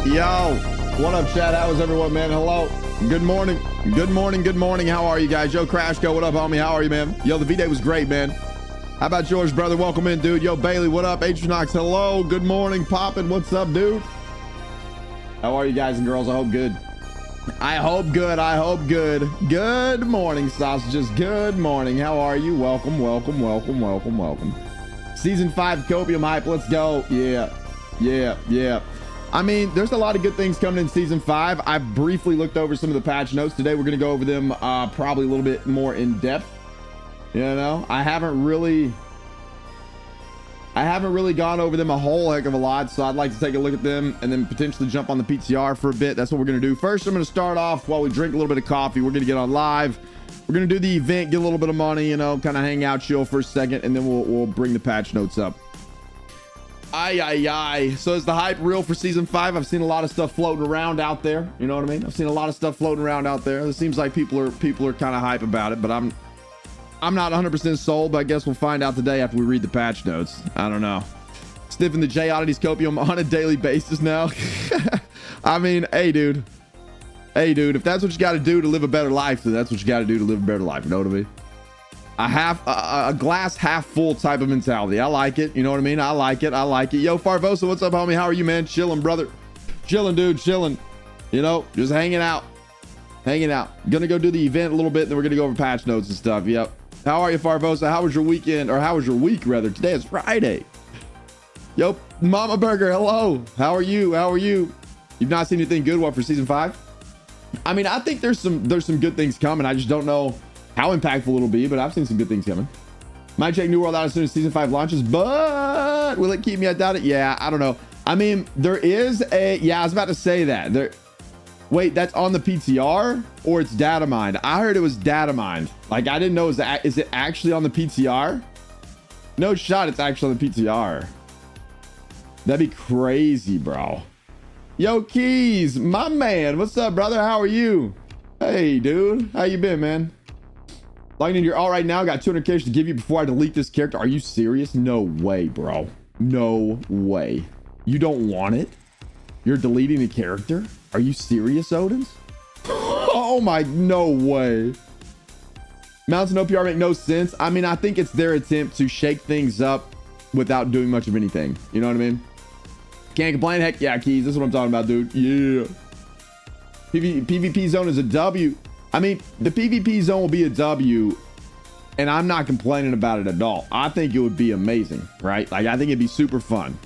Yo, what up, chat? How is everyone, man? Hello. Good morning. Good morning. Good morning. How are you guys? Yo, Crashco, what up, homie? How are you, man? Yo, the V-Day was great, man. How about yours, brother? Welcome in, dude. Yo, Bailey, what up? Atronox, hello. Good morning. Poppin', what's up, dude? How are you guys and girls? I hope good. I hope good. I hope good. Good morning, sausages. Good morning. How are you? Welcome, welcome, welcome, welcome, welcome. Season 5 Copium hype. Let's go. Yeah. Yeah. Yeah. I mean, there's a lot of good things coming in season 5. I briefly looked over some of the patch notes today. We're going to go over them probably a little bit more in depth. You know, I haven't really gone over them a whole heck of a lot, so I'd like to take a look at them and then potentially jump on the PTR for a bit. That's what we're going to do. First, I'm going to start off while we drink a little bit of coffee. We're going to get on live. We're going to do the event, get a little bit of money, you know, kind of hang out, chill for a second, and then we'll bring the patch notes up. So is the hype real for season 5? I've seen a lot of stuff floating around out there. You know what I mean? I've seen a lot of stuff floating around out there. It seems like people are kind of hype about it, but I'm not 100% sold, but I guess we'll find out today after we read the patch notes. I don't know. Sniffing the J Oddities Copium on a daily basis now. I mean, hey dude, if that's what you got to do to live a better life, then that's what you got to do to live a better life. You know what I mean? A glass half full type of mentality. I like it. You know what I mean? I like it. I like it. Yo, Farvosa, what's up, homie? How are you, man? Chilling, brother. Chilling, dude. Chilling. You know, just hanging out. Hanging out. Gonna go do the event a little bit, and then we're gonna go over patch notes and stuff. Yep. How are you, Farvosa? How was your weekend? Or how was your week, rather? Today is Friday. Yo, Mama Burger, hello. How are you? How are you? You've not seen anything good, what, for season 5? I mean, I think there's some good things coming. I just don't know how impactful it'll be, but I've seen some good things coming. Might check New World out as soon as season 5 launches, but will it keep me? I doubt it. Yeah, I don't know. I mean, there is a, yeah, I was about to say that. There, wait, that's on the PTR or it's data mined? I heard it was data mined. Like, I didn't know, is it actually on the PTR? No shot, it's actually on the PTR. That'd be crazy, bro. Yo, Keys, my man, what's up, brother? How are you? Hey, dude, how you been, man? Lightning, you're all right now. Got 200 cash to give you before I delete this character. Are you serious? No way, bro. No way. You don't want it? You're deleting the character? Are you serious, Odins? Oh my, no way. Mounts and OPR make no sense. I mean, I think it's their attempt to shake things up without doing much of anything. You know what I mean? Can't complain. Heck yeah, Keys. This is what I'm talking about, dude. Yeah. PvP zone is a W. I mean, the PvP zone will be a W, and I'm not complaining about it at all. I think it would be amazing, right? Like, I think it'd be super fun.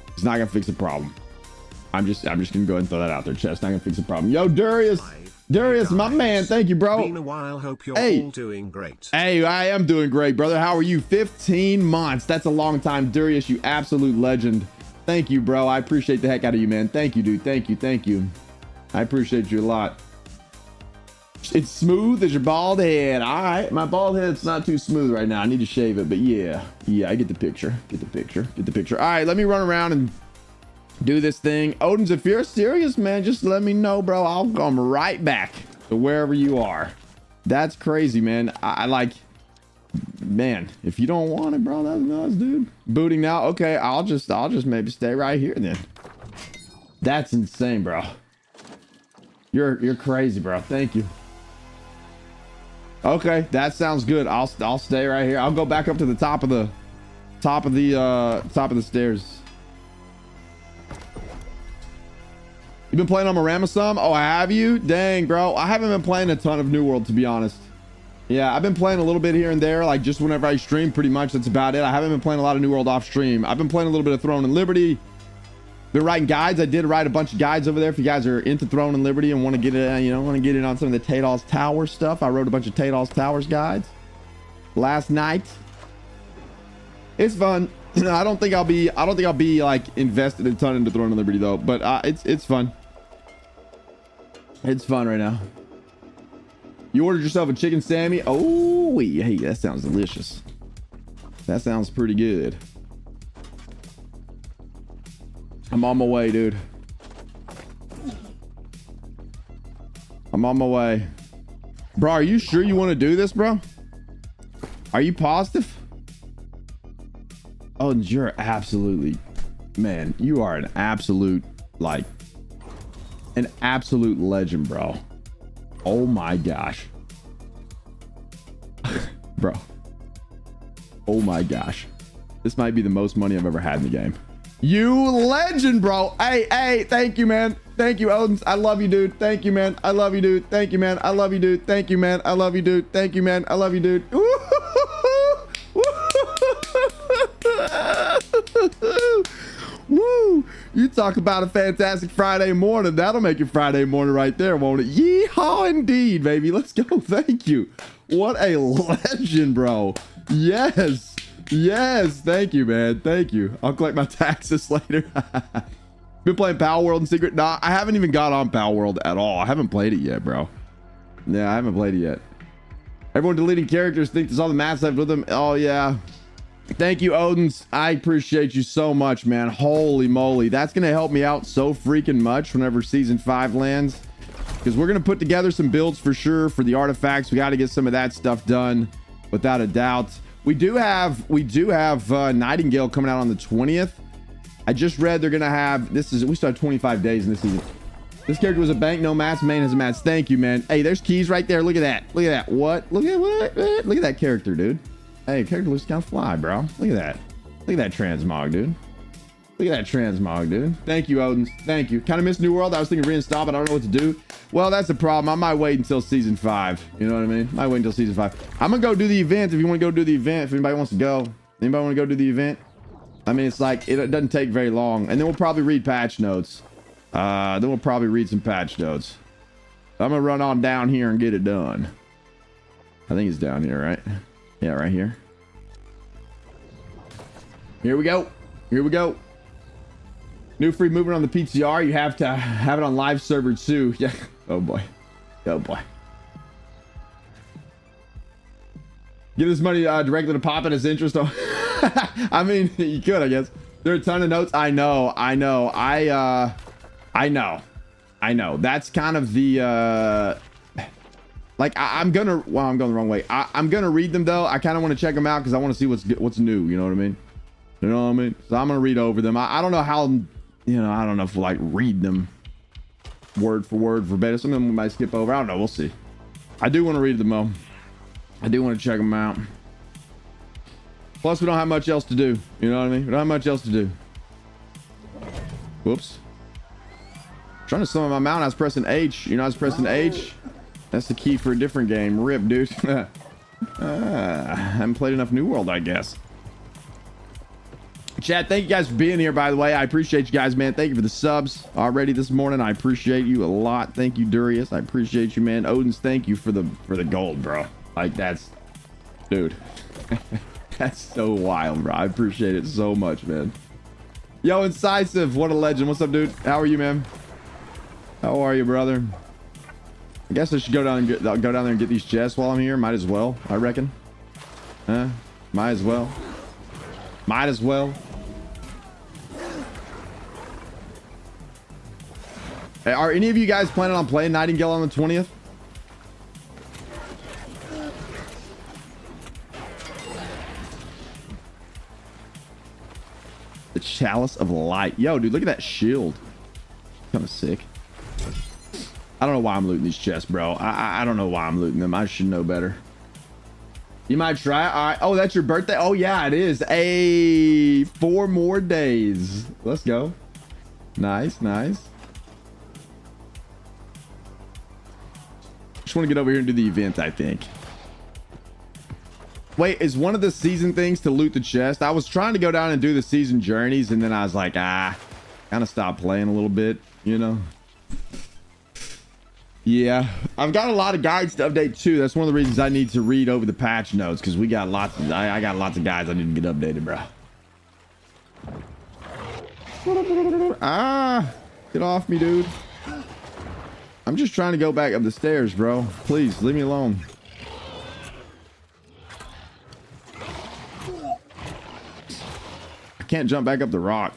It's not gonna fix the problem. I'm just gonna go ahead and throw that out there, Chess. Not gonna fix the problem. Yo, Darius, my man, thank you, bro. Been a while. Hope you're all doing great. Hey, I am doing great, brother. How are you? 15 months. That's a long time, Darius. You absolute legend. Thank you, bro. I appreciate the heck out of you, man. Thank you, dude. Thank you. Thank you. I appreciate you a lot. It's smooth as your bald head. All right, my bald head's not too smooth right now. I need to shave it, but yeah, I get the picture. Get the picture. All right, let me run around and do this thing. Odins, if you're serious, man, just let me know, bro. I'll come right back to wherever you are. That's crazy, man. I like, man, if you don't want it, bro, that's nuts, dude. Booting now. Okay, I'll just maybe stay right here then. That's insane, bro. You're crazy, bro. Thank you. Okay, that sounds good. I'll stay right here. I'll go back up to the top of the stairs. You been playing on Marama some? Oh, have you? Dang, bro. I haven't been playing a ton of New World, to be honest. Yeah, I've been playing a little bit here and there, like just whenever I stream, pretty much. That's about it. I haven't been playing a lot of New World off stream. I've been playing a little bit of Throne and Liberty. Been writing guides. I did write a bunch of guides over there. If you guys are into Throne and Liberty and want to get it, want to get in on some of the Tadal's Tower stuff, I wrote a bunch of Tadal's Towers guides last night. It's fun. I don't think I'll be like invested a ton into Throne and Liberty though, but it's fun. It's fun right now. You ordered yourself a chicken Sammy. Oh, hey, that sounds delicious. That sounds pretty good. I'm on my way, dude. I'm on my way. Bro, are you sure you want to do this, bro? Are you positive? Oh, you're absolutely Man, you are an absolute, like, an absolute legend, bro. Oh my gosh. Bro. Oh my gosh. This might be the most money I've ever had in the game. You legend, bro. Hey, thank you, man. Thank you, Odins. I love you, dude. Thank you, man. I love you, dude. Thank you, man. I love you, dude. Thank you, man. I love you, dude. Thank you, man. I love you, dude. Woo! You talk about a fantastic Friday morning. That'll make your Friday morning right there, won't it? Yeehaw indeed, baby. Let's go. Thank you. What a legend, bro. Yes. Yes. Thank you, man. Thank you. I'll collect my taxes later. Been playing Power World in secret. Nah, I haven't even got on Power World at all. I haven't played it yet, bro. Yeah, I haven't played it yet. Everyone deleting characters think there's all the maps left with them. Oh, yeah. Thank you, Odins. I appreciate you so much, man. Holy moly. That's going to help me out so freaking much whenever season 5 lands. Because we're going to put together some builds for sure for the artifacts. We got to get some of that stuff done without a doubt. We do have Nightingale coming out on the 20th. I just read they're going to have, we still have 25 days in this season. This character was a bank, no mats, main has a mats. Thank you, man. Hey, there's keys right there. Look at that. Look at that. What? Look at what? Look at that character, dude. Hey, character looks kind of fly, bro. Look at that. Look at that transmog, dude. Look at that transmog, dude. Thank you, Odins. Thank you. Kind of missed New World. I was thinking reinstall, but I don't know what to do. Well, that's the problem. I might wait until season 5. You know what I mean? Might wait until season 5. I'm gonna go do the event if you want to go do the event. If anybody wants to go. Anybody want to go do the event? I mean, it's like, it doesn't take very long. And then we'll probably read patch notes. Then we'll probably read some patch notes. I'm gonna run on down here and get it done. I think it's down here, right? Yeah, right here. Here we go. Here we go. New free movement on the PTR. You have to have it on live server too. Yeah. Oh boy. Oh boy. Give this money directly to Pop and his interest on. I mean, you could, I guess. There are a ton of notes. I know. I know. I know. That's kind of the like I'm going the wrong way. I'm gonna read them though. I kind of want to check them out because I want to see what's new. You know what I mean? You know what I mean? So I'm gonna read over them. I don't know how, you know, I don't know if we'll like read them word for word verbatim. Some of them we might skip over. I don't know. We'll see. I do want to read them though. I do want to check them out. Plus, we don't have much else to do. You know what I mean? We don't have much else to do. Whoops. Trying to summon my mount. I was pressing H. You know, I was pressing H. That's the key for a different game. Rip, dude. I haven't played enough New World, I guess. Chat, thank you guys for being here, by the way. I appreciate you guys, man. Thank you for the subs already this morning. I appreciate you a lot. Thank you, Durius. I appreciate you, man. Odins, thank you for the gold, bro. Like, that's... Dude. That's so wild, bro. I appreciate it so much, man. Yo, Incisive. What a legend. What's up, dude? How are you, man? How are you, brother? I guess I should go down there and get these chests while I'm here. Might as well, I reckon. Might as well. Might as well. Hey, are any of you guys planning on playing Nightingale on the 20th? The Chalice of Light. Yo, dude, look at that shield. Kind of sick. I don't know why I'm looting these chests, bro. I don't know why I'm looting them. I should know better. You might try. All right. Oh, that's your birthday? Oh, yeah, it is. Hey, 4 more days. Let's go. Nice, nice. Just want to get over here and do the event, I think. Wait, is one of the season things to loot the chest? I was trying to go down and do the season journeys, and then I was like, kind of stopped playing a little bit, you know? Yeah, I've got a lot of guides to update too. That's one of the reasons I need to read over the patch notes, because we got lots of, I got lots of guides I need to get updated, bro. Get off me, dude. I'm just trying to go back up the stairs, bro. Please, leave me alone. I can't jump back up the rock.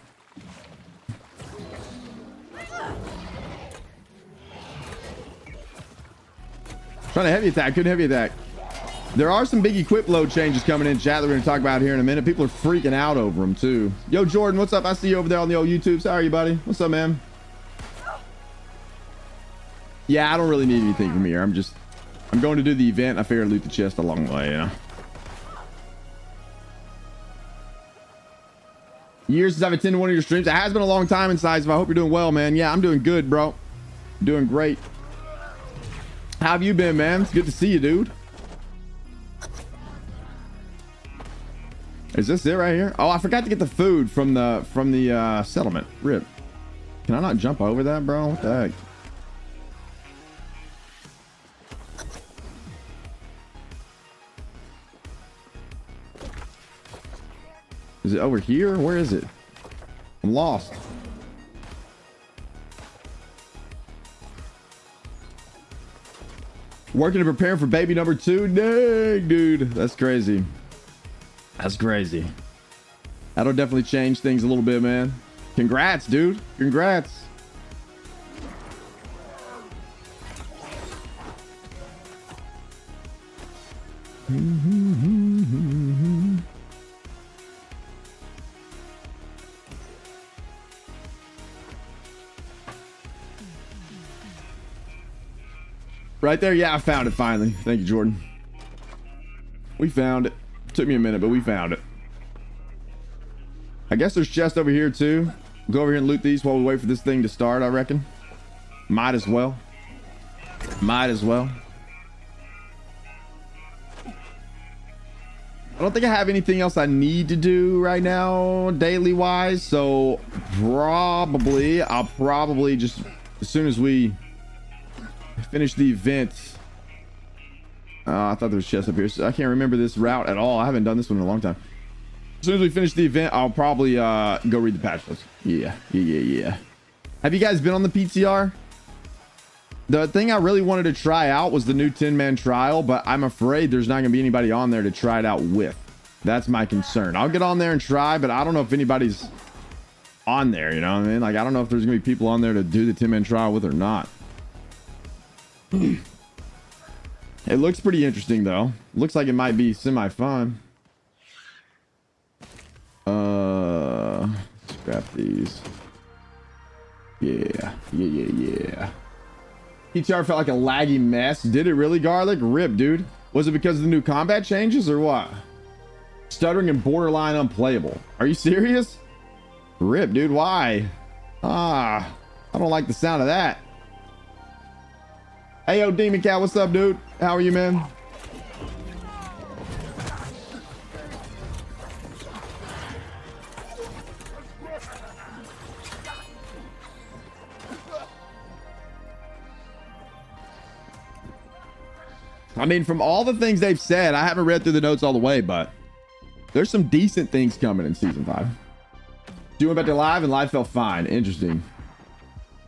Trying to heavy attack, couldn't heavy attack. There are some big equip load changes coming in chat that we're going to talk about here in a minute. People are freaking out over them too. Yo, Jordan, what's up? I see you over there on the old YouTubes. How are you, buddy? What's up, man? Yeah, I don't really need anything from here. I'm going to do the event. I figured I'd loot the chest along the way, you know. Years since I've attended one of your streams. It has been a long time inside, so I hope you're doing well, man. Yeah, I'm doing good, bro. Doing great. How have you been, man? It's good to see you, dude. Is this it right here? Oh, I forgot to get the food from the settlement. Rip. Can I not jump over that, bro? What the heck? Is it over here? Where is it? I'm lost. Working to prepare for baby number 2. Dang, dude. That's crazy. That's crazy. That'll definitely change things a little bit, man. Congrats, dude. Congrats. Right there. Yeah, I found it finally. Thank you, Jordan. We found it. Took me a minute, but we found it. I guess there's chests over here too. Go over here and loot these while we wait for this thing to start, I reckon. Might as well. Might as well. I don't think I have anything else I need to do right now daily wise, so I'll probably just, as soon as we finish the event, I thought there was chests up here, so I can't remember this route at all. I haven't done this one in a long time. As soon as we finish the event, I'll probably go read the patch notes. Yeah. Have you guys been on the PTR? The thing I really wanted to try out was the new 10-man trial, but I'm afraid there's not gonna be anybody on there to try it out with. That's my concern. I'll get on there and try, but I don't know if anybody's on there, you know what I mean? Like, I don't know if there's gonna be people on there to do the 10-man trial with or not. It looks pretty interesting though. Looks like it might be semi-fun. Scrap these. Yeah. PTR felt like a laggy mess. Did it really, Garlic? Rip, dude. Was it because of the new combat changes or what? Stuttering and borderline unplayable. Are you serious? Rip, dude. Why? I don't like the sound of that. Hey, yo, Demon Cat. What's up, dude? How are you, man? I mean, from all the things they've said, I haven't read through the notes all the way, but there's some decent things coming in season 5. Doing back to live and live felt fine. Interesting.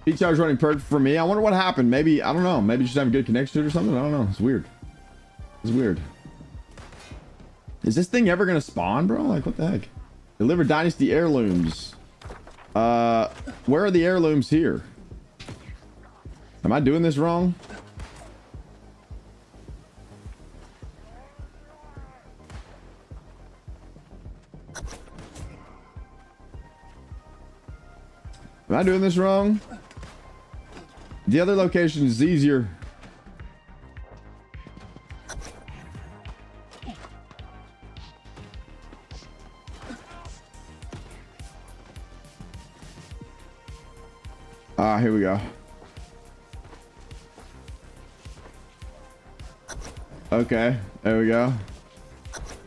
PTR's running perfect for me. I wonder what happened. Maybe, I don't know. Maybe you just have a good connection to it or something. I don't know. It's weird. It's weird. Is this thing ever going to spawn, bro? Like, what the heck? Deliver Dynasty heirlooms. Where are the heirlooms here? Am I doing this wrong? Am I doing this wrong? The other location is easier. Here we go. Okay, there we go.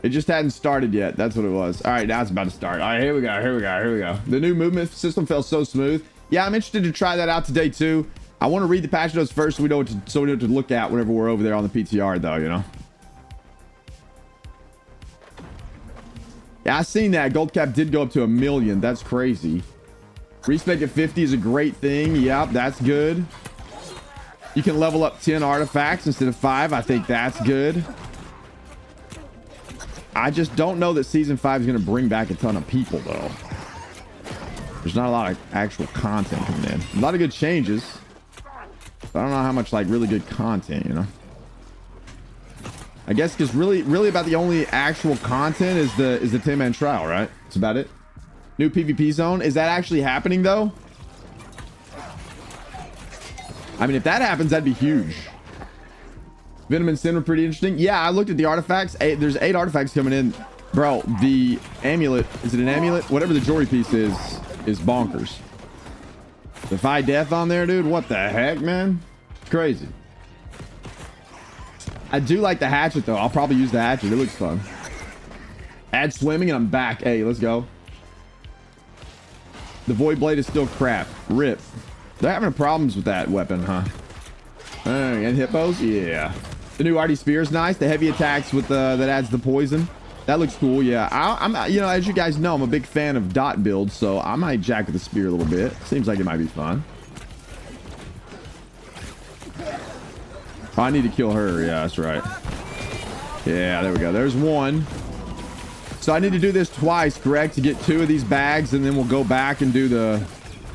It just hadn't started yet. That's what it was. All right, now it's about to start. All right, here we go. The new movement system felt so smooth. Yeah, I'm interested to try that out today too. I want to read the patch notes first so we know what to look at whenever we're over there on the PTR though, you know. Yeah, I seen that. Gold cap did go up to 1 million. That's crazy. Respec at 50 is a great thing. Yep, that's good. You can level up 10 artifacts instead of 5. I think that's good. I just don't know that season 5 is going to bring back a ton of people though. There's not a lot of actual content coming in. A lot of good changes. But I don't know how much like really good content, you know. I guess because really about the only actual content is the 10-man trial, right? That's about it. New PvP zone. Is that actually happening though? I mean, if that happens, that'd be huge. Venom and Sin were pretty interesting. Yeah, I looked at the artifacts. There's 8 artifacts coming in. Bro, the amulet, is it an amulet? Whatever the jewelry piece is bonkers. Defy death on there, dude. What the heck, man? Crazy. I do like the hatchet though. I'll probably use the hatchet. It looks fun. Add swimming and I'm back. Hey, let's go. The void blade is still crap. Rip. They're having problems with that weapon, huh? And hippos? Yeah. The new arty spear is nice. The heavy attacks with that adds the poison. That looks cool. Yeah. I'm you know, as you guys know, I'm a big fan of dot builds, so I might jack with the spear a little bit. Seems like it might be fun. Oh, I need to kill her. Yeah, that's right. Yeah, there we go. There's one. So I need to do this twice, correct? To get 2 of these bags, and then we'll go back and do the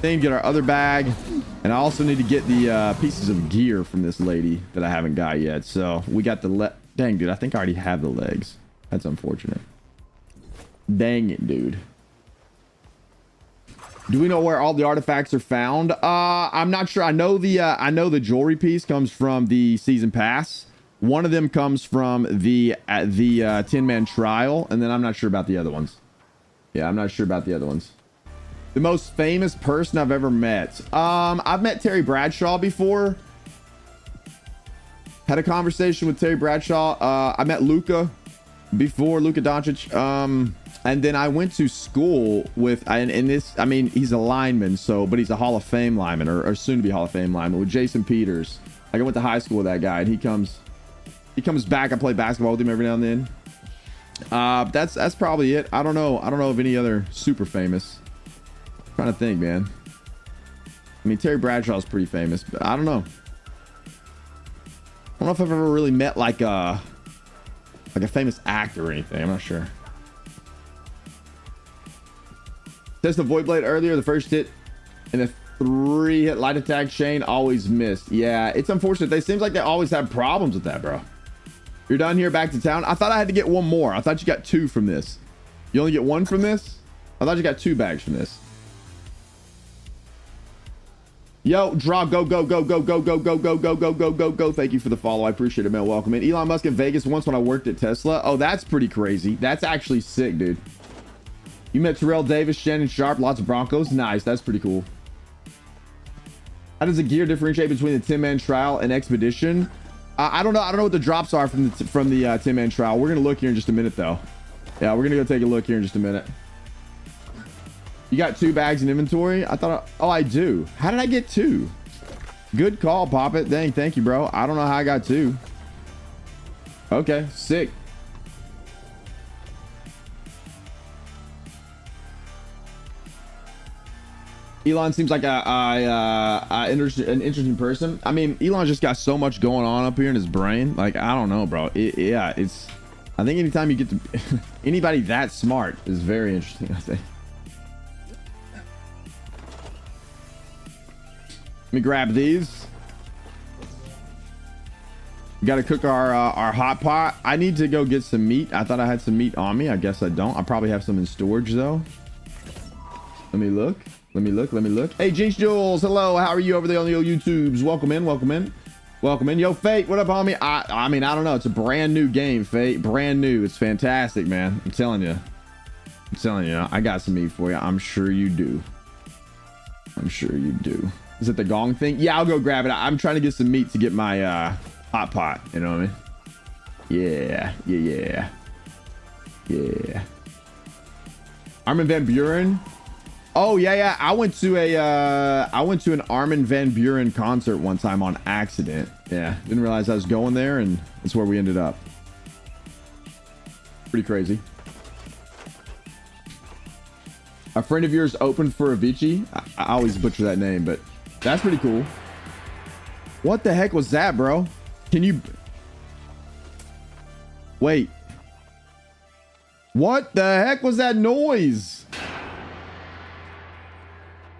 thing, get our other bag. And I also need to get the pieces of gear from this lady that I haven't got yet. So we got the dang, dude, I think I already have the legs. That's unfortunate. Dang it, dude. Do we know where all the artifacts are found? I'm not sure. I know the jewelry piece comes from the season pass. One of them comes from the 10-man trial, and then I'm not sure about the other ones. Yeah, I'm not sure about the other ones. The most famous person I've ever met. I've met Terry Bradshaw before. Had a conversation with Terry Bradshaw. I met Luka before, Luka Doncic. And then I went to school with, and this, I mean, he's a lineman, so, but he's a Hall of Fame lineman, or soon to be Hall of Fame lineman, with Jason Peters. Like, I went to high school with that guy, and he comes back. I play basketball with him every now and then. That's probably it. I don't know of any other super famous. I'm trying to think, man. I mean, Terry Bradshaw's pretty famous, but I don't know. I don't know if I've ever really met like a famous actor or anything. I'm not sure. Test the void blade earlier. The first hit and the 3-hit light attack chain always missed. Yeah, it's unfortunate. They seems like they always have problems with that, bro. You're done here, back to town. I thought I had to get 1 more. I thought you got 2 from this. You only get 1 from this? I thought you got 2 bags from this. Yo, draw, go. Thank you for the follow. I appreciate it, man. Welcome in. Elon Musk in Vegas once when I worked at Tesla. Oh, that's pretty crazy. That's actually sick, dude. You met Terrell Davis, Shannon Sharp, lots of Broncos. Nice. That's pretty cool. How does the gear differentiate between the 10-man trial and expedition? I don't know. I don't know what the drops are from the 10-man trial. We're going to look here in just a minute, though. Yeah, we're going to go take a look here in just a minute. You got 2 bags in inventory? I thought, oh, I do. How did I get 2? Good call, Pop It. Dang, thank you, bro. I don't know how I got 2. Okay, sick. Elon seems like an interesting person. I mean, Elon's just got so much going on up here in his brain. Like, I don't know, bro. Yeah, it's. I think anytime you get to anybody that smart is very interesting, I think. Let me grab these. We got to cook our hot pot. I need to go get some meat. I thought I had some meat on me. I guess I don't. I probably have some in storage though. Let me look. Hey, Jinx Jules, hello. How are you over there on the old YouTubes? Welcome in. Yo, Fate, what up, homie? I mean, I don't know. It's a brand new game, Fate. Brand new. It's fantastic, man. I'm telling you. I got some meat for you. I'm sure you do. Is it the gong thing? Yeah, I'll go grab it. I'm trying to get some meat to get my hot pot. You know what I mean? Yeah. Armin van Buren. Oh yeah. I went to an Armin van Buren concert one time on accident. Yeah, didn't realize I was going there, and that's where we ended up. Pretty crazy. A friend of yours opened for Avicii. I always butcher that name, but that's pretty cool. What the heck was that, bro? Can you wait? What the heck was that noise?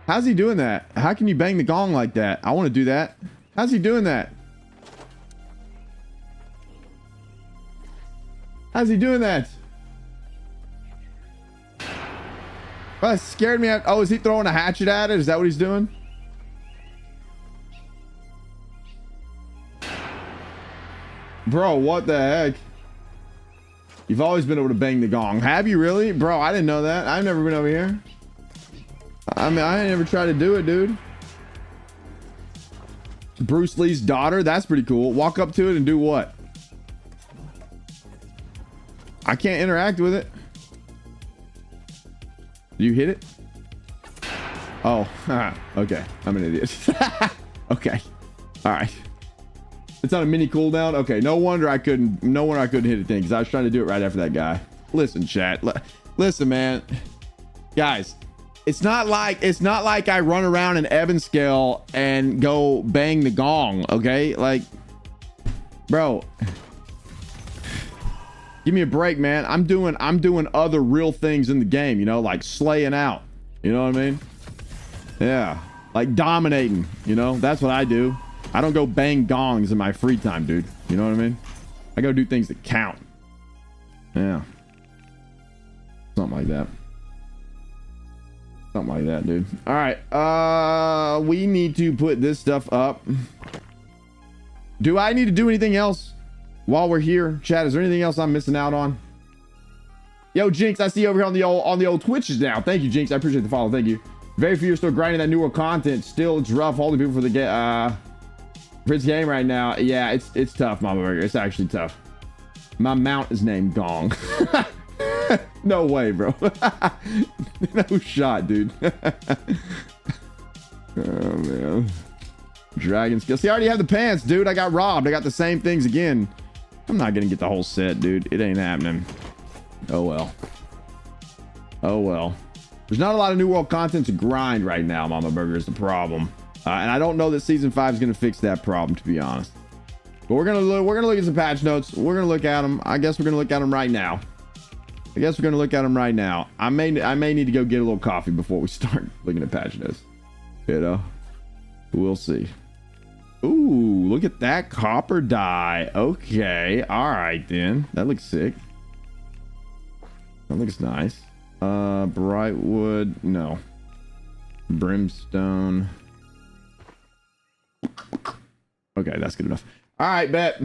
How's he doing that? How can you bang the gong like that? I want to do that. How's he doing that? How's he doing that? Well, that scared me out. Oh, is he throwing a hatchet at it? Is that what he's doing? Bro, what the heck? You've always been able to bang the gong. Have you really? Bro, I didn't know that. I've never been over here. I mean, I ain't never tried to do it, dude. Bruce Lee's daughter. That's pretty cool. Walk up to it and do what? I can't interact with it. Do you hit it? Oh, okay. I'm an idiot. Okay. All right. It's on a mini cooldown. Okay. No wonder I couldn't hit it then, because I was trying to do it right after that guy. Listen, chat. Listen, man. Guys, it's not like I run around in Ebon scale and go bang the gong. Okay. Like, bro, give me a break, man. I'm doing other real things in the game, you know, like slaying out. You know what I mean? Yeah. Like dominating, you know, that's what I do. I don't go bang gongs in my free time, dude. You know what I mean? I go do things that count. Yeah. Something like that. Something like that, dude. All right. We need to put this stuff up. Do I need to do anything else while we're here? Chat, is there anything else I'm missing out on? Yo, Jinx, I see you over here on the old Twitches now. Thank you, Jinx. I appreciate the follow. Thank you. Very few are still grinding that newer content. Still, it's rough holding people for the game right now. Yeah, it's tough, Mama Burger. It's actually tough. My mount is named Gong. No way, bro. No shot, dude. Oh man. Dragon skill. See, I already have the pants, dude. I got robbed. I got the same things again. I'm not gonna get the whole set, dude. It ain't happening. Oh well. Oh well. There's not a lot of new world content to grind right now, Mama Burger, is the problem. And I don't know that season 5 is gonna fix that problem, to be honest. But we're gonna look at some patch notes. We're gonna look at them. I guess we're gonna look at them right now. I may need to go get a little coffee before we start looking at patch notes. You know, we'll see. Ooh, look at that copper dye. Okay, all right then. That looks sick. That looks nice. Brightwood, no. Brimstone. Okay, that's good enough. All right, bet.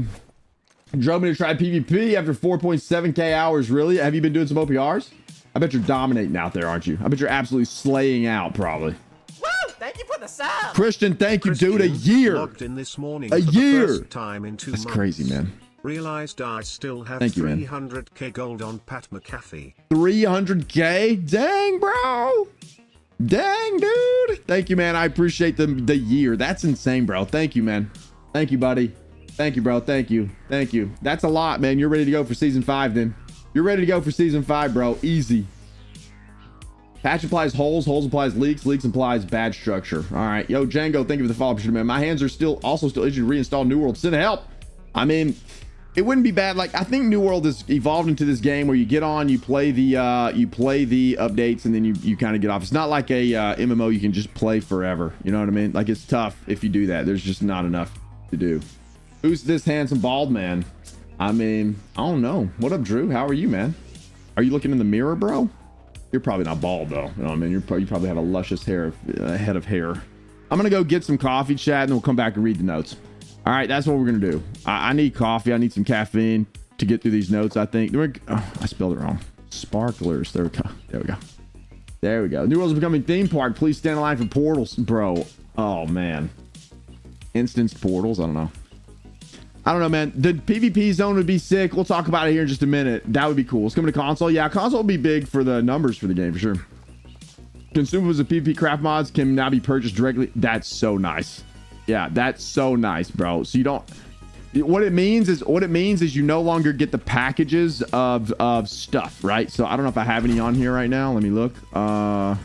Drove me to try PvP after 4.7k hours. Really? Have you been doing some OPRs? I bet you're dominating out there, aren't you? I bet you're absolutely slaying out, probably. Woo! Thank you for the sub. Christian, thank you, dude. A year. Logged in this morning a for year. The first time in 2 That's months. crazy, man. Realized I still have Thank you, man. 300k gold on Pat McAfee. 300k? Dang, bro. Dang, dude. Thank you, man. I appreciate the year. That's insane, bro. Thank you, man. Thank you, buddy. Thank you, bro. Thank you. Thank you. That's a lot, man. You're ready to go for season 5 then. You're ready to go for season 5, bro. Easy. Patch applies holes. Holes applies leaks. Leaks implies bad structure. All right. Yo, Django, thank you for the follow-up, man. My hands are still itched to reinstall New World. Send help. I mean, it wouldn't be bad. Like, I think New World has evolved into this game where you get on, you play the updates, and then you kind of get off. It's not like a MMO you can just play forever. You know what I mean? Like, it's tough if you do that. There's just not enough to do. Who's this handsome bald man? I mean, I don't know. What up, Drew? How are you, man? Are you looking in the mirror, bro? You're probably not bald, though. You know what I mean? You probably have a luscious head of hair. I'm going to go get some coffee, chat, and then we'll come back and read the notes. All right, that's what we're going to do. I need coffee. I need some caffeine to get through these notes, I think. Oh, I spelled it wrong. Sparklers. There we go. There we go. There we go. New World's becoming theme park. Please stand in line for portals. Bro. Oh, man. Instanced portals. I don't know. I don't know, man. The PvP zone would be sick. We'll talk about it here in just a minute. That would be cool. It's coming to console. Yeah, console will be big for the numbers for the game, for sure. Consumables of PvP craft mods can now be purchased directly. That's so nice. Yeah, that's so nice, bro. So you don't... What it means is you no longer get the packages of stuff, right? So I don't know if I have any on here right now. Let me look. I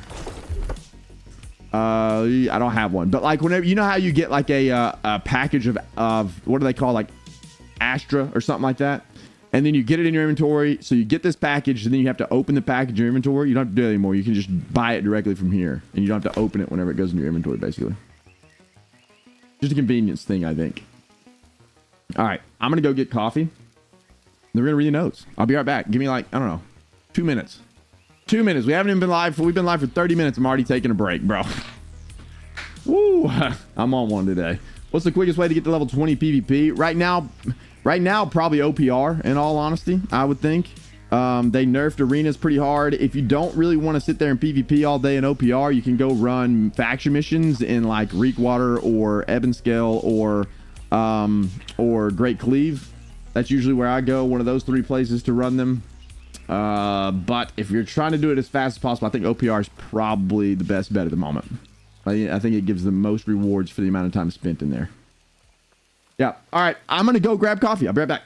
don't have one, but like whenever, you know how you get like a package of what do they call, like Astra or something like that, and then you get it in your inventory. So you get this package and then you have to open the package in your inventory. You don't have to do that anymore. You can just buy it directly from here and you don't have to open it whenever it goes in your inventory, basically. Just a convenience thing, I think. All right, I'm gonna go get coffee. They're gonna read the notes. I'll be right back. Give me like, I don't know, 2 minutes. 2 minutes. We haven't even been live. We've been live for 30 minutes. I'm already taking a break, bro. Woo! I'm on one today. What's the quickest way to get to level 20 PvP? Right now, probably OPR, in all honesty, I would think. They nerfed arenas pretty hard. If you don't really want to sit there in PvP all day in OPR, you can go run faction missions in like Reekwater or Ebonscale or Great Cleave. That's usually where I go, one of those 3 places to run them. But if you're trying to do it as fast as possible, I think OPR is probably the best bet at the moment. I think it gives the most rewards for the amount of time spent in there. Yeah. All right. I'm going to go grab coffee. I'll be right back.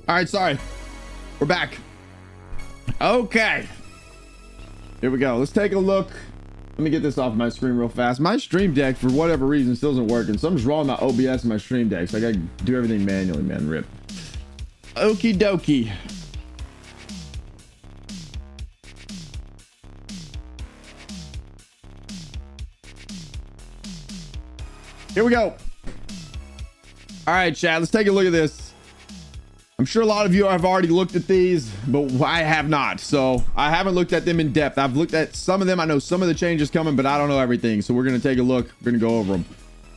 All right, sorry. We're back. Okay. Here we go. Let's take a look Let me get this off my screen real fast. My stream deck, for whatever reason, still isn't working. Something's wrong with my OBS and my stream deck. So I gotta do everything manually, man. Rip. Okie dokie. Here we go. All right, chat. Let's take a look at this. I'm sure a lot of you have already looked at these, but I have not. So I haven't looked at them in depth. I've looked at some of them. I know some of the changes coming, but I don't know everything. So we're going to take a look. We're going to go over them.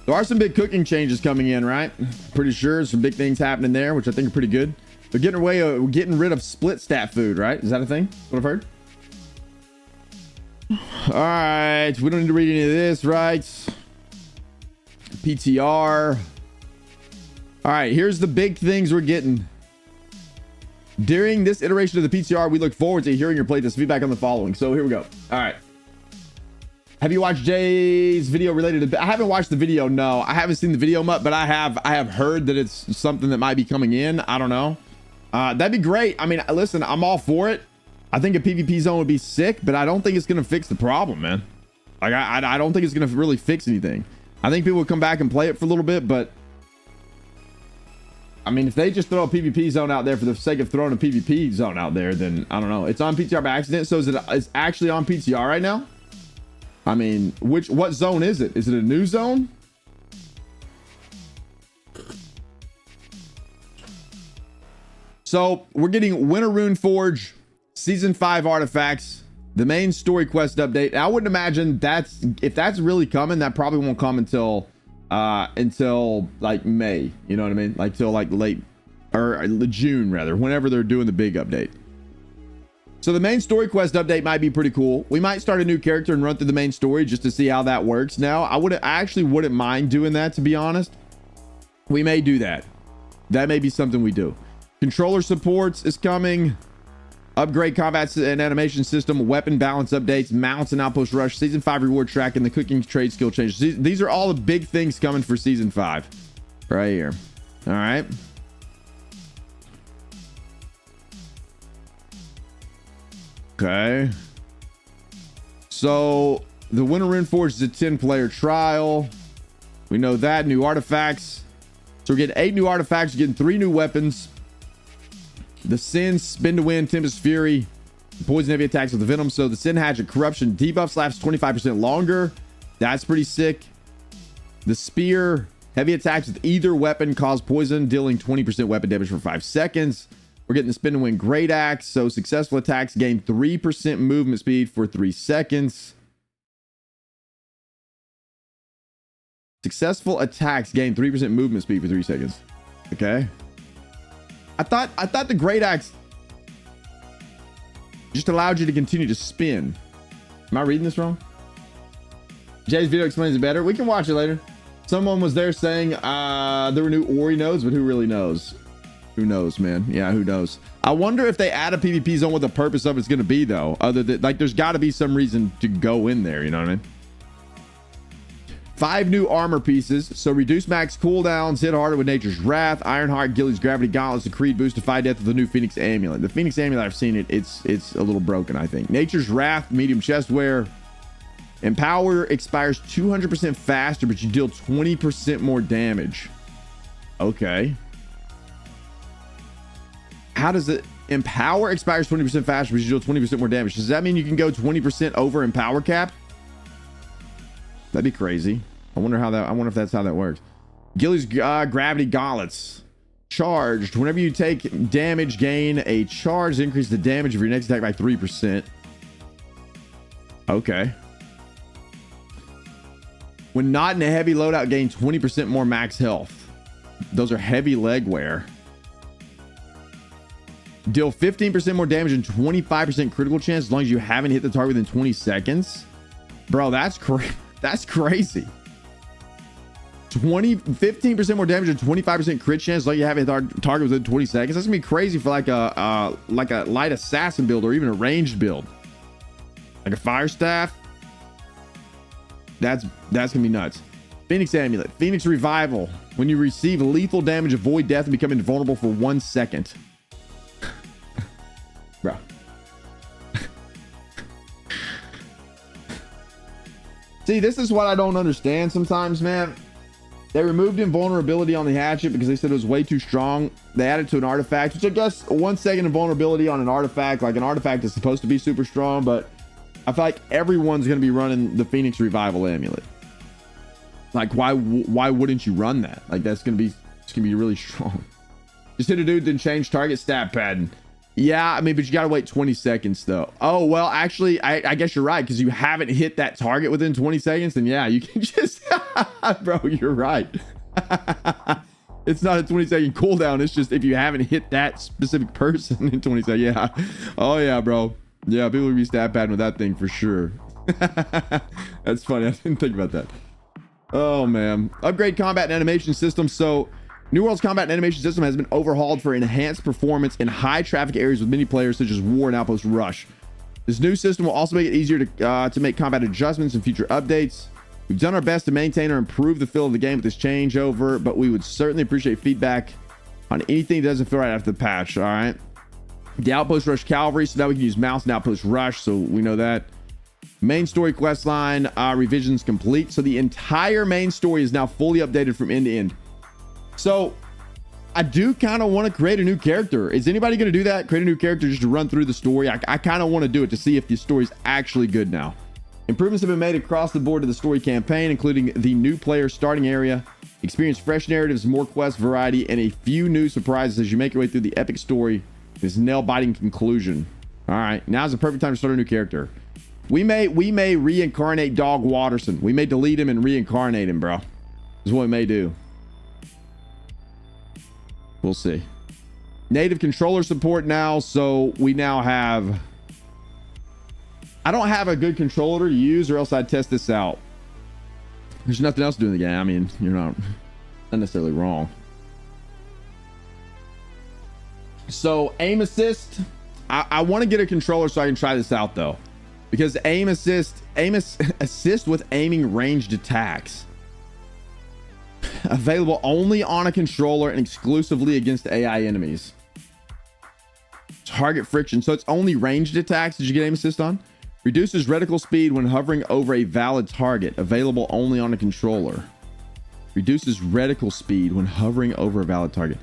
There are some big cooking changes coming in, right? Pretty sure some big things happening there, which I think are pretty good. They're getting rid of split stat food, right? Is that a thing? What I've heard? All right. We don't need to read any of this, right? PTR. All right. Here's the big things we're getting. During this iteration of the PTR, we look forward to hearing your playtest feedback on the following. So here we go. All right. Have you watched Jay's video related to... I haven't watched the video. No, I haven't seen the video much, but I have heard that it's something that might be coming in. I don't know. That'd be great. I mean, listen, I'm all for it. I think a PvP zone would be sick, but I don't think it's going to fix the problem, man. Like, I don't think it's going to really fix anything. I think people will come back and play it for a little bit, but... I mean, if they just throw a PvP zone out there for the sake of throwing a PvP zone out there, then I don't know. It's on PTR by accident. So it's actually on PTR right now? I mean, what zone is it? Is it a new zone? So we're getting Winter Rune Forge Season 5 artifacts, the main story quest update. I wouldn't imagine if that's really coming, that probably won't come until like May, you know what I mean? Like till like late or June rather, whenever they're doing the big update. So the main story quest update might be pretty cool. We might start a new character and run through the main story just to see how that works. Now, I actually wouldn't mind doing that, to be honest. We may do that. That may be something we do. Controller supports is coming. Upgrade combat and animation system, weapon balance updates, mounts and outpost rush, season 5 reward track, and the cooking trade skill changes. These are all the big things coming for season 5 right here. All right. Okay. So the Winter Rune Forge is a 10-player trial. We know that. New artifacts. So we're getting 8 new artifacts. We're getting 3 new weapons. The Sin, Spin to Win, Tempest Fury, Poison Heavy attacks with the Venom. So the Sin Hatchet Corruption debuffs lasts 25% longer. That's pretty sick. The Spear, heavy attacks with either weapon cause poison, dealing 20% weapon damage for 5 seconds. We're getting the Spin to Win Great Axe. So successful attacks gain 3% movement speed for 3 seconds. Successful attacks gain 3% movement speed for 3 seconds. Okay. I thought the Great Axe just allowed you to continue to spin. Am I reading this wrong? Jay's video explains it better. We can watch it later. Someone was there saying there were new Ori nodes, but who really knows? Who knows, man? Yeah, who knows? I wonder if they add a PvP zone, what the purpose of it's going to be, though. Other than, like, there's got to be some reason to go in there. You know what I mean? 5 new armor pieces. So reduce max cooldowns, hit harder with Nature's Wrath, Ironheart, Gilly's Gravity Gauntlets, the Creed boost, defy death with the new Phoenix Amulet. The Phoenix Amulet, I've seen it. It's a little broken, I think. Nature's Wrath, medium chest wear. Empower expires 200% faster, but you deal 20% more damage. Okay. How does it... Empower expires 20% faster, but you deal 20% more damage. Does that mean you can go 20% over Empower cap? That'd be crazy. I wonder if that's how that works. Gilly's Gravity Gauntlets. Charged. Whenever you take damage, gain a charge. Increase the damage of your next attack by 3%. Okay. When not in a heavy loadout, gain 20% more max health. Those are heavy leg wear. Deal 15% more damage and 25% critical chance as long as you haven't hit the target within 20 seconds. Bro, that's crazy. 15% more damage and 25% crit chance like you have a target within 20 seconds. That's gonna be crazy for like a light assassin build or even a ranged build, like a fire staff. That's gonna be nuts. Phoenix Amulet, Phoenix Revival. When you receive lethal damage, avoid death and become invulnerable for 1 second. Bro. See, this is what I don't understand sometimes, man. They removed invulnerability on the hatchet because they said it was way too strong. They added to an artifact, which I guess 1 second invulnerability on an artifact, like an artifact is supposed to be super strong, but I feel like everyone's going to be running the Phoenix Revival Amulet. Like, why wouldn't you run that? Like, it's going to be really strong. Just hit a dude, then change target stat pattern. Yeah, I mean, but you got to wait 20 seconds though. Oh, well, actually, I guess you're right, because you haven't hit that target within 20 seconds. Then yeah, you can just, bro, you're right. It's not a 20-second cooldown. It's just if you haven't hit that specific person in 20 seconds. Yeah. Oh yeah, bro. Yeah, people will be stat pattern with that thing for sure. That's funny. I didn't think about that. Oh man. Upgrade combat and animation system. So New World's combat and animation system has been overhauled for enhanced performance in high traffic areas with many players such as War and Outpost Rush. This new system will also make it easier to make combat adjustments in future updates. We've done our best to maintain or improve the feel of the game with this changeover, but we would certainly appreciate feedback on anything that doesn't feel right after the patch. All right. The Outpost Rush Cavalry, so now we can use mouse and Outpost Rush, so we know that. Main story quest line revisions complete, so the entire main story is now fully updated from end to end. So I do kind of want to create a new character. Is anybody going to do that? Create a new character just to run through the story? I kind of want to do it to see if the story's actually good now. Improvements have been made across the board to the story campaign, including the new player starting area, experience fresh narratives, more quest variety, and a few new surprises as you make your way through the epic story. This nail-biting conclusion. All right, now's the perfect time to start a new character. We may reincarnate Dog Watterson. We may delete him and reincarnate him, bro. This is what we may do. We'll see. Native controller support now, so we now have... I don't have a good controller to use, or else I'd test this out. There's nothing else to do in the game. I mean, you're not necessarily wrong. So aim assist, I want to get a controller so I can try this out though, because aim assist with aiming ranged attacks, available only on a controller and exclusively against AI enemies. Target friction, so it's only ranged attacks. Did you get aim assist on? Reduces reticle speed when hovering over a valid target, available only on a controller. Reduces reticle speed when hovering over a valid target.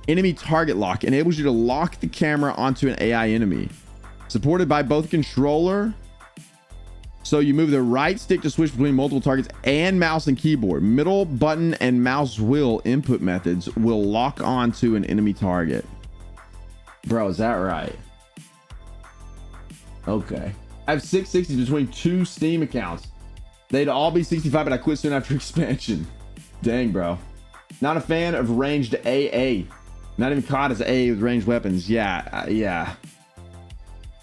Enemy target lock enables you to lock the camera onto an AI enemy. Supported by both controller, so you move the right stick to switch between multiple targets, and mouse and keyboard. Middle button and mouse wheel input methods will lock onto an enemy target. Bro, is that right? Okay. I have 660s between 2 Steam accounts. They'd all be 65, but I quit soon after expansion. Dang, bro. Not a fan of ranged AA. Not even caught as AA with ranged weapons. Yeah, yeah.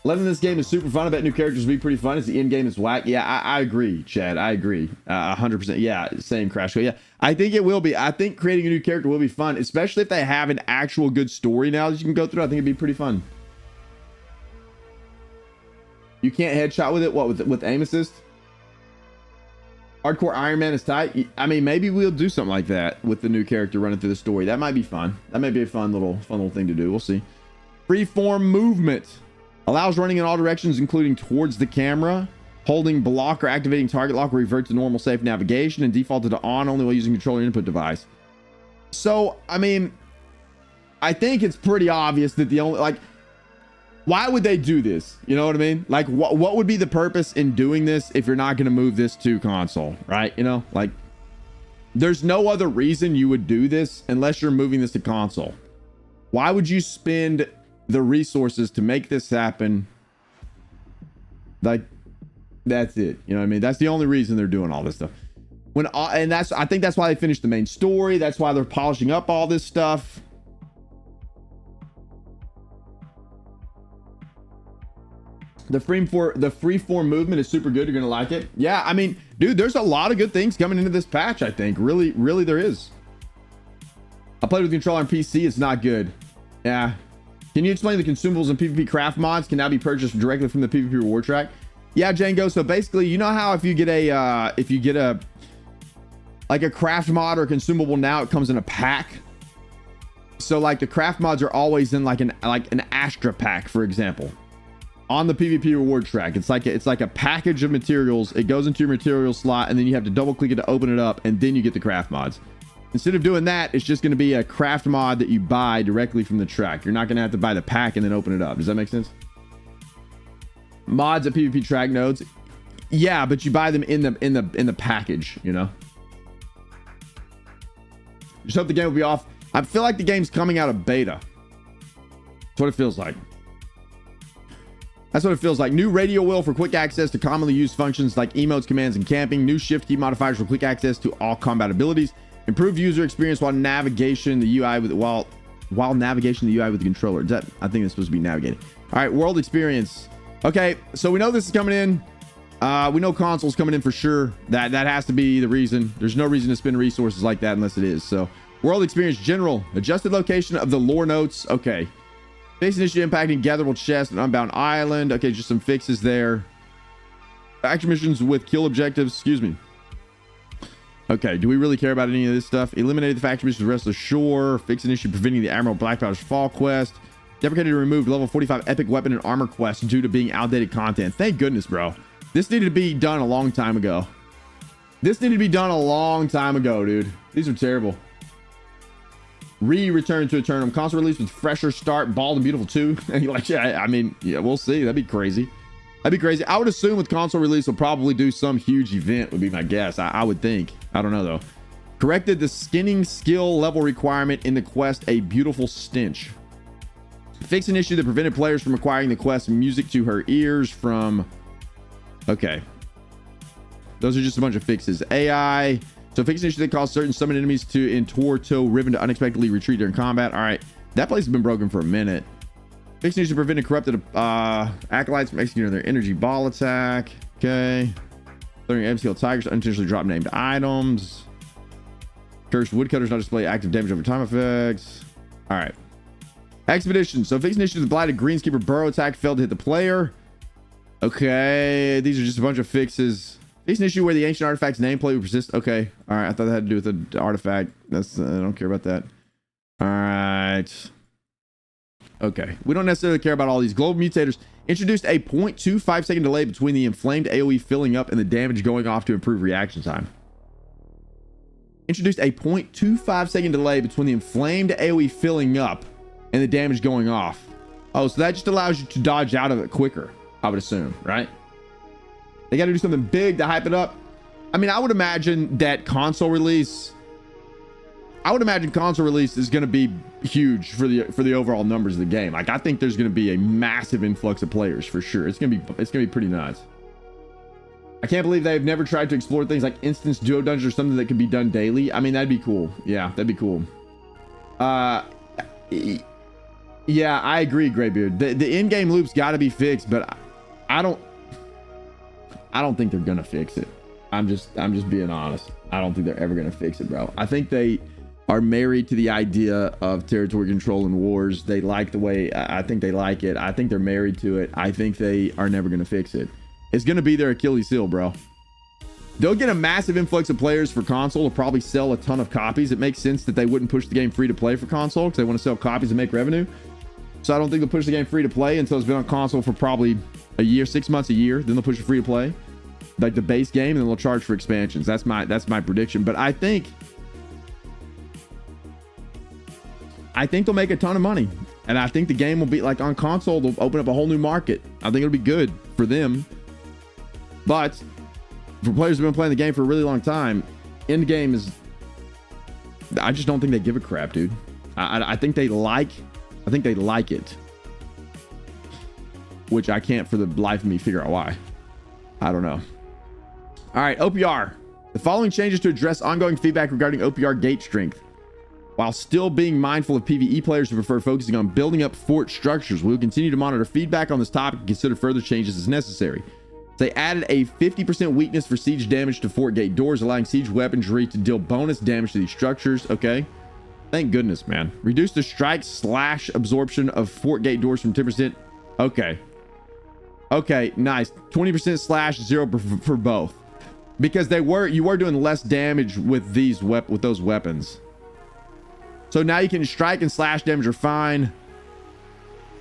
Loving this game is super fun. I bet new characters will be pretty fun. Is the end game is whack? Yeah, I agree, Chad. I agree. 100%. Yeah, same Crash. Yeah, I think it will be. I think creating a new character will be fun, especially if they have an actual good story now that you can go through. I think it'd be pretty fun. You can't headshot with it? What, with aim assist? Hardcore Iron Man is tight. I mean, maybe we'll do something like that with the new character running through the story. That might be fun. That may be a fun little thing to do. We'll see. Freeform movement allows running in all directions, including towards the camera. Holding block or activating target lock will revert to normal safe navigation and defaulted to on only while using controller input device. So, I mean, I think it's pretty obvious that the only, like, why would they do this? You know what I mean? Like, what would be the purpose in doing this if you're not going to move this to console, right? You know, like, there's no other reason you would do this unless you're moving this to console. Why would you spend the resources to make this happen? Like, that's it. You know what I mean? That's the only reason they're doing all this stuff. I think that's why they finished the main story. That's why they're polishing up all this stuff. The freeform movement is super good. You're gonna like it. Yeah, I mean, dude, there's a lot of good things coming into this patch. I think really there is. I played with the controller on PC. It's not good. Yeah. Can you explain the consumables and PvP craft mods can now be purchased directly from the PvP reward track? Yeah, Django. So basically, you know how if you get a like a craft mod or consumable now, it comes in a pack. So like the craft mods are always in like an Astra pack, for example. on the PvP reward track. It's like a package of materials. It goes into your material slot, and then you have to double click it to open it up, and then you get the craft mods. Instead of doing that, it's just going to be a craft mod that you buy directly from the track. You're not going to have to buy the pack and then open it up. Does that make sense? Mods at PvP track nodes. Yeah, but you buy them in the package, you know. Just hope the game will be off. I feel like the game's coming out of beta. That's what it feels like. That's what it feels like. New radio wheel for quick access to commonly used functions like emotes, commands, and camping. New shift key modifiers for quick access to all combat abilities. Improved user experience while navigation the UI with while navigation the UI with the controller. I think it's supposed to be navigating. All right, world experience. Okay, so we know this is coming in. We know console's coming in for sure. That has to be the reason. There's no reason to spend resources like that unless it is. So world experience general. Adjusted location of the lore notes. Okay. Facing issue impacting gatherable chest and unbound island. Okay, just some fixes there. Action missions with kill objectives. Excuse me. Okay, do we really care about any of this stuff? Eliminated the faction missions with the rest of the shore. Fix an issue preventing the Admiral Blackpowder's fall quest. Deprecated and removed level 45 epic weapon and armor quest due to being outdated content. Thank goodness, bro. This needed to be done a long time ago. This needed to be done a long time ago, dude. These are terrible. Return to Aeternum. Console release with fresher start. Bald and beautiful too. And you're like, yeah, I mean, yeah, we'll see. That'd be crazy. That'd be crazy. I would assume with console release, we'll probably do some huge event, would be my guess. I would think. I don't know though. Corrected the skinning skill level requirement in the quest, A Beautiful Stench. Fix an issue that prevented players from acquiring the quest music to her ears from... Okay. Those are just a bunch of fixes. AI. So fix an issue that caused certain summon enemies to in Torto Ribbon to unexpectedly retreat during combat. All right. That place has been broken for a minute. Fix an issue prevented corrupted acolytes from executing their energy ball attack. Okay. Clearing M-Scale Tigers to unintentionally drop named items. Cursed woodcutters not display active damage over time effects. All right. Expedition. So fix an issue the blighted greenskeeper burrow attack failed to hit the player. Okay. These are just a bunch of fixes. Fix an issue where the ancient artifact's nameplate would persist. Okay. All right. I thought that had to do with the artifact. That's I don't care about that. All right. Okay. We don't necessarily care about all these. Global mutators introduced a 0.25 second delay between the inflamed AoE filling up and the damage going off to improve reaction time. Introduced a 0.25 second delay between the inflamed AoE filling up and the damage going off. Oh, so that just allows you to dodge out of it quicker, I would assume, right? They got to do something big to hype it up. I mean, I would imagine that console release. I would imagine console release is going to be huge for the overall numbers of the game. Like, I think there's going to be a massive influx of players for sure. It's going to be pretty nuts. I can't believe they've never tried to explore things like instance duo dungeons or something that could be done daily. I mean, that'd be cool. Yeah, that'd be cool. Yeah, I agree, Graybeard. The in-game loop's got to be fixed, but I don't think they're gonna fix it. I'm just being honest. I don't think they're ever gonna fix it, bro. I think they are married to the idea of territory control and wars. They like the way. I think they like it. I think they're married to it. I think they are never gonna fix it. It's gonna be their Achilles heel, bro. They'll get a massive influx of players for console. They'll probably sell a ton of copies. It makes sense that they wouldn't push the game free to play for console because they want to sell copies and make revenue. So I don't think they'll push the game free to play until it's been on console for probably a year, 6 months, a year. Then they'll push it free to play, like the base game, and then they'll charge for expansions. That's my prediction. But I think they'll make a ton of money, and I think the game will be like on console. They'll open up a whole new market. I think it'll be good for them. But for players who've been playing the game for a really long time, end game is. I just don't think they give a crap, dude. I think they like it, which I can't for the life of me figure out why. I don't know. All right, OPR. The following changes to address ongoing feedback regarding OPR gate strength, while still being mindful of PvE players who prefer focusing on building up fort structures. We will continue to monitor feedback on this topic and consider further changes as necessary. They added a 50% weakness for siege damage to fort gate doors, allowing siege weaponry to deal bonus damage to these structures. Okay. Thank goodness, man. Reduce the strike / absorption of fort gate doors from 10%. Okay. Okay, nice. 20% / 0 for both. Because you were doing less damage with those weapons. So now you can strike and slash damage are fine.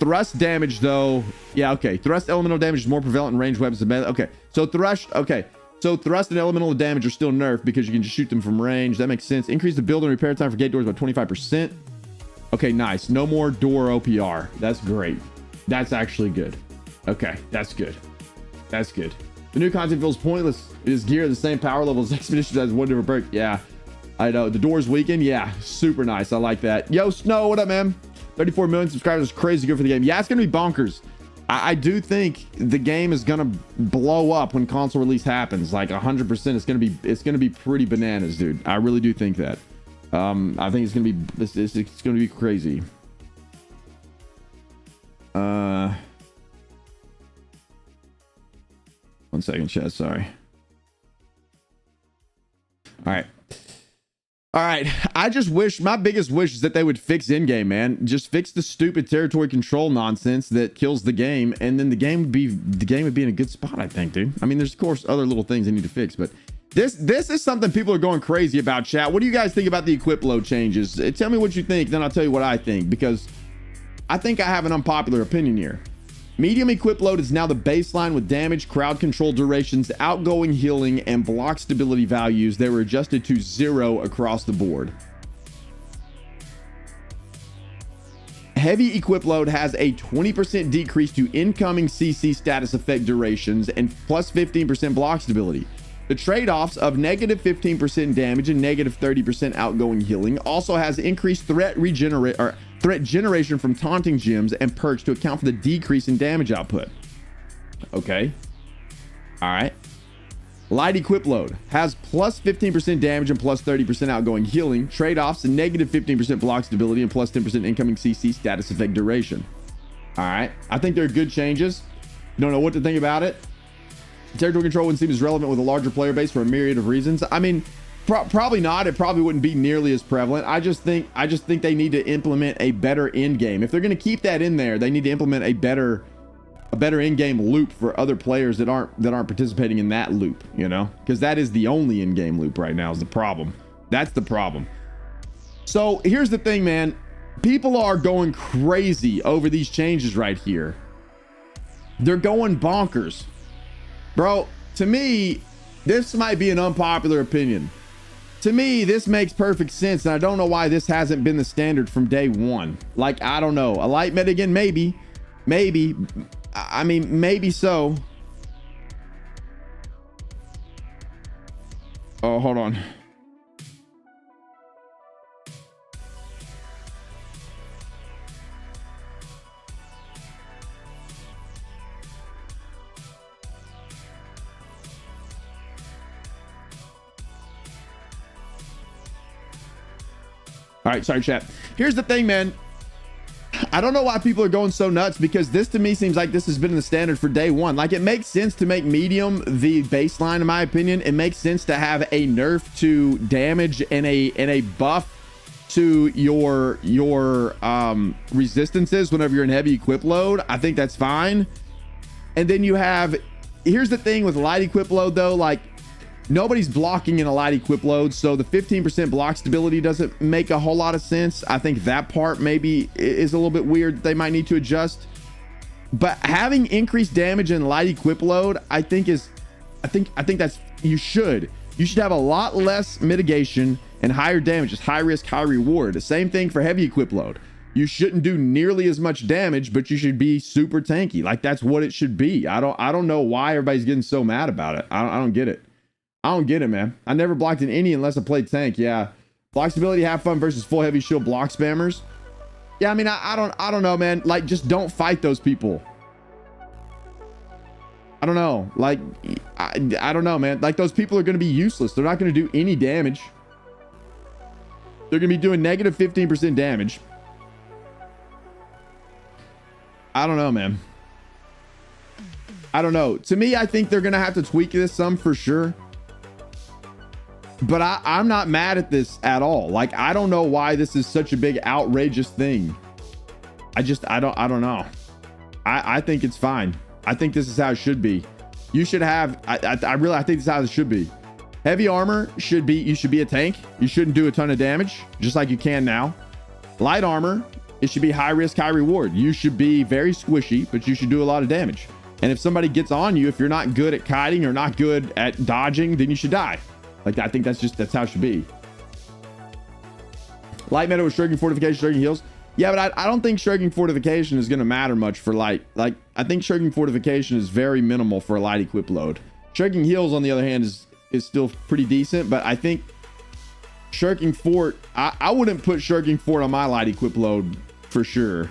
thrust damage though. Yeah, okay. Thrust elemental damage is more prevalent in ranged weapons than melee. Okay. So thrust and elemental damage are still nerfed because you can just shoot them from range. That makes sense. Increase the build and repair time for gate doors by 25%. Okay, nice. No more door OPR. That's great. That's actually good. Okay, that's good. That's good. The new content feels pointless. It is gear the same power level as Expeditions has one different perk. Yeah, I know. The doors weaken. Yeah, super nice. I like that. Yo, Snow, what up, man? 34 million subscribers is crazy good for the game. Yeah, it's gonna be bonkers. I do think the game is gonna blow up when console release happens. Like 100%. It's gonna be pretty bananas, dude. I really do think that. I think it's gonna be crazy. One second, chat. Sorry. All right. I just wish, my biggest wish is that they would fix in-game, man. Just fix the stupid territory control nonsense that kills the game, and then the game would be in a good spot, I think, dude. I mean, there's of course other little things they need to fix, but this is something people are going crazy about, chat. What do you guys think about the equip load changes? Tell me what you think, then I'll tell you what I think, because I think I have an unpopular opinion here. Medium equip load is now the baseline with damage, crowd control durations, outgoing healing, and block stability values. They were adjusted to 0 across the board. Heavy equip load has a 20% decrease to incoming CC status effect durations and plus 15% block stability. The trade-offs of negative 15% damage and negative 30% outgoing healing also has increased threat generation from taunting gems and perks to account for the decrease in damage output. Okay. All right. Light equip load has plus 15% damage and plus 30% outgoing healing. Trade-offs and negative 15% block stability and plus 10% incoming CC status effect duration. All right. I think they're good changes. Don't know what to think about it. Territory control wouldn't seem as relevant with a larger player base for a myriad of reasons. I mean, probably not. It probably wouldn't be nearly as prevalent. I just think they need to implement a better end game. If they're going to keep that in there, they need to implement a better end game loop for other players that aren't participating in that loop, you know, because that is the only in game loop right now is the problem. That's the problem. So here's the thing, man. People are going crazy over these changes right here. They're going bonkers. Bro, to me, this might be an unpopular opinion. To me, this makes perfect sense, and I don't know why this hasn't been the standard from day one. Like, I don't know. A light metagaming, maybe. I mean, maybe so. Oh, hold on. All right, sorry, chat. Here's the thing, man. I don't know why people are going so nuts, because this to me seems like this has been the standard for day one. Like, it makes sense to make medium the baseline, in my opinion. It makes sense to have a nerf to damage and a buff to your resistances whenever you're in heavy equip load. I think that's fine. And then you have, here's the thing with light equip load though, like, nobody's blocking in a light equip load, so the 15% block stability doesn't make a whole lot of sense. I think that part maybe is a little bit weird that they might need to adjust. But having increased damage in light equip load, I think that's, you should have a lot less mitigation and higher damage. It's high risk, high reward. The same thing for heavy equip load. You shouldn't do nearly as much damage, but you should be super tanky. Like, that's what it should be. I don't know why everybody's getting so mad about it. I don't get it. I don't get it, man. I never blocked in any unless I played tank. Yeah. Block stability, have fun versus full heavy shield block spammers. Yeah, I mean, I don't know, man. Like, just don't fight those people. I don't know. Like, I don't know, man. Like, those people are going to be useless. They're not going to do any damage. They're going to be doing negative 15% damage. I don't know, man. I don't know. To me, I think they're going to have to tweak this some for sure. But I'm not mad at this at all. Like, I don't know why this is such a big outrageous thing. I don't know. I think it's fine. I think this is how it should be. You should have, I think this is how it should be. Heavy armor you should be a tank. You shouldn't do a ton of damage, just like you can now. Light armor, It should be high risk, high reward. You should be very squishy, but you should do a lot of damage. And if somebody gets on you, if you're not good at kiting or not good at dodging, then you should die. Like, I think that's how it should be. Light meta with shrinking fortification, shrinking heals. Yeah, but I don't think shrinking fortification is going to matter much for light. Like, I think shrinking fortification is very minimal for a light equip load. Shrinking heals, on the other hand, is still pretty decent, but I think shirking fort, I wouldn't put shirking fort on my light equip load for sure.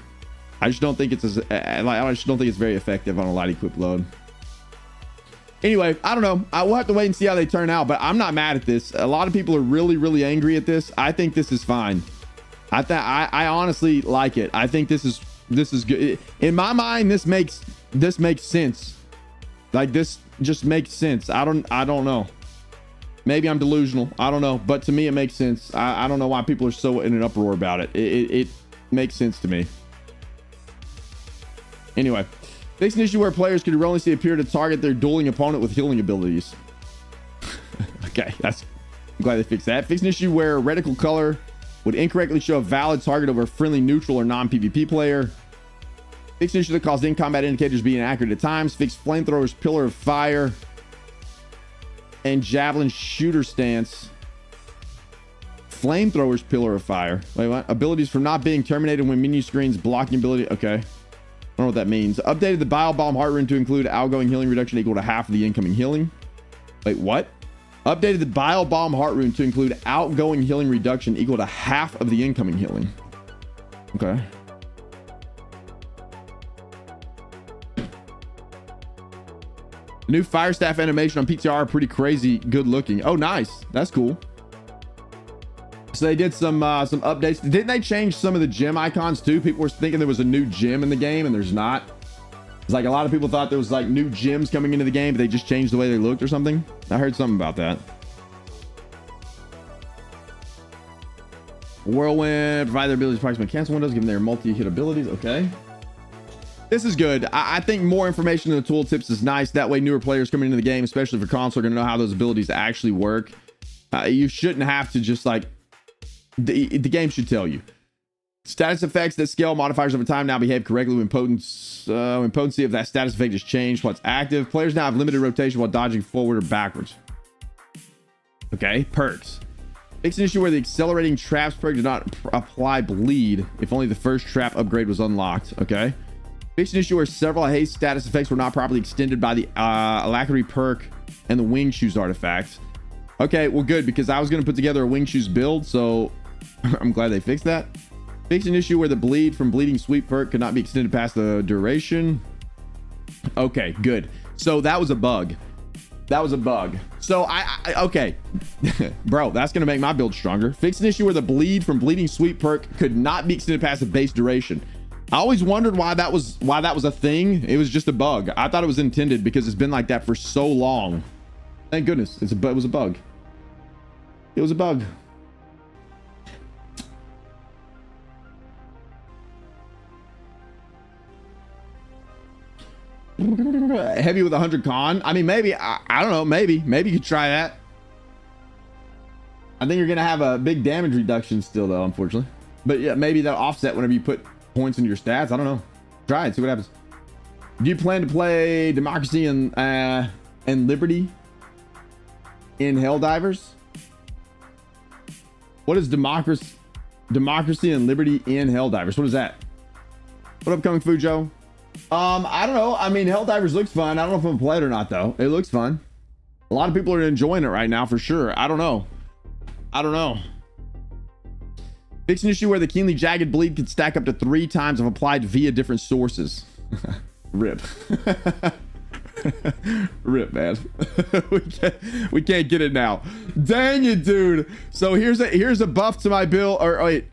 I just don't think it's I just don't think it's very effective on a light equip load. Anyway, I don't know. I will have to wait and see how they turn out, but I'm not mad at this. A lot of people are really, really angry at this. I think this is fine. I honestly like it. I think this is good. In my mind, this makes sense. Like, this just makes sense. I don't know. Maybe I'm delusional. I don't know. But to me, it makes sense. I don't know why people are so in an uproar about it. It makes sense to me. Anyway, fix an issue where players could erroneously appear to target their dueling opponent with healing abilities. Okay, I'm glad they fixed that. Fix an issue where reticle color would incorrectly show a valid target over a friendly, neutral, or non-PvP player. Fix an issue that caused in-combat indicators being inaccurate at times. Fix flamethrowers, pillar of fire, and javelin shooter stance. Flamethrowers, pillar of fire. Wait, what? Abilities from not being terminated when menu screens, blocking ability. Okay. I don't know what that means. Updated the Bile Balm Heart Rune to include outgoing healing reduction equal to half of the incoming healing. Wait, what? Updated the Bile Balm Heart Rune to include outgoing healing reduction equal to half of the incoming healing. Okay. The new fire staff animation on PTR are pretty crazy good looking. Oh, nice. That's cool. So they did some updates. Didn't they change some of the gym icons too? People were thinking there was a new gym in the game, and there's not. It's like a lot of people thought there was like new gyms coming into the game, but they just changed the way they looked or something. I heard something about that. Whirlwind, provide their abilities to approximate cancel windows, give them their multi-hit abilities. Okay. This is good. I think more information in the tooltips is nice. That way newer players coming into the game, especially for console, are going to know how those abilities actually work. You shouldn't have to just like, the game should tell you. Status effects that scale modifiers over time now behave correctly when potency of that status effect is changed while it's active. Players now have limited rotation while dodging forward or backwards. Okay, perks. Fix an issue where the accelerating traps perk did not apply bleed if only the first trap upgrade was unlocked. Okay. Fix an issue where several haste status effects were not properly extended by the alacrity perk and the wing shoes artifacts. Okay, well, good, because I was going to put together a wing shoes build, so I'm glad they fixed that. Fix an issue where the bleed from bleeding sweep perk could not be extended past the duration. Okay, good. So that was a bug. That was a bug. So okay, bro, that's going to make my build stronger. Fix an issue where the bleed from bleeding sweep perk could not be extended past the base duration. I always wondered why that was a thing. It was just a bug. I thought it was intended because it's been like that for so long. Thank goodness it was a bug. It was a bug. Heavy with 100 con. I mean, maybe, I don't know. Maybe you could try that. I think you're going to have a big damage reduction still though, unfortunately. But yeah, maybe that'll offset whenever you put points into your stats. I don't know. Try it. See what happens. Do you plan to play Democracy and Liberty in Helldivers? What is Democracy and Liberty in Helldivers? What is that? What up, Coming Fujo? I don't know. I mean, Helldivers looks fun. I don't know if I'm gonna play it or not though. It looks fun. A lot of people are enjoying it right now for sure. I don't know. Fix an issue where the keenly jagged bleed can stack up to 3 times if applied via different sources. Rip. Rip, man. we can't get it now. Dang it, dude. So here's a buff to my build, or wait.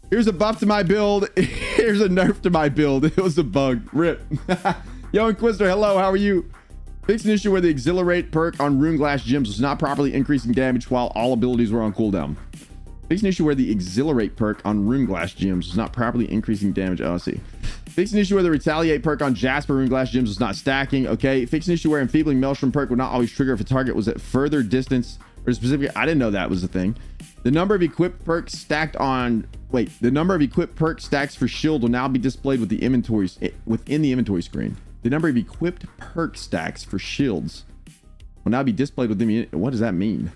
Here's a buff to my build. Here's a nerf to my build. It was a bug. Rip. Yo, Inquisitor, hello, how are you? Fix an issue where the Exhilarate perk on Rune Glass gems was not properly increasing damage while all abilities were on cooldown. Fix an issue where the Exhilarate perk on Rune Glass gems was not properly increasing damage. Oh, I see. Fix an issue where the Retaliate perk on Jasper Rune Glass gems was not stacking. Okay. Fix an issue where Enfeebling Maelstrom perk would not always trigger if a target was at further distance or specific. I didn't know that was a thing. The number of equipped perks stacked on Wait, the number of equipped perk stacks for shield will now be displayed with the inventories within the inventory screen. The number of equipped perk stacks for shields will now be displayed within the. What does that mean?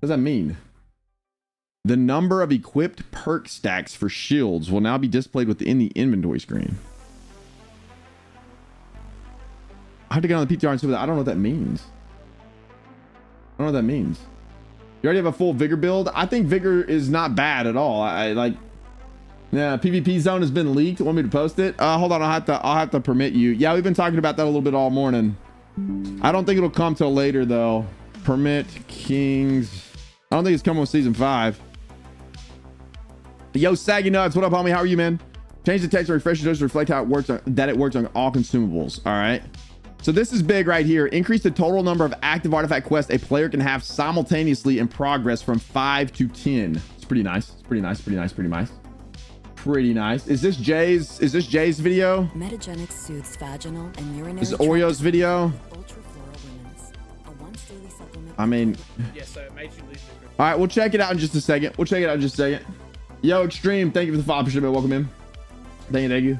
What does that mean? The number of equipped perk stacks for shields will now be displayed within the inventory screen. I have to get on the PTR and see what I don't know what that means. I don't know what that means. You already have a full vigor build. I think vigor is not bad at all. I like. Yeah, PvP zone has been leaked. Want me to post it? Hold on. I'll have to permit you. Yeah, we've been talking about that a little bit all morning. I don't think it'll come till later though. Permit Kings. I don't think it's coming with season 5. Yo, Saggy Nuts, what up, homie? How are you, man? Change the text and refresh it to reflect how it works on all consumables. All right. So this is big right here. Increase the total number of active artifact quests a player can have simultaneously in progress from 5 to 10. It's pretty nice. It's pretty nice. Pretty nice. Pretty nice. Pretty nice. Is this Jay's video? Metagenic soothes vaginal and urinary. This is Oreo's video. I mean, Yeah, so it made you lose the grip. all right, we'll check it out in just a second. Yo, Extreme, thank you for the 5%. Welcome in. Thank you.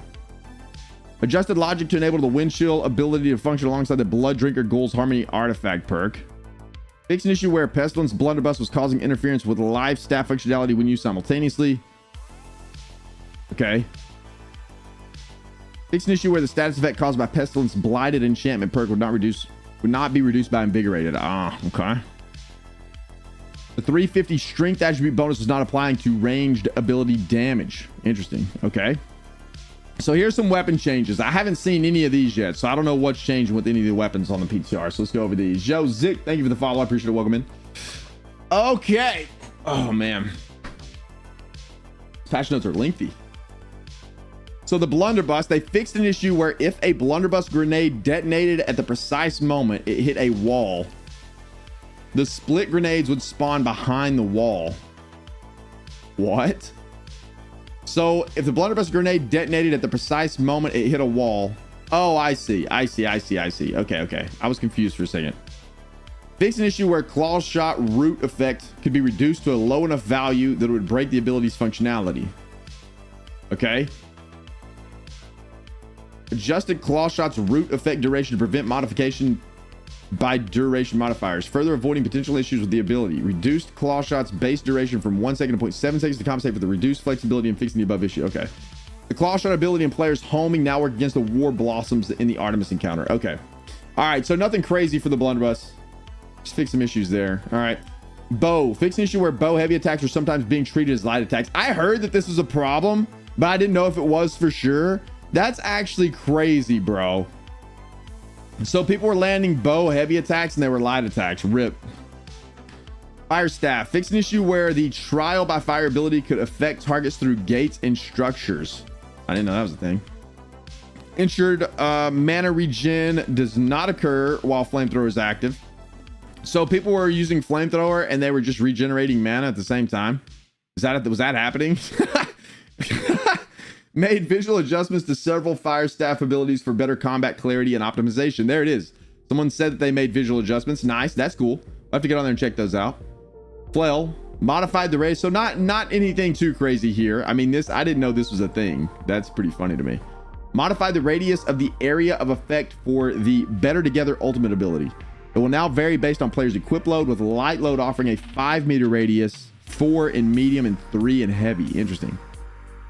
Adjusted logic to enable the wind chill ability to function alongside the Blood Drinker Ghoul's Harmony artifact perk. Fix an issue where Pestilence Blunderbuss was causing interference with live staff functionality when used simultaneously. Okay. Fix an issue where the status effect caused by Pestilence Blighted enchantment perk would not be reduced by Invigorated. Okay. The 350 strength attribute bonus was not applying to ranged ability damage. Interesting. Okay. So here's some weapon changes. I haven't seen any of these yet, so I don't know what's changing with any of the weapons on the PTR. So let's go over these. Yo, Zick, thank you for the follow. I appreciate it. Welcome in. Okay. Oh, man. Patch notes are lengthy. So the blunderbuss, they fixed an issue where if a blunderbuss grenade detonated at the precise moment it hit a wall, the split grenades would spawn behind the wall. What? So if the blunderbuss grenade detonated at the precise moment it hit a wall. Oh, I see. Okay. I was confused for a second. Fix an issue where claw shot root effect could be reduced to a low enough value that it would break the ability's functionality. Okay. Adjusted claw shot's root effect duration to prevent modification by duration modifiers, further avoiding potential issues with the ability. Reduced claw shot's base duration from 1 second to 0.7 seconds to compensate for the reduced flexibility and fixing the above issue. Okay. The claw shot ability and players homing now work against the war blossoms in the Artemis encounter. Okay. All right. So nothing crazy for the blunderbuss. Just fix some issues there. All right. Bow. Fix an issue where bow heavy attacks are sometimes being treated as light attacks. I heard that this was a problem, but I didn't know if it was for sure. That's actually crazy, bro. So people were landing bow heavy attacks and they were light attacks. RIP. Fire staff. Fix an issue where the trial by fire ability could affect targets through gates and structures. I didn't know that was a thing. Ensured mana regen does not occur while flamethrower is active. So people were using flamethrower and they were just regenerating mana at the same time. Was that happening? Made visual adjustments to several fire staff abilities for better combat clarity and optimization. There it is. Someone said that they made visual adjustments. Nice. That's cool. I'll have to get on there and check those out. Flail modified the race. So not anything too crazy here. I mean, I didn't know this was a thing. That's pretty funny to me. Modified the radius of the area of effect for the Better Together ultimate ability. It will now vary based on players' equip load, with light load offering a 5 meter radius, 4 in medium, and 3 in heavy. Interesting.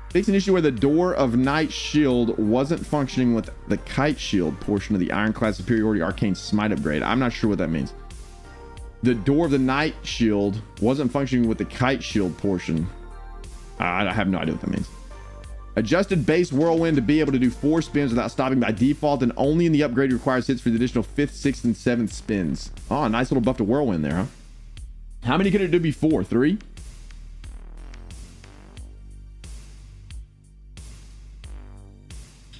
Fix an issue where the Door of Night shield wasn't functioning with the Kite shield portion of the Ironclad Superiority Arcane Smite upgrade. I'm not sure what that means. The Door of the Night shield wasn't functioning with the Kite shield portion. I have no idea what that means. Adjusted base Whirlwind to be able to do 4 spins without stopping by default, and only in the upgrade requires hits for the additional 5th, 6th, and 7th spins. Oh, nice little buff to Whirlwind there, huh? How many could it do before? 3?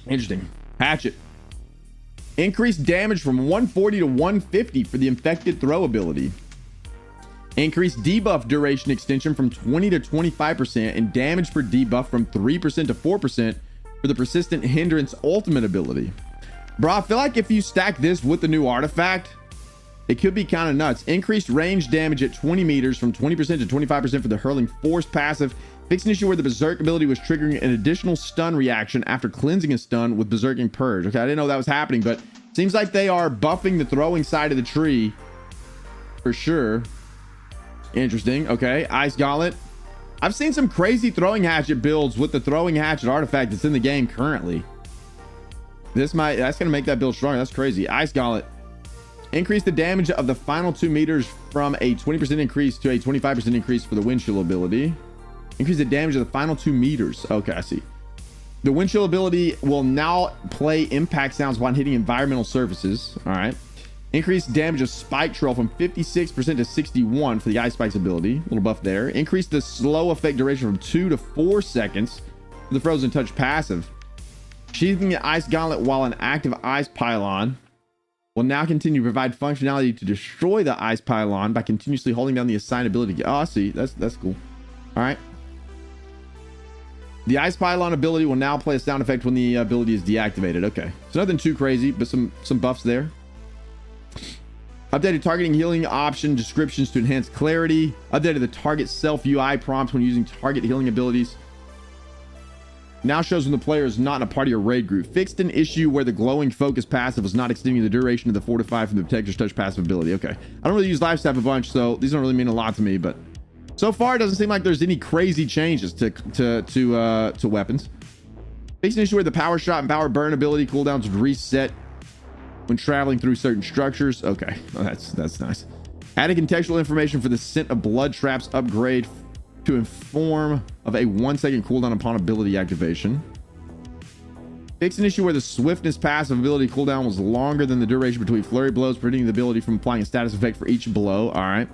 Interesting. Hatchet. Increased damage from 140 to 150 for the infected throw ability. Increased debuff duration extension from 20 to 25% and damage per debuff from 3% to 4% for the persistent hindrance ultimate ability. Bro, I feel like if you stack this with the new artifact, it could be kind of nuts. Increased range damage at 20 meters from 20% to 25% for the hurling force passive. Fix an issue where the Berserk ability was triggering an additional stun reaction after cleansing a stun with Berserking Purge. Okay, I didn't know that was happening, but seems like they are buffing the throwing side of the tree for sure. Interesting. Okay, Ice Gauntlet. I've seen some crazy throwing hatchet builds with the throwing hatchet artifact that's in the game currently. That's gonna make that build stronger. That's crazy. Ice Gauntlet. Increase the damage of the final 2 meters from a 20% increase to a 25% increase for the wind chill ability. Increase the damage of the final 2 meters. Okay, I see. The wind chill ability will now play impact sounds while hitting environmental surfaces. All right. Increase damage of Spike Trail from 56% to 61 for the Ice Spikes ability. A little buff there. Increase the slow effect duration from 2 to 4 seconds for the Frozen Touch passive. Sheathing the Ice Gauntlet while an active Ice Pylon will now continue to provide functionality to destroy the Ice Pylon by continuously holding down the assigned ability. Oh, I see. That's cool. All right. The Ice Pylon ability will now play a sound effect when the ability is deactivated. Okay. So nothing too crazy, but some buffs there. Updated targeting healing option descriptions to enhance clarity. Updated the target self UI prompt when using target healing abilities. Now shows when the player is not in a party or raid group. Fixed an issue where the glowing focus passive was not extending the duration of the Fortify from the Protector's Touch passive ability. Okay. I don't really use Life Staff a bunch, so these don't really mean a lot to me, but so far it doesn't seem like there's any crazy changes to weapons. Fixed an issue where the Power Shot and Power Burn ability cooldowns would reset when traveling through certain structures. Okay. Oh, that's nice. Added contextual information for the Scent of Blood Traps upgrade to inform of a 1-second cooldown upon ability activation. Fix an issue where the Swiftness passive ability cooldown was longer than the duration between flurry blows, preventing the ability from applying a status effect for each blow. All right.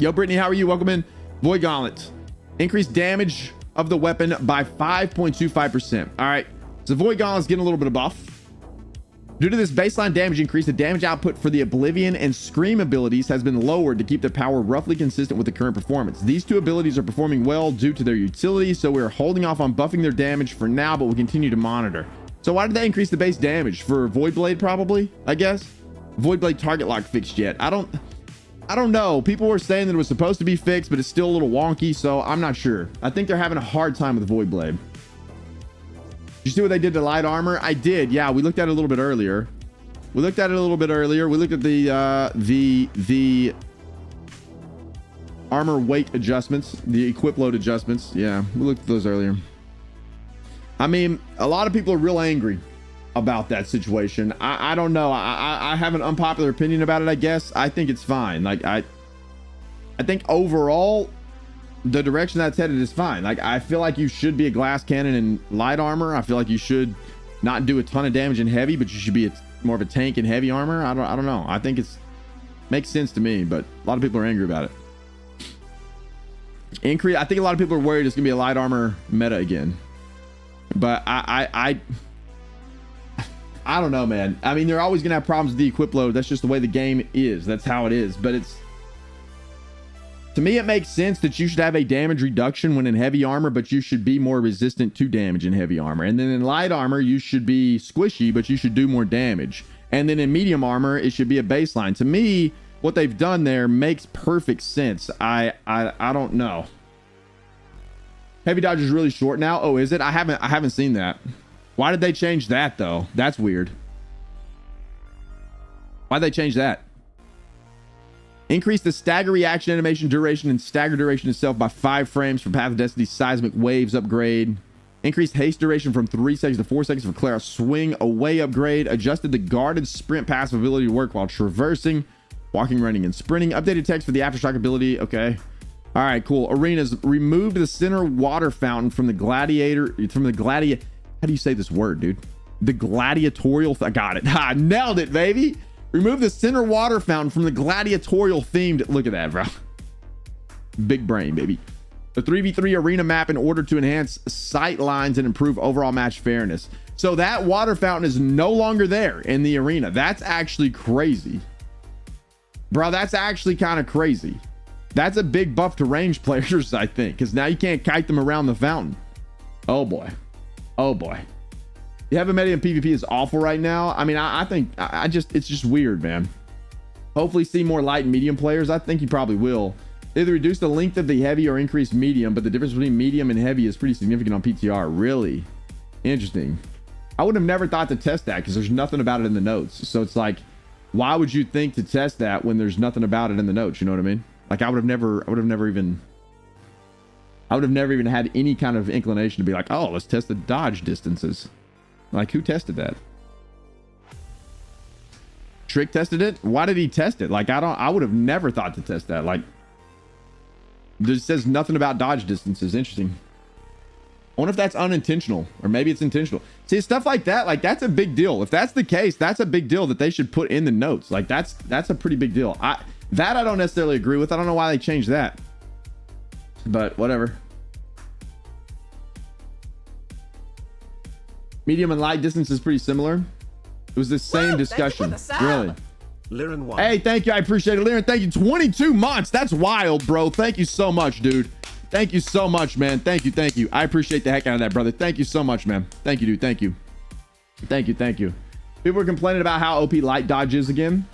Yo, Brittany, how are you? Welcome in. Void Gauntlet. Increase damage of the weapon by 5.25%. All right. So Void Gauntlet's getting a little bit of buff. Due to this baseline damage increase, the damage output for the Oblivion and Scream abilities has been lowered to keep the power roughly consistent with the current performance. These two abilities are performing well due to their utility, so we're holding off on buffing their damage for now, but we'll continue to monitor. So why did they increase the base damage? For Void Blade, probably, I guess? Void Blade target lock fixed yet? I don't know. People were saying that it was supposed to be fixed, but it's still a little wonky, so I'm not sure. I think they're having a hard time with Void Blade. Did you see what they did to light armor? I did. Yeah, we looked at it a little bit earlier. We looked at the armor weight adjustments, the equip load adjustments. Yeah, we looked at those earlier. I mean, a lot of people are real angry about that situation. I don't know. I have an unpopular opinion about it, I guess. I think it's fine. Like, I think overall, the direction that's headed is fine. Like, I feel like you should be a glass cannon in light armor. I feel like you should not do a ton of damage in heavy, but you should be more of a tank in heavy armor. I don't know. I think makes sense to me, but a lot of people are angry about it. I think a lot of people are worried it's gonna be a light armor meta again, but I don't know, man. I mean, they're always gonna have problems with the equip load. That's just the way the game is. That's how it is. But to me, it makes sense that you should have a damage reduction when in heavy armor, but you should be more resistant to damage in heavy armor. And then in light armor, you should be squishy, but you should do more damage. And then in medium armor, it should be a baseline. To me, what they've done there makes perfect sense. I don't know. Heavy dodge is really short now. Oh, is it? I haven't seen that. Why did they change that though? That's weird. Why'd they change that? Increase the stagger reaction animation duration and stagger duration itself by 5 frames for Path of Destiny's Seismic Waves upgrade. Increased haste duration from 3 seconds to 4 seconds for Clara Swing Away upgrade. Adjusted the guarded sprint passive ability to work while traversing, walking, running, and sprinting. Updated text for the Aftershock ability. Okay. All right, cool. Arenas. Removed the center water fountain from the how do you say this word, dude? The gladiatorial. I got it. I nailed it, baby. Remove the center water fountain from the gladiatorial themed. Look at that, bro. Big brain, baby. The 3v3 arena map in order to enhance sight lines and improve overall match fairness. So that water fountain is no longer there in the arena. That's actually crazy. Bro, that's actually kind of crazy. That's a big buff to range players, I think, because now you can't kite them around the fountain. Oh boy. Oh boy. The heavy medium PvP is awful right now. I mean, I think it's just weird, man. Hopefully see more light and medium players. I think you probably will. Either reduce the length of the heavy or increase medium, but the difference between medium and heavy is pretty significant on PTR. Really? Interesting. I would have never thought to test that because there's nothing about it in the notes. So it's like, why would you think to test that when there's nothing about it in the notes? You know what I mean? Like I would have never even had any kind of inclination to be like, oh, let's test the dodge distances. Like who tested that? Trick tested it? Why did he test it? Like I would have never thought to test that. Like it says nothing about dodge distances. Interesting. I wonder if that's unintentional or maybe it's intentional. See, stuff like that, like that's a big deal. If that's the case, that's a big deal that they should put in the notes. Like that's a pretty big deal. I don't necessarily agree with. I don't know why they changed that, but whatever. Medium and light distance is pretty similar. It was the same discussion. Really? Liren 1. Hey, thank you. I appreciate it. Liren, thank you. 22 months. That's wild, bro. Thank you so much, dude. Thank you so much, man. Thank you. Thank you. I appreciate the heck out of that, brother. Thank you so much, man. Thank you, dude. Thank you. Thank you. Thank you. People were complaining about how OP light dodge is again.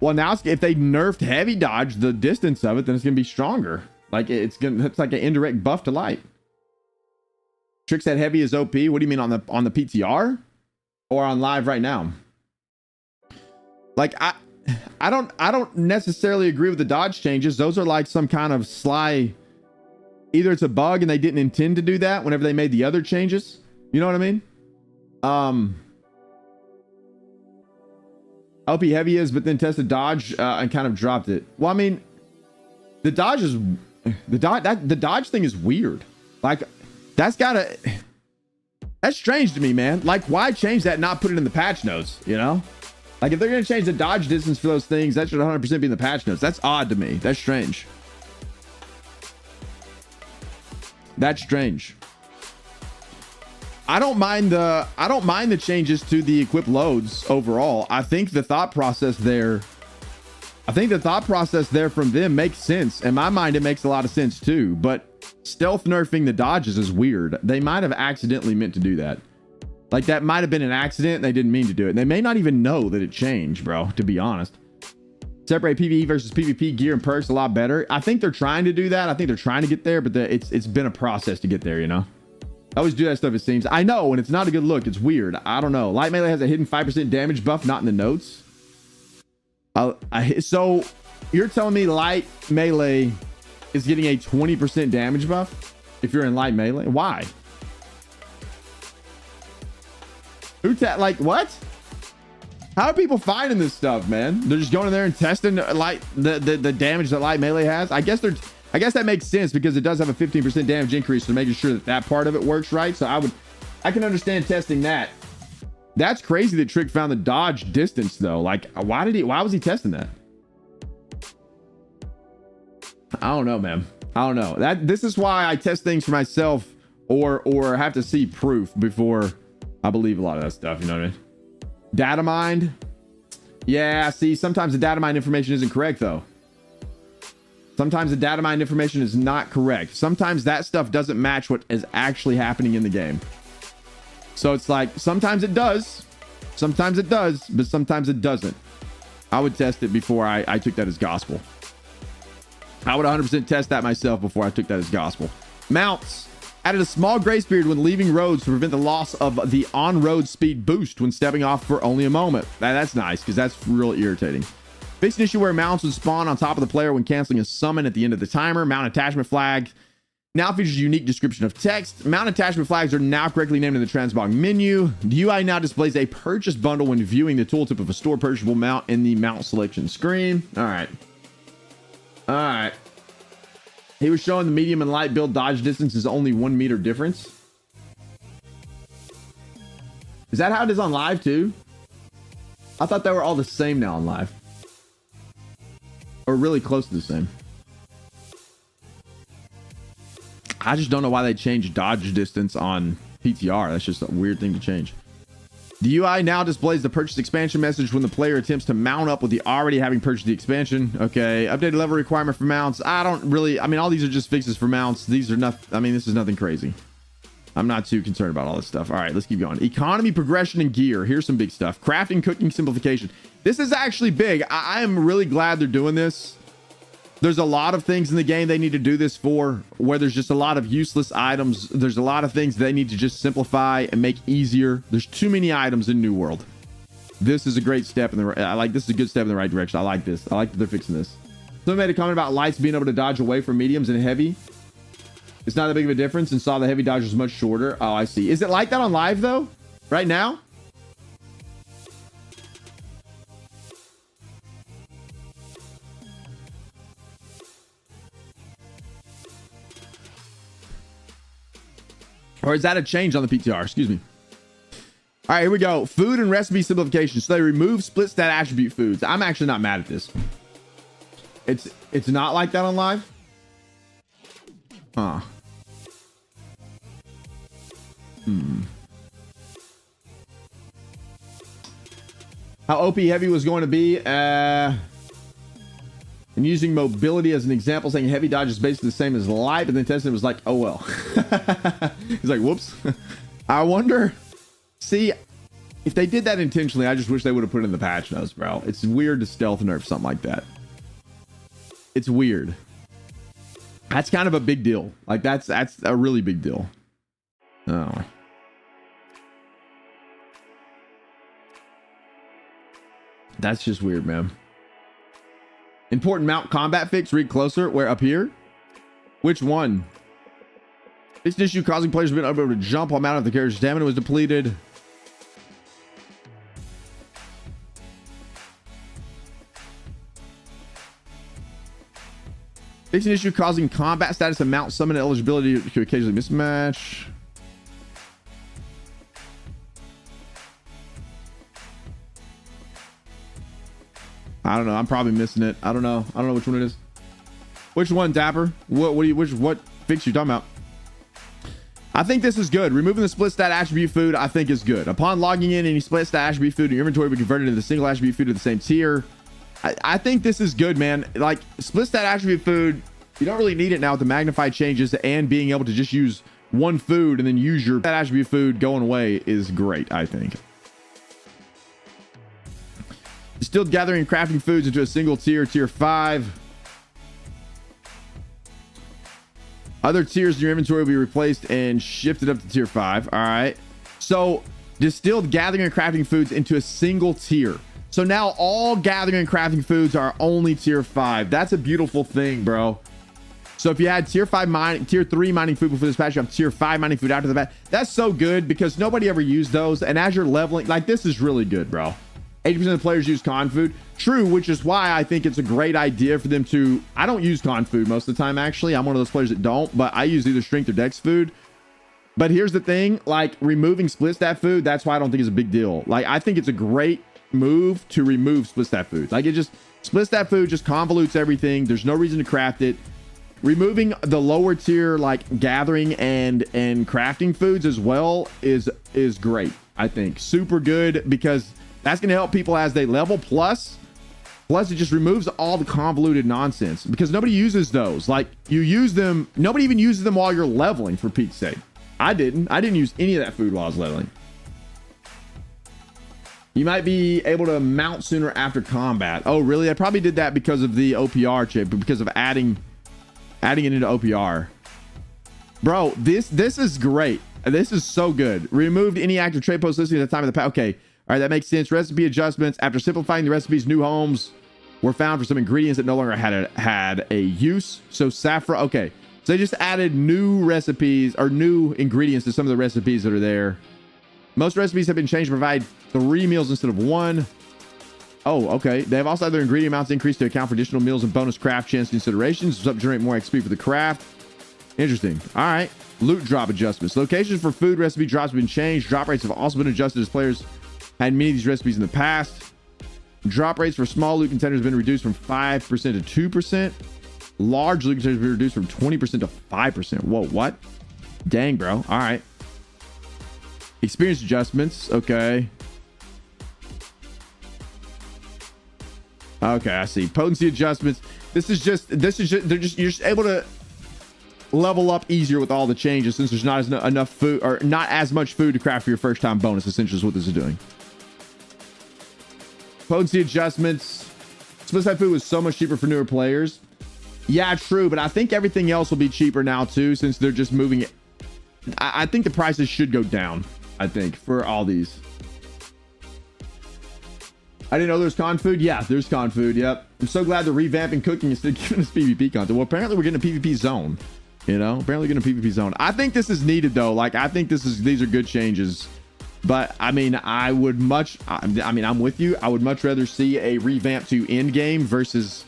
Well, now if they nerfed heavy dodge, the distance of it, then it's going to be stronger. Like it's like an indirect buff to light. Trick said heavy is OP. What do you mean on the PTR or on live right now? Like I don't necessarily agree with the dodge changes. Those are like some kind of sly, either it's a bug and they didn't intend to do that whenever they made the other changes. You know what I mean? OP heavy is, but then tested dodge and kind of dropped it. Well, I mean, the dodge thing is weird. Like that's strange to me, man. Like why change that and not put it in the patch notes, you know? Like if they're going to change the dodge distance for those things, that should 100% be in the patch notes. That's odd to me. That's strange. That's strange. I don't mind the changes to the equip loads overall. I think the thought process there from them makes sense. In my mind, it makes a lot of sense too, but stealth nerfing the dodges is weird. They might have accidentally meant to do that. Like that might have been an accident and they didn't mean to do it. They may not even know that it changed, bro, to be honest. Separate PvE versus PvP gear and perks a lot better. I think they're trying to do that. I think they're trying to get there, but it's been a process to get there, you know? I always do that stuff, it seems. I know, and it's not a good look. It's weird. I don't know. Light melee has a hidden 5% damage buff, not in the notes. So you're telling me light melee is getting a 20% damage buff if you're in light melee? Why? Like what? How are people finding this stuff, man? They're just going in there and testing light the damage that light melee has. I guess that makes sense because it does have a 15% damage increase, so making sure that part of it works right. So I can understand testing that. That's crazy that Trick found the dodge distance though. Like why was he testing that? I don't know, man. I don't know. This is why I test things for myself or have to see proof before I believe a lot of that stuff. You know what I mean? Data mined. Yeah, see, sometimes the data mined information isn't correct though. Sometimes the data mined information is not correct. Sometimes that stuff doesn't match what is actually happening in the game. So it's like, sometimes it does, but sometimes it doesn't. I would test it before I took that as gospel. I would 100% test that myself before I took that as gospel. Mounts. Added a small grace period when leaving roads to prevent the loss of the on-road speed boost when stepping off for only a moment. That's nice because that's real irritating. Fixed an issue where mounts would spawn on top of the player when canceling a summon at the end of the timer. Mount attachment flag now features a unique description of text. Mount attachment flags are now correctly named in the transmog menu. The UI now displays a purchase bundle when viewing the tooltip of a store purchasable mount in the mount selection screen. All right. He was showing the medium and light build dodge distance is only 1 meter difference. Is that how it is on live too? I thought they were all the same now on live. Or really close to the same. I just don't know why they changed dodge distance on PTR. That's just a weird thing to change. The UI now displays the purchase expansion message when the player attempts to mount up with the already having purchased the expansion. Okay, updated level requirement for mounts. I mean, all these are just fixes for mounts. These are not, I mean, this is nothing crazy. I'm not too concerned about all this stuff. All right, let's keep going. Economy, progression, and gear. Here's some big stuff. Crafting, cooking, simplification. This is actually big. I am really glad they're doing this. There's a lot of things in the game they need to do this for, where there's just a lot of useless items. There's a lot of things they need to just simplify and make easier. There's too many items in New World. This is a great step in the right. This is a good step in the right direction. I like this. I like that they're fixing this. Someone made a comment about lights being able to dodge away from mediums and heavy. It's not that big of a difference, and saw the heavy dodge was much shorter. Oh, I see. Is it like that on live though? Right now? Or is that a change on the PTR? Excuse me. All right, here we go. Food and recipe simplification. So they remove split stat attribute foods. I'm actually not mad at this. It's not like that on live. Huh. How OP heavy was going to be. And using mobility as an example, saying heavy dodge is basically the same as light, but then testing it was like, oh well. He's like, whoops. I wonder. See, if they did that intentionally, I just wish they would have put it in the patch notes, bro. It's weird to stealth nerf something like that. It's weird. That's kind of a big deal. Like that's a really big deal. Oh. That's just weird, man. Important mount combat fix. Read closer. Where? Up here? Which one? This issue causing players being able to jump while mounted if the character's stamina was depleted. Fix an issue causing combat status and mount summon eligibility to occasionally mismatch. I don't know. I'm probably missing it. I don't know. I don't know which one it is. Which one, Dapper? What fix you talking about? I think this is good. Removing the split stat attribute food, I think is good. Upon logging in, any split stat attribute food in your inventory will be converted into the single attribute food of the same tier. I think this is good, man. Like split stat attribute food, you don't really need it now with the magnified changes and being able to just use one food and then use your that attribute food going away is great, I think. Distilled gathering and crafting foods into a single tier, tier 5. Other tiers in your inventory will be replaced and shifted up to tier 5. All right. So distilled gathering and crafting foods into a single tier. So now all gathering and crafting foods are only tier 5. That's a beautiful thing, bro. So if you had tier 5 mining, tier 3 mining food before this patch, you have tier 5 mining food after the patch. That's so good because nobody ever used those. And as you're leveling, like this is really good, bro. 80% of the players use con food. True, which is why I think it's a great idea for them to... I don't use con food most of the time, actually. I'm one of those players that don't, but I use either strength or dex food. But here's the thing, like removing split stat food, that's why I don't think it's a big deal. Like I think it's a great move to remove split stat food. Like it just... Split stat food just convolutes everything. There's no reason to craft it. Removing the lower tier, like gathering and crafting foods as well is great, I think. Super good because... That's going to help people as they level. Plus it just removes all the convoluted nonsense because nobody uses those. Like you use them. Nobody even uses them while you're leveling, for Pete's sake. I didn't use any of that food while I was leveling. You might be able to mount sooner after combat. Oh, really? I probably did that because of the OPR chip, but because of adding it into OPR. Bro, this is great. This is so good. Removed any active trade post listing at the time of the patch. Okay. All right, that makes sense. Recipe adjustments. After simplifying the recipes, new homes were found for some ingredients that no longer had a use. So saffron. Okay, so they just added new recipes or new ingredients to some of the recipes that are there. Most recipes have been changed to provide 3 meals instead of 1. Oh, okay. They have also had their ingredient amounts increased to account for additional meals and bonus craft chance considerations. So generate more XP for the craft. Interesting. All right. Loot drop adjustments. Locations for food recipe drops have been changed. Drop rates have also been adjusted as players had many of these recipes in the past. Drop rates for small loot containers have been reduced from 5% to 2%. Large loot containers have been reduced from 20% to 5%. Whoa, what? Dang, bro. All right. Experience adjustments. Okay. Okay, I see. Potency adjustments. You're just able to level up easier with all the changes since there's not enough food or not as much food to craft for your first time bonus, essentially is what this is doing. Potency adjustments. Split side food was so much cheaper for newer players. Yeah, true, but I think everything else will be cheaper now too, since they're just moving it. I think the prices should go down, I think, for all these. I didn't know there's con food. Yeah, there's con food. Yep. I'm so glad they're revamping cooking instead of giving us PvP content. Well, apparently we're getting a PvP zone. You know, apparently getting a PvP zone. I think this is needed though. Like, I think these are good changes. But I mean, I mean, I'm with you. I would much rather see a revamp to end game versus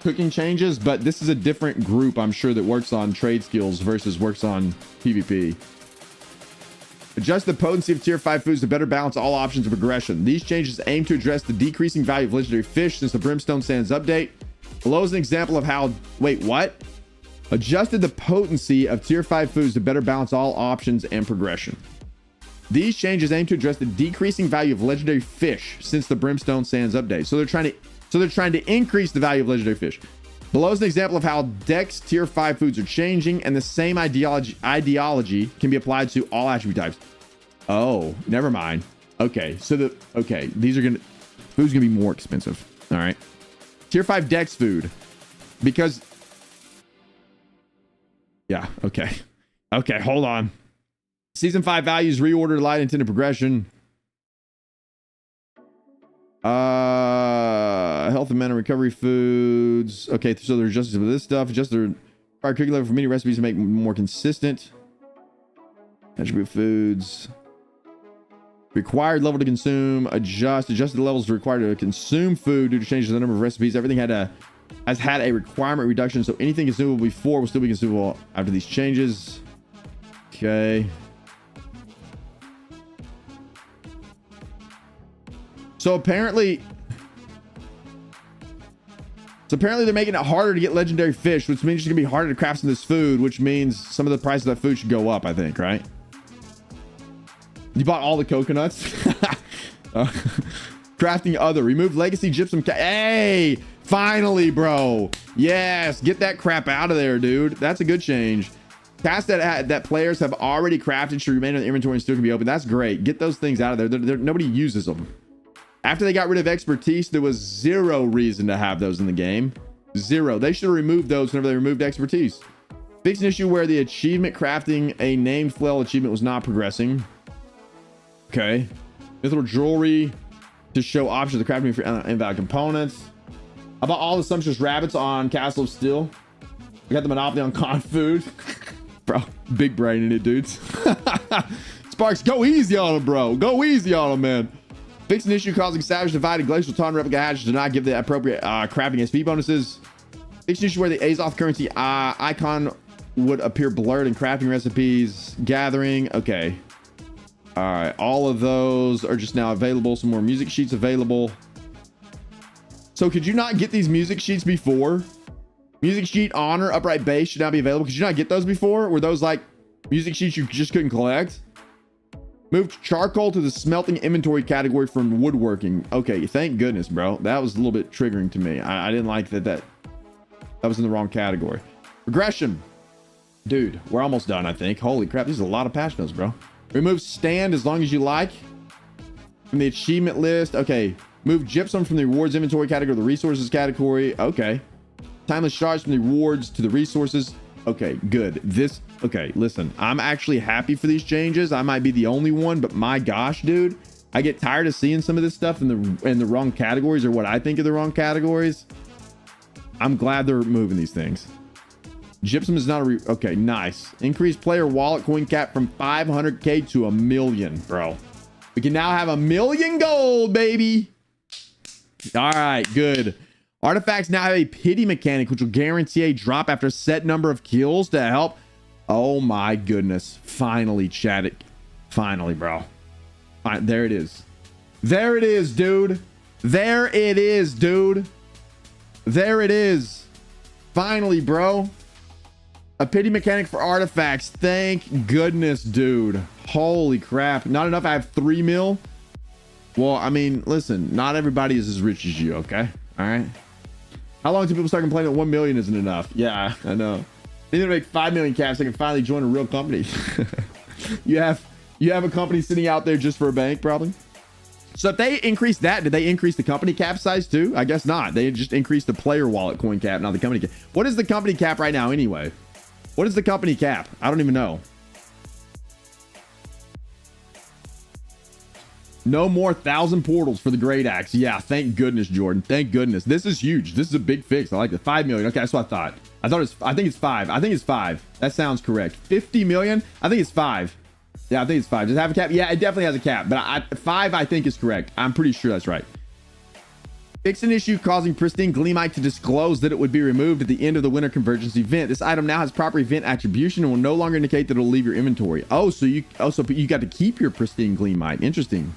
cooking changes. But this is a different group, I'm sure, that works on trade skills versus works on PvP. Adjust the potency of tier 5 foods to better balance all options of progression. These changes aim to address the decreasing value of legendary fish since the Brimstone Sands update. Below is an example of how... Wait, what? Adjusted the potency of tier 5 foods to better balance all options and progression. These changes aim to address the decreasing value of legendary fish since the Brimstone Sands update. So they're trying to increase the value of legendary fish. Below is an example of how Dex tier 5 foods are changing, and the same ideology can be applied to all attribute types. Oh, never mind. Okay, so these are food's gonna be more expensive. All right, tier 5 Dex food, because yeah, okay, hold on. Season 5 values reorder light intended progression. Health and mana recovery foods. Okay, so they're adjusted to this stuff. Adjust their required cooking level for many recipes to make more consistent. Attribute foods. Required level to consume. Adjusted the levels required to consume food due to changes in the number of recipes. Everything has had a requirement reduction, so anything consumable before will still be consumable after these changes. Okay. So apparently they're making it harder to get legendary fish, which means it's gonna be harder to craft some of this food, which means some of the price of that food should go up, I think, right? You bought all the coconuts? Crafting other. Remove legacy gypsum. Hey, finally, bro. Yes, get that crap out of there, dude. That's a good change. Tasks that players have already crafted should remain in the inventory and still can be open. That's great. Get those things out of there. Nobody uses them. After they got rid of expertise, there was zero reason to have those in the game. Zero. They should have removed those whenever they removed expertise. Fix an issue where the achievement crafting a named flail achievement was not progressing. Okay. Mithril jewelry to show options of crafting for invalid components. How about all the sumptuous rabbits on Castle of Steel? We got the monopoly on con food. Bro, big brain in it, dudes. Sparks, go easy on him, bro. Go easy on him, man. Fix an issue causing Savage Divide and Glacial Taunt replica hatches to not give the appropriate crafting SP bonuses. Fix an issue where the Azoth currency icon would appear blurred in crafting recipes. Gathering. Okay. All right. All of those are just now available. Some more music sheets available. So could you not get these music sheets before? Music sheet honor upright base should now be available. Could you not get those before? Were those like music sheets you just couldn't collect? Moved charcoal to the smelting inventory category from woodworking. Okay, thank goodness, bro. That was a little bit triggering to me. I didn't like that was in the wrong category. Progression. Dude, we're almost done, I think. Holy crap, these are a lot of patch notes, bro. Remove stand as long as you like from the achievement list. Okay. Move gypsum from the rewards inventory category to the resources category. Okay. Timeless shards from the rewards to the resources. Okay, good. Okay, listen, I'm actually happy for these changes. I might be the only one, but my gosh, dude, I get tired of seeing some of this stuff in the wrong categories, or what I think are the wrong categories. I'm glad they're moving these things. Gypsum is not okay, nice. Increase player wallet coin cap from 500k to 1 million, bro. We can now have 1 million gold, baby. All right, good. Artifacts now have a pity mechanic, which will guarantee a drop after a set number of kills to help. Oh my goodness. Finally, chat it. Finally, bro. There it is. There it is, dude. There it is, dude. There it is. Finally, bro. A pity mechanic for artifacts. Thank goodness, dude. Holy crap. Not enough. I have 3 mil. Well, I mean, listen, not everybody is as rich as you, okay? All right. How long do people start complaining that 1 million isn't enough? Yeah, I know. They need to make 5 million caps so they can finally join a real company. You have a company sitting out there just for a bank, probably. So if they increase that, did they increase the company cap size too? I guess not. They just increased the player wallet coin cap, not the company cap. What is the company cap right now anyway? What is the company cap? I don't even know. No more 1,000 portals for the Great Axe. Yeah, thank goodness, Jordan. Thank goodness. This is huge. This is a big fix. I like it. 5 million. Okay, that's what I thought. I think it's 5. I think it's 5. That sounds correct. 50 million? I think it's 5. Yeah, I think it's 5. Does it have a cap? Yeah, it definitely has a cap. But 5, I think, is correct. I'm pretty sure that's right. Fix an issue causing pristine gleamite to disclose that it would be removed at the end of the winter convergence event. This item now has proper event attribution and will no longer indicate that it will leave your inventory. So you got to keep your pristine gleamite. Interesting.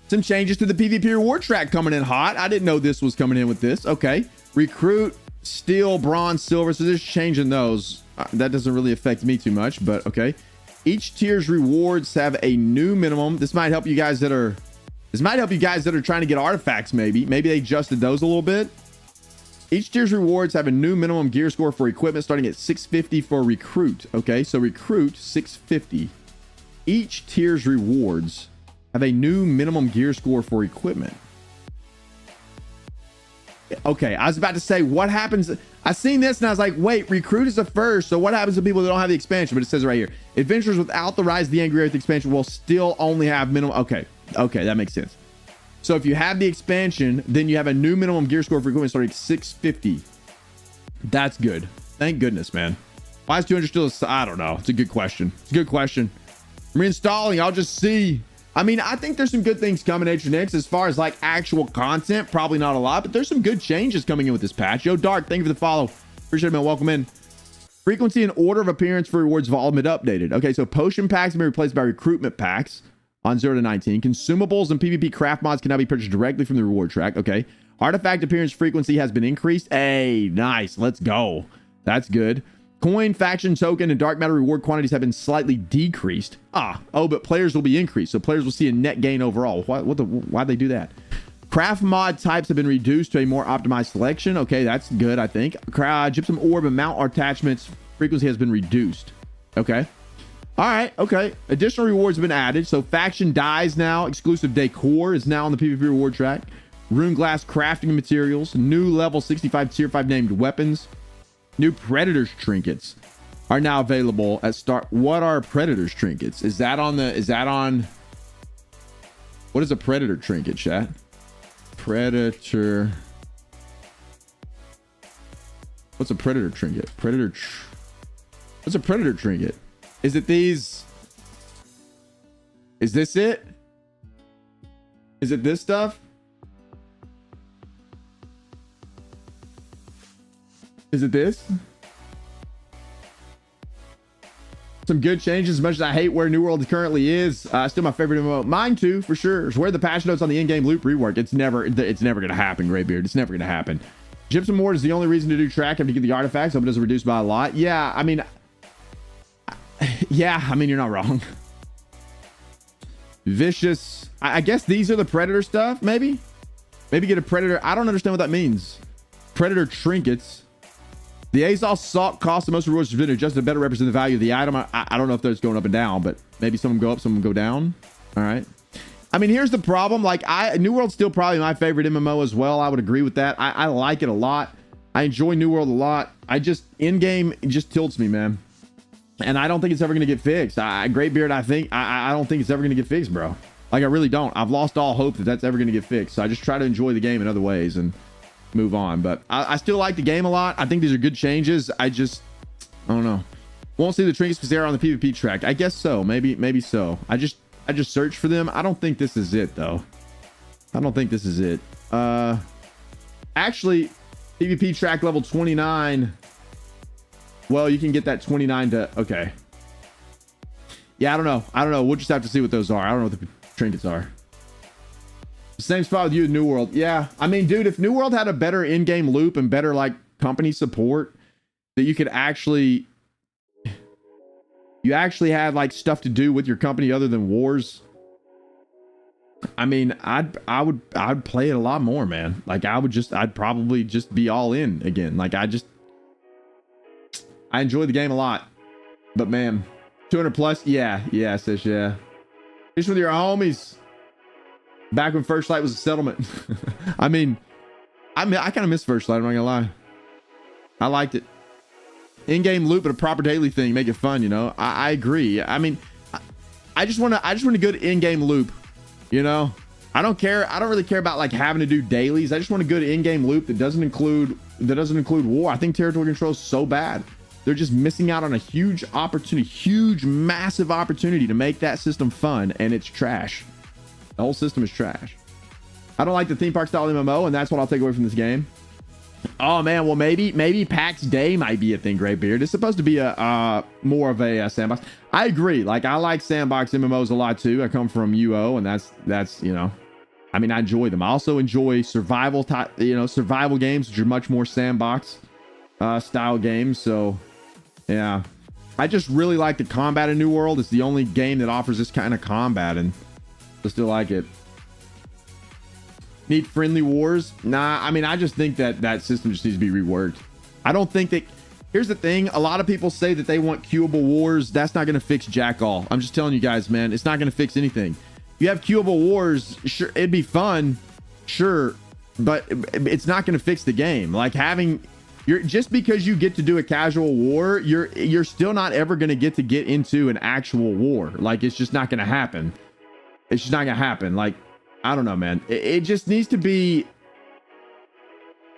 Some changes to the PvP reward track coming in hot. I didn't know this was coming in with this. Okay. Recruit, steel, bronze, silver. So just changing those. That doesn't really affect me too much, but okay. Each tier's rewards have a new minimum. This might help you guys that are trying to get artifacts. Maybe they adjusted those a little bit. Each tier's rewards have a new minimum gear score for equipment starting at 650 for recruit. Okay, so recruit 650. Each tier's rewards have a new minimum gear score for equipment. Okay, I was about to say, what happens? I seen this and I was like, wait, recruit is the first. So what happens to people that don't have the expansion? But it says right here, adventurers without the Rise of the Angry Earth expansion will still only have minimum. Okay, that makes sense. So if you have the expansion, then you have a new minimum gear score for equipment starting at 650. That's good. Thank goodness, man. Why is 200 still? I don't know. It's a good question. I'm reinstalling. I'll just see. I mean, I think there's some good things coming at your next as far as like actual content. Probably not a lot, but there's some good changes coming in with this patch. Yo, Dark, thank you for the follow. Appreciate it, man. Welcome in. Frequency and order of appearance for rewards have all been updated. Okay, so potion packs have been replaced by recruitment packs on 0 to 19. Consumables and PvP craft mods can now be purchased directly from the reward track. Okay. Artifact appearance frequency has been increased. Hey, nice. Let's go. That's good. Coin, faction, token, and dark matter reward quantities have been slightly decreased. But players will be increased. So players will see a net gain overall. Why'd they do that? Craft mod types have been reduced to a more optimized selection. Okay, that's good, I think. Gypsum orb and mount attachments frequency has been reduced. Okay. All right, okay. Additional rewards have been added. So faction dies now. Exclusive decor is now on the PvP reward track. Rune glass crafting materials. New level 65 tier 5 named weapons. New predators trinkets are now available at start. What are predators trinkets? Is that on? What is a predator trinket, chat? Predator. What's a predator trinket? What's a predator trinket? Is it these? Is this it? Is it this stuff? Is it this? Some good changes. As much as I hate where New World currently is, still my favorite MMO. Mine too, for sure. It's where the patch notes on the in-game loop rework. It's never gonna happen, Graybeard. It's never gonna happen. Gypsum Ward is the only reason to do track and to get the artifacts. Hope it doesn't reduce by a lot. Yeah, I mean, you're not wrong. Vicious. I guess these are the predator stuff. Maybe get a predator. I don't understand what that means. Predator trinkets. The Azal salt cost the most rewards has been adjusted to better represent the value of the item. I don't know if those going up and down, but maybe some of them go up, some of them go down. All right. I mean, here's the problem. Like, New World's still probably my favorite MMO as well. I would agree with that. I like it a lot. I enjoy New World a lot. In-game, it just tilts me, man. And I don't think it's ever going to get fixed. Graybeard, I don't think it's ever going to get fixed, bro. Like, I really don't. I've lost all hope that that's ever going to get fixed. So I just try to enjoy the game in other ways and move on. But I still like the game a lot. I think these are good changes. I don't know. Won't see the trinkets because they're on the PvP track. I guess so. Maybe so. I just searched for them. I don't think this is it though. I don't think this is it. Actually, PvP track level 29. Well, you can get that 29 to, okay. Yeah, I don't know. We'll just have to see what those are. I don't know what the trinkets are. Same spot with you in New World. Yeah, I mean, dude, if New World had a better in-game loop and better like company support, that you actually had like stuff to do with your company other than wars. I mean, I'd play it a lot more, man. Like I'd probably just be all in again. Like I enjoy the game a lot, but man, 200 plus. Yeah, sis, yeah. Just with your homies. Back when First Light was a settlement. I mean, I kind of miss First Light. I'm not gonna lie. I liked it. In-game loop, but a proper daily thing, make it fun. You know, I agree. I mean, I just want a good in-game loop. You know, I don't really care about like having to do dailies. I just want a good in-game loop that doesn't include war. I think territory control is so bad. They're just missing out on a huge opportunity, massive opportunity to make that system fun, and it's trash. The whole system is trash. I don't like the theme park style MMO, and that's what I'll take away from this game. Oh man, well maybe PAX Day might be a thing, Graybeard. It's supposed to be a more of a sandbox. I agree. Like I like sandbox MMOs a lot too. I come from UO, and that's you know, I mean I enjoy them. I also enjoy survival games, which are much more sandbox style games. So yeah, I just really like the combat in New World. It's the only game that offers this kind of combat, and I still like it. Need friendly wars? Nah, I mean, I just think that system just needs to be reworked. I don't think that... Here's the thing. A lot of people say that they want queuable wars. That's not going to fix jack all. I'm just telling you guys, man. It's not going to fix anything. You have queuable wars, sure, it'd be fun. Sure. But it's not going to fix the game. Like having... just because you get to do a casual war, you're still not ever going to get into an actual war. Like, it's just not going to happen. It's just not going to happen. Like... I don't know, man. It just needs to be...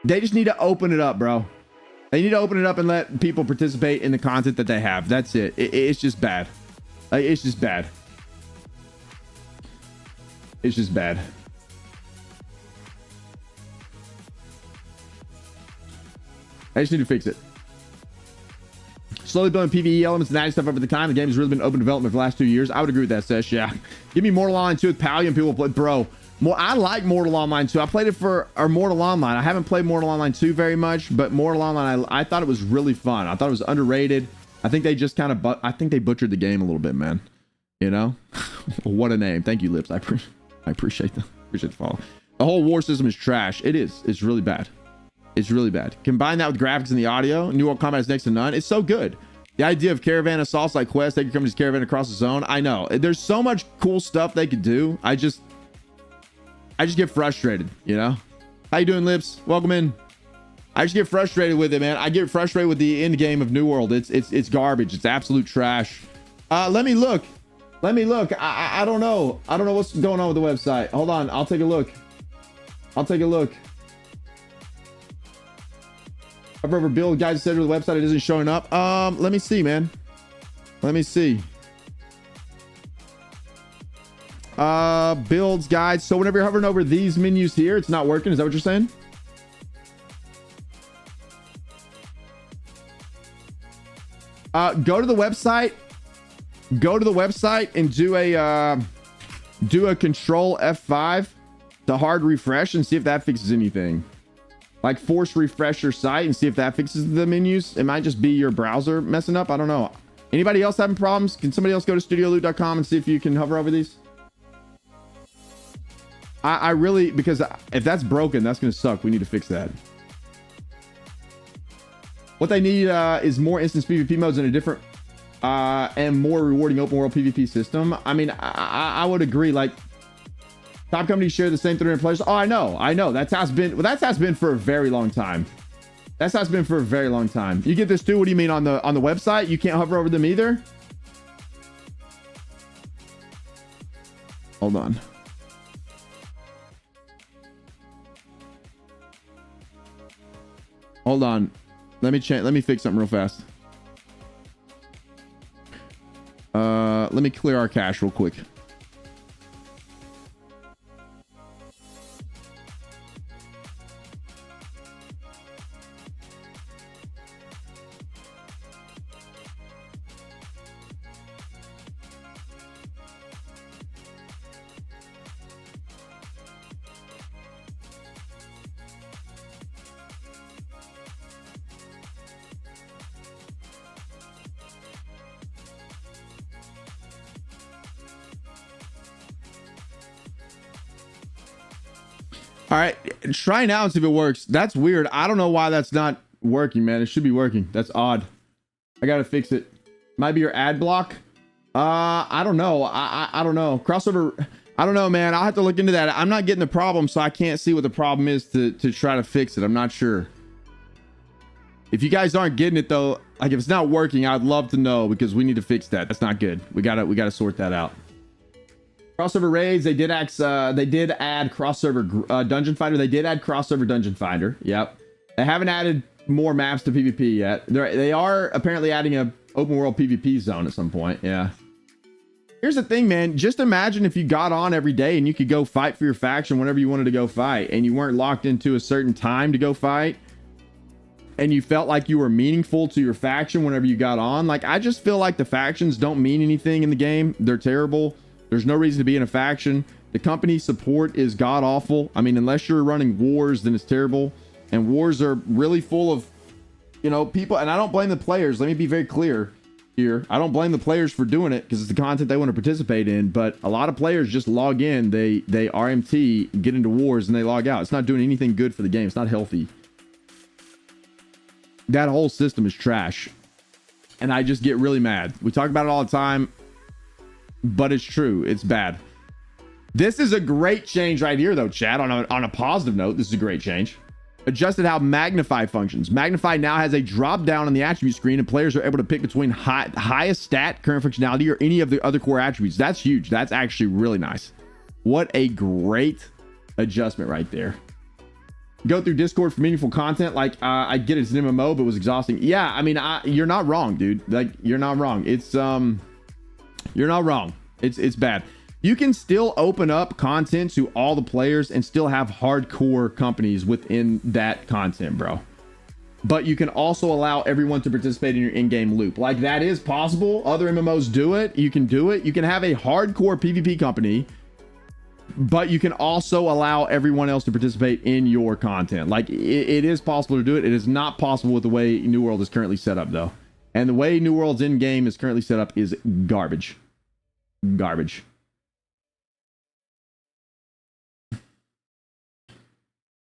They just need to open it up, bro. They need to open it up and let people participate in the content that they have. That's it. It's just bad. Like, it's just bad. It's just bad. I just need to fix it. Slowly building PvE elements and adding stuff over the time. The game has really been open development for the last 2 years. I would agree with that, Sesh. Yeah. Give me Mortal Online 2 with Pallium. People play, bro. I like Mortal Online 2. I played it for our Mortal Online. I haven't played Mortal Online 2 very much, but Mortal Online, I thought it was really fun. I thought it was underrated. I think they just kind of, I think they butchered the game a little bit, man. You know? What a name. Thank you, Lips. I appreciate the follow. The whole war system is trash. It is. It's really bad. It's really bad. Combine that with graphics and the audio. New World combat is next to none. It's so good. The idea of caravan assaults like Quest, take your company's caravan across the zone. I know. There's so much cool stuff they could do. I just get frustrated, you know? How you doing, Lips? Welcome in. I just get frustrated with it, man. I get frustrated with the end game of New World. It's garbage. It's absolute trash. Let me look. I don't know. I don't know what's going on with the website. Hold on. I'll take a look. However, Bill guys said to the website it isn't showing up. Let me see, man. Let me see. Builds guide. So whenever you're hovering over these menus here, it's not working. Is that what you're saying? Go to the website. Go to the website and do a control F5 to hard refresh and see if that fixes anything. Like force refresh your site and see if that fixes the menus. It might just be your browser messing up. I don't know. Anybody else having problems? Can somebody else go to studioloot.com and see if you can hover over these? I really, because if that's broken, that's going to suck. We need to fix that. What they need is more instance PvP modes and a different and more rewarding open world PvP system. I mean, I would agree. Like, top companies share the same 300 players. Oh, I know. That's has been for a very long time. That's has been for a very long time. You get this too. What do you mean on the website? You can't hover over them either. Hold on. Hold on. Let me fix something real fast. Let me clear our cache real quick. All right, try now and see if it works. That's weird. I don't know why that's not working, man. It should be working. That's odd. I gotta fix it. Might be your ad block. I don't know. I don't know. Crossover. I don't know, man. I'll have to look into that. I'm not getting the problem, so I can't see what the problem is to try to fix it. I'm not sure. If you guys aren't getting it though, like if it's not working, I'd love to know because we need to fix that. That's not good. We gotta sort that out. Crossover raids, they did add crossover dungeon finder. They did add crossover dungeon finder. Yep. They haven't added more maps to PvP yet. They are apparently adding a open world PvP zone at some point. Yeah. Here's the thing, man. Just imagine if you got on every day and you could go fight for your faction whenever you wanted to go fight, and you weren't locked into a certain time to go fight, and you felt like you were meaningful to your faction whenever you got on. Like, I just feel like the factions don't mean anything in the game. They're terrible. There's no reason to be in a faction. The company support is god awful. I mean, unless you're running wars, then it's terrible. And wars are really full of, you know, people. And I don't blame the players. Let me be very clear here. I don't blame the players for doing it because it's the content they want to participate in. But a lot of players just log in, they RMT, get into wars, and they log out. It's not doing anything good for the game. It's not healthy. That whole system is trash. And I just get really mad. We talk about it all the time, but it's true. It's bad. This is a great change right here, though, chat. On a positive note, this is a great change. Adjusted how Magnify functions. Magnify now has a drop down on the attribute screen, and players are able to pick between highest stat, current functionality, or any of the other core attributes. That's huge. That's actually really nice. What a great adjustment right there. Go through Discord for meaningful content. Like, I get it's an MMO, but it was exhausting. Yeah, I mean, you're not wrong, dude. Like, you're not wrong. It's you're not wrong. It's bad. You can still open up content to all the players and still have hardcore companies within that content, bro. But you can also allow everyone to participate in your in-game loop. Like, that is possible. Other MMOs do it. You can do it. You can have a hardcore PvP company, but you can also allow everyone else to participate in your content. Like, it is possible to do it. It is not possible with the way New World is currently set up, though. And the way New World's in-game is currently set up is garbage. Garbage.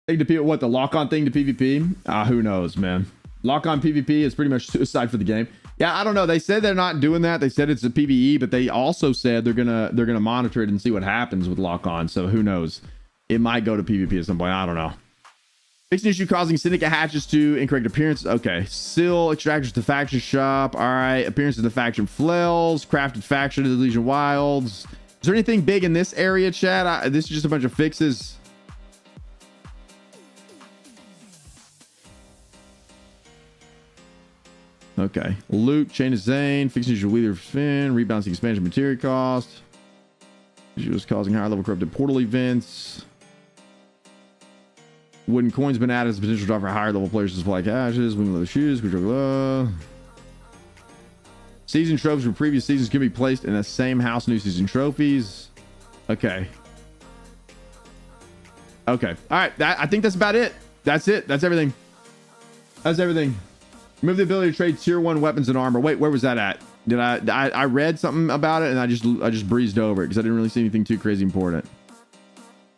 What, the lock-on thing to PvP? Who knows, man. Lock-on PvP is pretty much suicide for the game. Yeah, I don't know. They said they're not doing that. They said it's a PvE, but they also said they're gonna monitor it and see what happens with lock-on. So who knows? It might go to PvP at some point. I don't know. Fix an issue causing syndicate hatches to incorrect appearance. Okay. Seal extractors to faction shop. All right. Appearances to faction flails. Crafted faction to the Legion Wilds. Is there anything big in this area, chat? This is just a bunch of fixes. Okay. Loot, Chain of Zane, fixing your Wheeler Fin, rebalancing expansion material cost. She was causing higher level corrupted portal events. Wooden coins been added as a potential draw for higher level players to supply caches. Wing leather shoes, season trophies from previous seasons can be placed in the same house. New season trophies. Okay. Okay. All right. I think that's about it. That's it. That's everything. That's everything. Remove the ability to trade tier 1 weapons and armor. Wait, where was that at? Did I read something about it and I just breezed over it because I didn't really see anything too crazy important.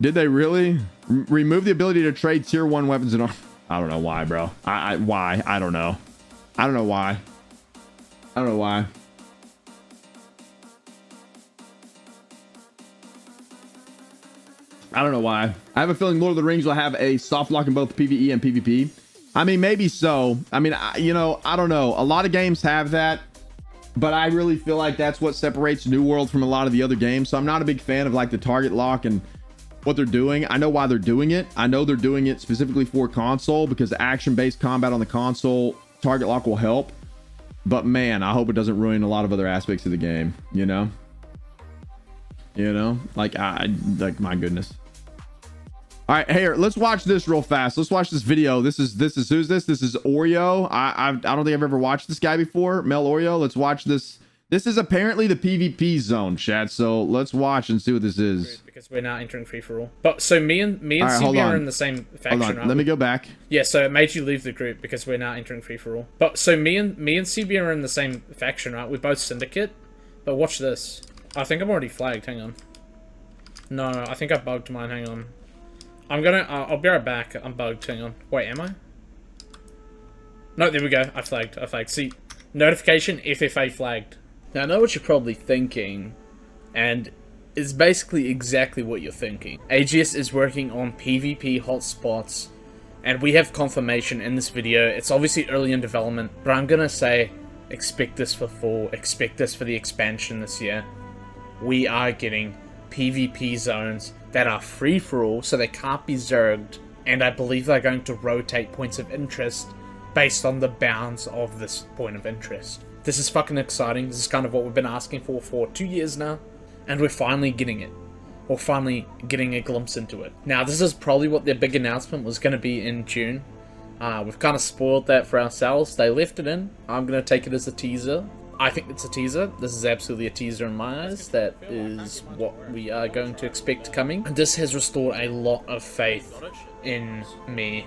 Did they really? Remove the ability to trade tier 1 weapons and armor. I don't know why, bro. Why? I don't know. I don't know why. I don't know why. I don't know why. I have a feeling Lord of the Rings will have a soft lock in both PvE and PvP. I mean, maybe so. I mean, you know, I don't know. A lot of games have that, but I really feel like that's what separates New World from a lot of the other games. So I'm not a big fan of like the target lock and what they're doing. I know why they're doing it. I know they're doing it specifically for console because action-based combat on the console, target lock will help. But man, I hope it doesn't ruin a lot of other aspects of the game, you know? You know? Like, my goodness. All right, hey, let's watch this real fast. Let's watch this video. This is who's this? This is Oreo. I don't think I've ever watched this guy before. Mel Oreo. Let's watch this. This is apparently the PvP zone, chat. So let's watch and see what this is. Because we're now entering free for all. But so me and CB are in the same faction. Hold on. Let me go back. Yeah, so it made you leave the group because we're now entering free for all. But so me and CB are in the same faction, right? We're both syndicate. But watch this. I think I'm already flagged. Hang on. No, I think I bugged mine. Hang on. I'll be right back. I'm bugged. Hang on. Wait, am I? No, there we go. I flagged. See, notification FFA flagged. Now, I know what you're probably thinking, and is basically exactly what you're thinking. AGS is working on PvP hotspots, and we have confirmation in this video. It's obviously early in development, but I'm gonna say expect this for fall, expect this for the expansion this year. We are getting PvP zones that are free for all, so they can't be zerged, and I believe they're going to rotate points of interest based on the bounds of this point of interest. This is fucking exciting. This is kind of what we've been asking for 2 years now, and we're finally getting it. Or finally getting a glimpse into it. Now, this is probably what their big announcement was going to be in June. We've kind of spoiled that for ourselves. They left it in. I'm going to take it as a teaser. I think it's a teaser. This is absolutely a teaser in my eyes. That is what we are going to expect coming. And this has restored a lot of faith in me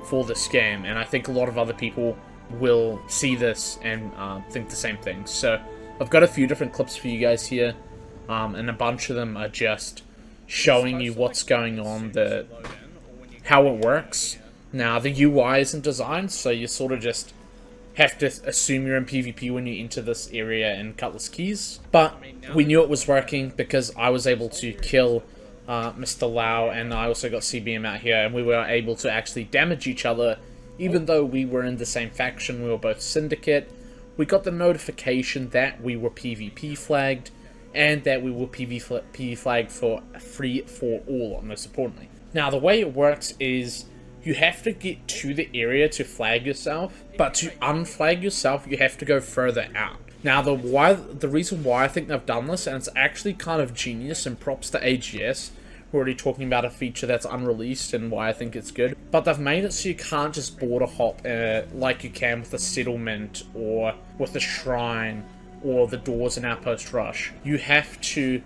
for this game. And I think a lot of other people will see this and think the same thing. So I've got a few different clips for you guys here. And a bunch of them are just showing you what's going on, how it works. Now, the UI isn't designed, so you sort of just have to assume you're in PvP when you enter this area in Cutlass Keys. But we knew it was working because I was able to kill Mr. Lau, and I also got CBM out here, and we were able to actually damage each other, even though we were in the same faction. We were both Syndicate. We got the notification that we were PvP flagged, and that we were PvP flagged for free for all, most importantly. Now, the way it works is you have to get to the area to flag yourself, but to unflag yourself, you have to go further out. Now, the reason why I think they've done this, and it's actually kind of genius, and props to AGS, we're already talking about a feature that's unreleased and why I think it's good, but they've made it so you can't just border hop like you can with a settlement or with a shrine or the doors in Outpost Rush. You have to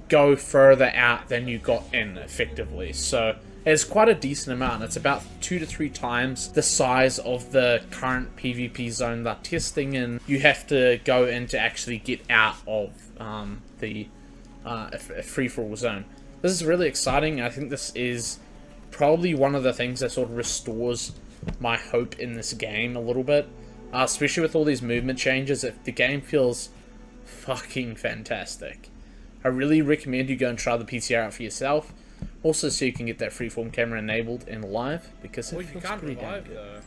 go further out than you got in, effectively. So it's quite a decent amount. It's about 2 to 3 times the size of the current PvP zone they're testing, and you have to go in to actually get out of the free-for-all zone. This is really exciting. I think this is probably one of the things that sort of restores my hope in this game a little bit. Especially with all these movement changes, the game feels fucking fantastic. I really recommend you go and try the PCR out for yourself. Also, so you can get that freeform camera enabled and live, because it feels pretty damn good. Though.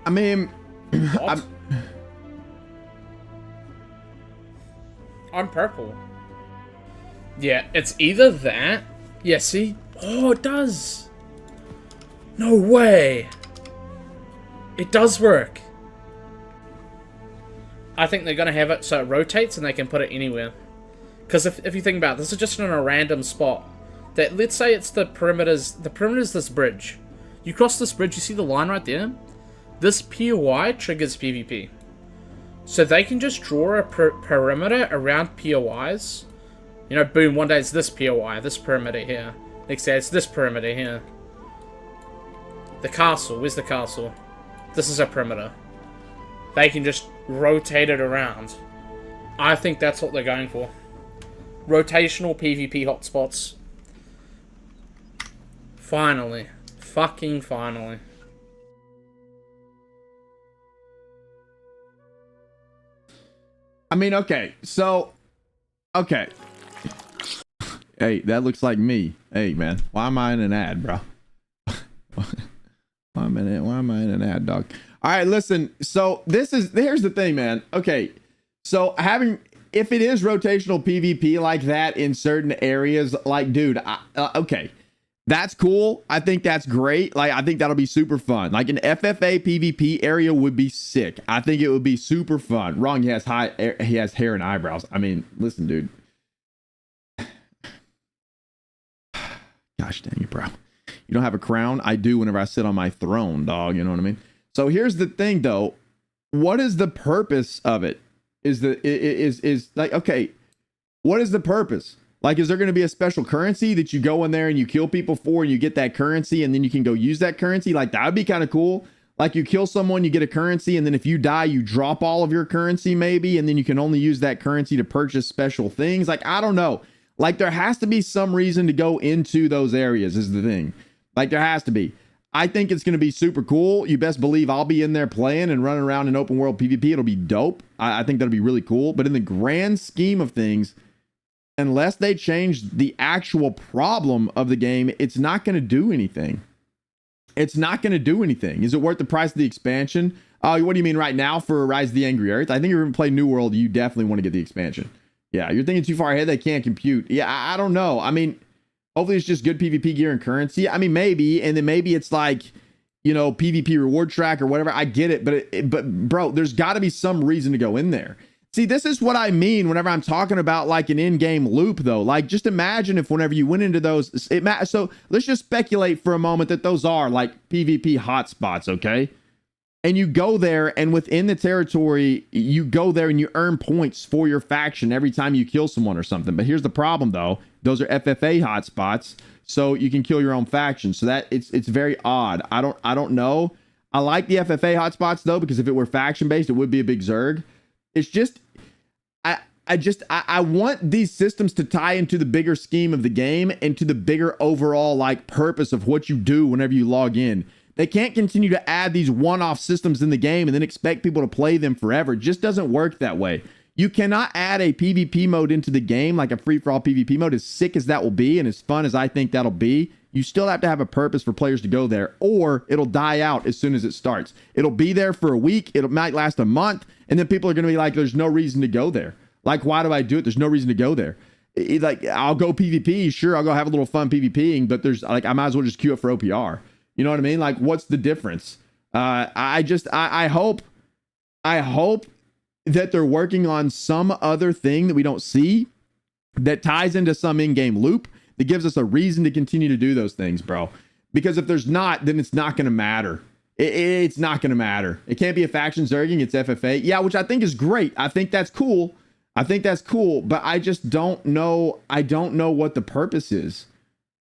I mean, What? I'm purple. Yeah, it's either that. Yeah, see? Oh, it does. No way. It does work. I think they're going to have it so it rotates and they can put it anywhere. Because if you think about it, this is just in a random spot. That, let's say it's the perimeter's this bridge. You cross this bridge, you see the line right there? This POI triggers PvP. So they can just draw a perimeter around POIs. You know, boom, one day it's this POI, this perimeter here. Next day it's this perimeter here. The castle, where's the castle? This is a perimeter. They can just rotate it around. I think that's what they're going for. Rotational PvP hotspots. Finally. Fucking finally. I mean, okay, so, okay. Hey, that looks like me. Hey, man, why am I in an ad, bro? Why am I in an ad, dog? All right, listen. So here's the thing, man. Okay, so if it is rotational PvP like that in certain areas, like, dude, okay, that's cool. I think that's great. Like, I think that'll be super fun. Like, an FFA PvP area would be sick. I think it would be super fun. Wrong, he has hair and eyebrows. I mean, listen, dude. Gosh dang it, bro. You don't have a crown? I do whenever I sit on my throne, dog. You know what I mean? So here's the thing, though. What is the purpose of it? Is like, okay, what is the purpose? Like, is there going to be a special currency that you go in there and you kill people for and you get that currency and then you can go use that currency? Like, that would be kind of cool. Like, you kill someone, you get a currency, and then if you die, you drop all of your currency maybe, and then you can only use that currency to purchase special things. Like, I don't know. Like, there has to be some reason to go into those areas is the thing. Like, there has to be. I think it's going to be super cool. You best believe I'll be in there playing and running around in open world PvP. It'll be dope. I think that'll be really cool. But in the grand scheme of things, unless they change the actual problem of the game, it's not going to do anything. It's not going to do anything. Is it worth the price of the expansion? What do you mean right now for Rise of the Angry Earth? I think if you're going to play New World, you definitely want to get the expansion. Yeah, you're thinking too far ahead. They can't compute. Yeah, I don't know. I mean, hopefully it's just good PvP gear and currency. I mean, maybe. And then maybe it's like, you know, PvP reward track or whatever. I get it. But bro, there's got to be some reason to go in there. See, this is what I mean whenever I'm talking about like an in-game loop, though. Like, just imagine if whenever you went into those, so let's just speculate for a moment that those are like PvP hotspots, okay? And you go there, and within the territory, you go there and you earn points for your faction every time you kill someone or something. But here's the problem, though. Those are FFA hotspots, so you can kill your own faction. So that it's very odd. I don't know. I like the FFA hotspots though, because if it were faction based, it would be a big Zerg. It's just I want these systems to tie into the bigger scheme of the game and to the bigger overall like purpose of what you do whenever you log in. They can't continue to add these one-off systems in the game and then expect people to play them forever. It just doesn't work that way. You cannot add a PvP mode into the game, like a free-for-all PvP mode, as sick as that will be and as fun as I think that'll be. You still have to have a purpose for players to go there, or it'll die out as soon as it starts. It'll be there for a week. It might last a month, and then people are going to be like, there's no reason to go there. Like, why do I do it? There's no reason to go there. Like, I'll go PvP. Sure, I'll go have a little fun PvPing, but there's like, I might as well just queue up for OPR. You know what I mean? Like, what's the difference? I hope that they're working on some other thing that we don't see that ties into some in-game loop that gives us a reason to continue to do those things, bro. Because if there's not, then it's not going to matter. It's not going to matter. It can't be a faction zerging. It's FFA. Yeah, which I think is great. I think that's cool. But I just don't know. I don't know what the purpose is.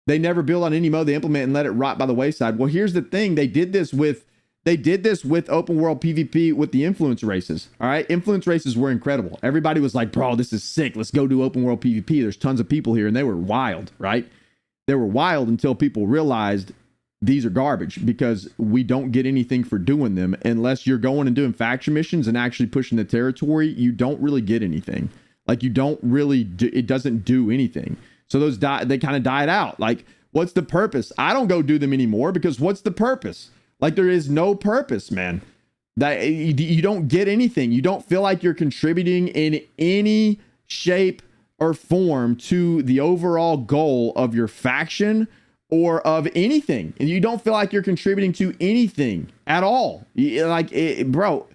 They never build on any mode they implement and let it rot by the wayside. Well, here's the thing. They did this with open world PvP with the influence races. All right. Influence races were incredible. Everybody was like, bro, this is sick. Let's go do open world PvP. There's tons of people here. And they were wild, right? They were wild until people realized these are garbage because we don't get anything for doing them unless you're going and doing faction missions and actually pushing the territory. You don't really get anything. Like, you don't really it doesn't do anything. So those they kind of died out. Like, what's the purpose? I don't go do them anymore because what's the purpose? Like, there is no purpose, man. That you don't get anything. You don't feel like you're contributing in any shape or form to the overall goal of your faction or of anything. And you don't feel like you're contributing to anything at all. Bro.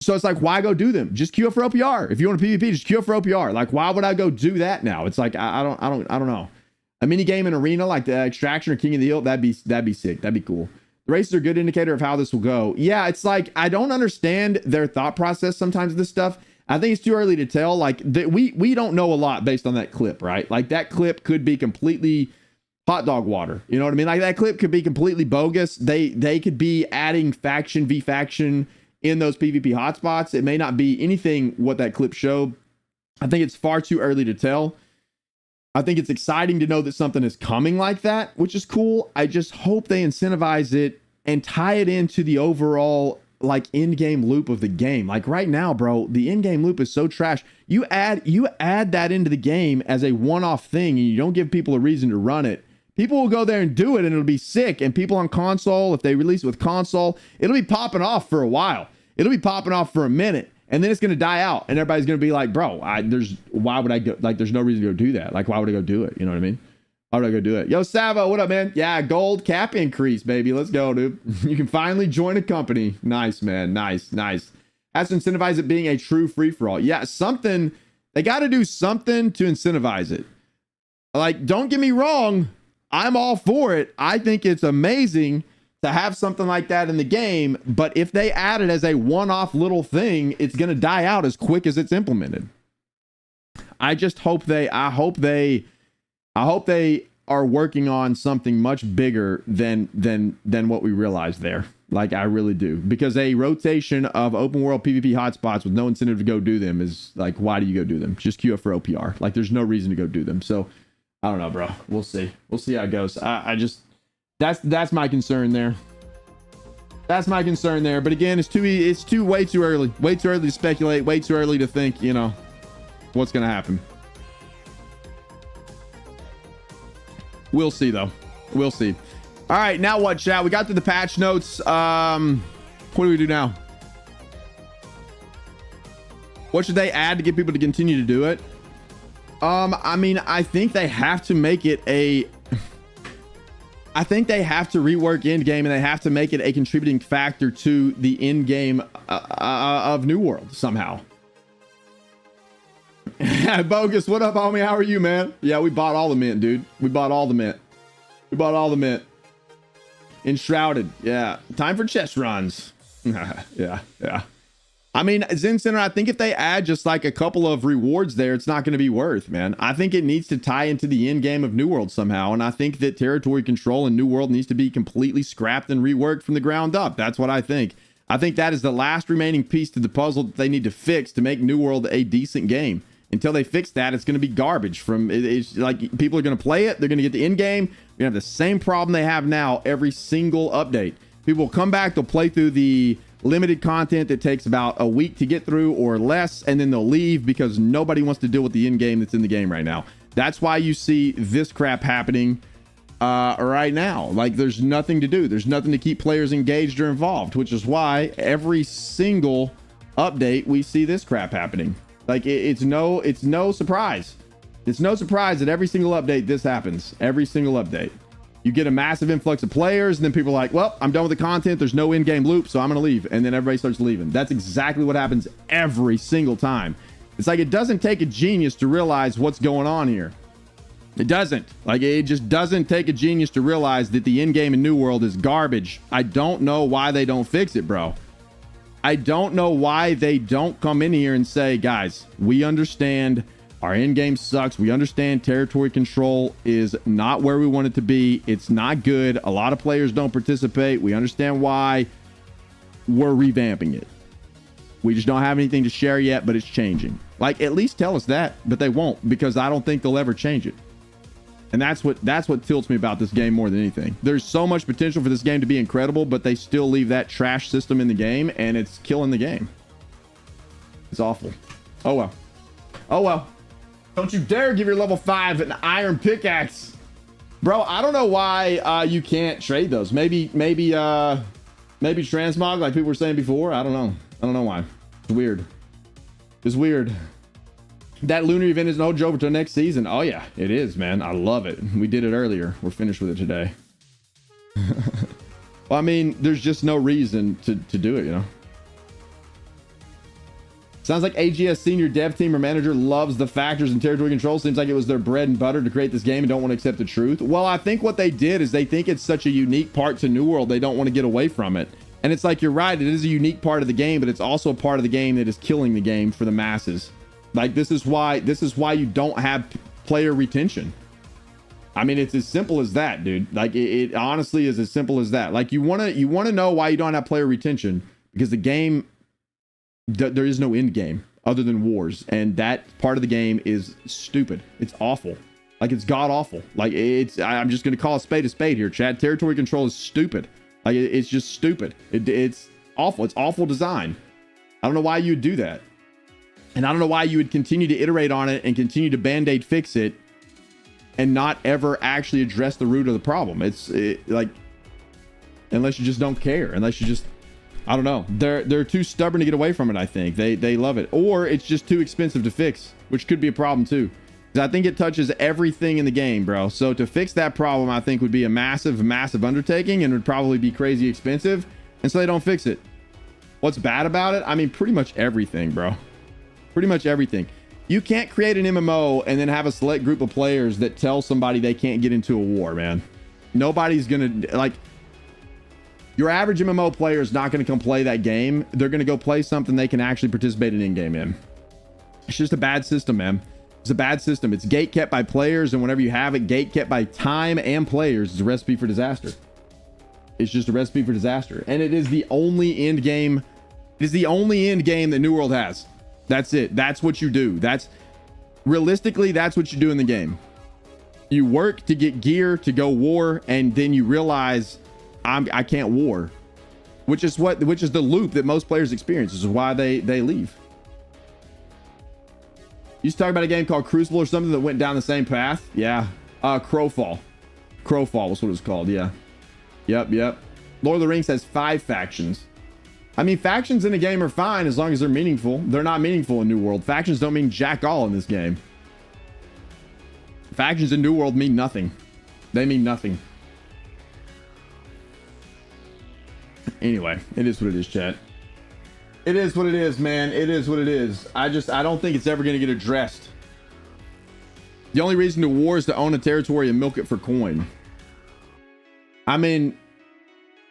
So it's like, why go do them? Just queue up for OPR. If you want a PvP, just queue up for OPR. Like, why would I go do that now? It's like, I don't know. A mini game in arena like the Extraction or King of the Hill, that'd be sick. That'd be cool. The races are a good indicator of how this will go. Yeah, it's like, I don't understand their thought process sometimes of this stuff. I think it's too early to tell. Like, we don't know a lot based on that clip, right? Like, that clip could be completely hot dog water. You know what I mean? Like, that clip could be completely bogus. They could be adding faction v faction in those PvP hotspots. It may not be anything what that clip showed. I think it's far too early to tell. I think it's exciting to know that something is coming like that, which is cool. I just hope they incentivize it and tie it into the overall like in-game loop of the game. Like right now, bro, the in-game loop is so trash. You add that into the game as a one-off thing and you don't give people a reason to run it. People will go there and do it and it'll be sick. And people on console, if they release it with console, it'll be popping off for a while. It'll be popping off for a minute and then it's going to die out. And everybody's going to be like, bro, why would I go? Like, there's no reason to go do that. Like, why would I go do it? You know what I mean? Why would I go do it? Yo, Savo, what up, man? Yeah, gold cap increase, baby. Let's go, dude. You can finally join a company. Nice, man. Nice. Has to incentivize it being a true free-for-all. Yeah, something. They got to do something to incentivize it. Like, don't get me wrong. I'm all for it. I think it's amazing to have something like that in the game. But if they add it as a one-off little thing, it's going to die out as quick as it's implemented. I hope they are working on something much bigger than what we realized there. Like, I really do. Because a rotation of open world PvP hotspots with no incentive to go do them is like, why do you go do them? Just queue up for OPR. Like, there's no reason to go do them. So I don't know, bro. We'll see. We'll see how it goes. That's my concern there. That's my concern there. But again, it's way too early. Way too early to speculate. Way too early to think, you know, what's going to happen. We'll see, though. We'll see. All right, now what, chat? We got through the patch notes. What do we do now? What should they add to get people to continue to do it? I mean, I think they have to make it a... I think they have to rework end game, and they have to make it a contributing factor to the end game of New World somehow. Bogus, what up, homie? How are you, man? Yeah, we bought all the mint, dude. We bought all the mint. We bought all the mint. Enshrouded. Yeah. Time for chest runs. Yeah. I mean, Zen Center, I think if they add just like a couple of rewards there, it's not going to be worth, man. I think it needs to tie into the end game of New World somehow. And I think that territory control in New World needs to be completely scrapped and reworked from the ground up. That's what I think. I think that is the last remaining piece to the puzzle that they need to fix to make New World a decent game. Until they fix that, it's going to be garbage. It's like people are going to play it. They're going to get the end game. We're going to have the same problem they have now every single update. People will come back. They'll play through the limited content that takes about a week to get through or less, and then they'll leave because nobody wants to deal with the end game that's in the game right now. That's why you see this crap happening right now. Like, there's nothing to do. There's nothing to keep players engaged or involved, which is why every single update we see this crap happening. Like, it's no surprise. It's no surprise that every single update this happens. Every single update. You get a massive influx of players, and then people are like, well, I'm done with the content. There's no in-game loop, so I'm going to leave. And then everybody starts leaving. That's exactly what happens every single time. It's like, it doesn't take a genius to realize what's going on here. It doesn't. Like, it just doesn't take a genius to realize that the in-game in New World is garbage. I don't know why they don't fix it, bro. I don't know why they don't come in here and say, guys, we understand our end game sucks. We understand territory control is not where we want it to be. It's not good. A lot of players don't participate. We understand why. We're revamping it. We just don't have anything to share yet, but it's changing. Like, at least tell us that, but they won't, because I don't think they'll ever change it. And that's what tilts me about this game more than anything. There's so much potential for this game to be incredible, but they still leave that trash system in the game, and it's killing the game. It's awful. Oh well. Oh well. Don't you dare give your level 5 an iron pickaxe. Bro, I don't know why you can't trade those. Maybe transmog, like people were saying before. I don't know. I don't know why. It's weird. It's weird. That lunar event is no joke until next season. Oh yeah, it is, man. I love it. We did it earlier. We're finished with it today. Well, I mean, there's just no reason to do it, you know? Sounds like AGS senior dev team or manager loves the factors and territory control. Seems like it was their bread and butter to create this game and don't want to accept the truth. Well, I think what they did is they think it's such a unique part to New World, they don't want to get away from it. And it's like, you're right, it is a unique part of the game, but it's also a part of the game that is killing the game for the masses. Like, this is why you don't have player retention. I mean, it's as simple as that, dude. Like, it honestly is as simple as that. Like, you want to know why you don't have player retention, because the game, there is no end game other than wars, and that part of the game is stupid. It's awful. Like, it's god awful. Like, I'm just gonna call a spade here, Chad. Territory control is stupid. Like, it's just stupid. It's awful. It's awful design. I don't know why you would do that, and I don't know why you would continue to iterate on it and continue to band-aid fix it and not ever actually address the root of the problem. It's like, unless you just don't care, unless you just, I don't know. They're too stubborn to get away from it, I think. They love it. Or it's just too expensive to fix, which could be a problem too. Because I think it touches everything in the game, bro. So to fix that problem, I think would be a massive, massive undertaking and would probably be crazy expensive. And so they don't fix it. What's bad about it? I mean, pretty much everything, bro. Pretty much everything. You can't create an MMO and then have a select group of players that tell somebody they can't get into a war, man. Nobody's gonna, like, your average MMO player is not going to come play that game. They're going to go play something they can actually participate in game in. It's just a bad system, man. It's a bad system. It's gate kept by players, and whenever you have it gate kept by time and players, it's a recipe for disaster. It's just a recipe for disaster. And it is the only end game. It is the only end game that New World has. That's it. That's what you do. That's realistically, that's what you do in the game. You work to get gear to go war, and then you realize I can't war, which is the loop that most players experience. This is why they leave. You used to talk about a game called Crucible or something that went down the same path. Yeah. Crowfall was what it was called. Yeah. Yep. Lord of the Rings has 5 factions. I mean, factions in a game are fine as long as they're meaningful. They're not meaningful in New World. Factions don't mean jack all in this game. Factions in New World mean nothing. They mean nothing. Anyway, it is what it is, chat. It is what it is, man. It is what it is. I don't think it's ever going to get addressed. The only reason to war is to own a territory and milk it for coin. I mean,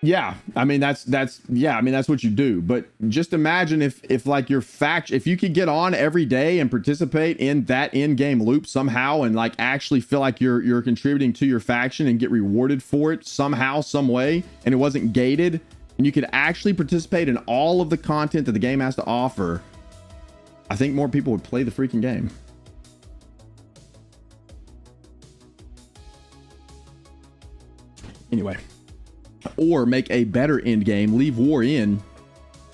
yeah. I mean, that's what you do. But just imagine if like your faction, if you could get on every day and participate in that in-game loop somehow and like actually feel like you're contributing to your faction and get rewarded for it somehow, some way, and it wasn't gated, and you could actually participate in all of the content that the game has to offer, I think more people would play the freaking game. Anyway, or make a better end game, leave war in,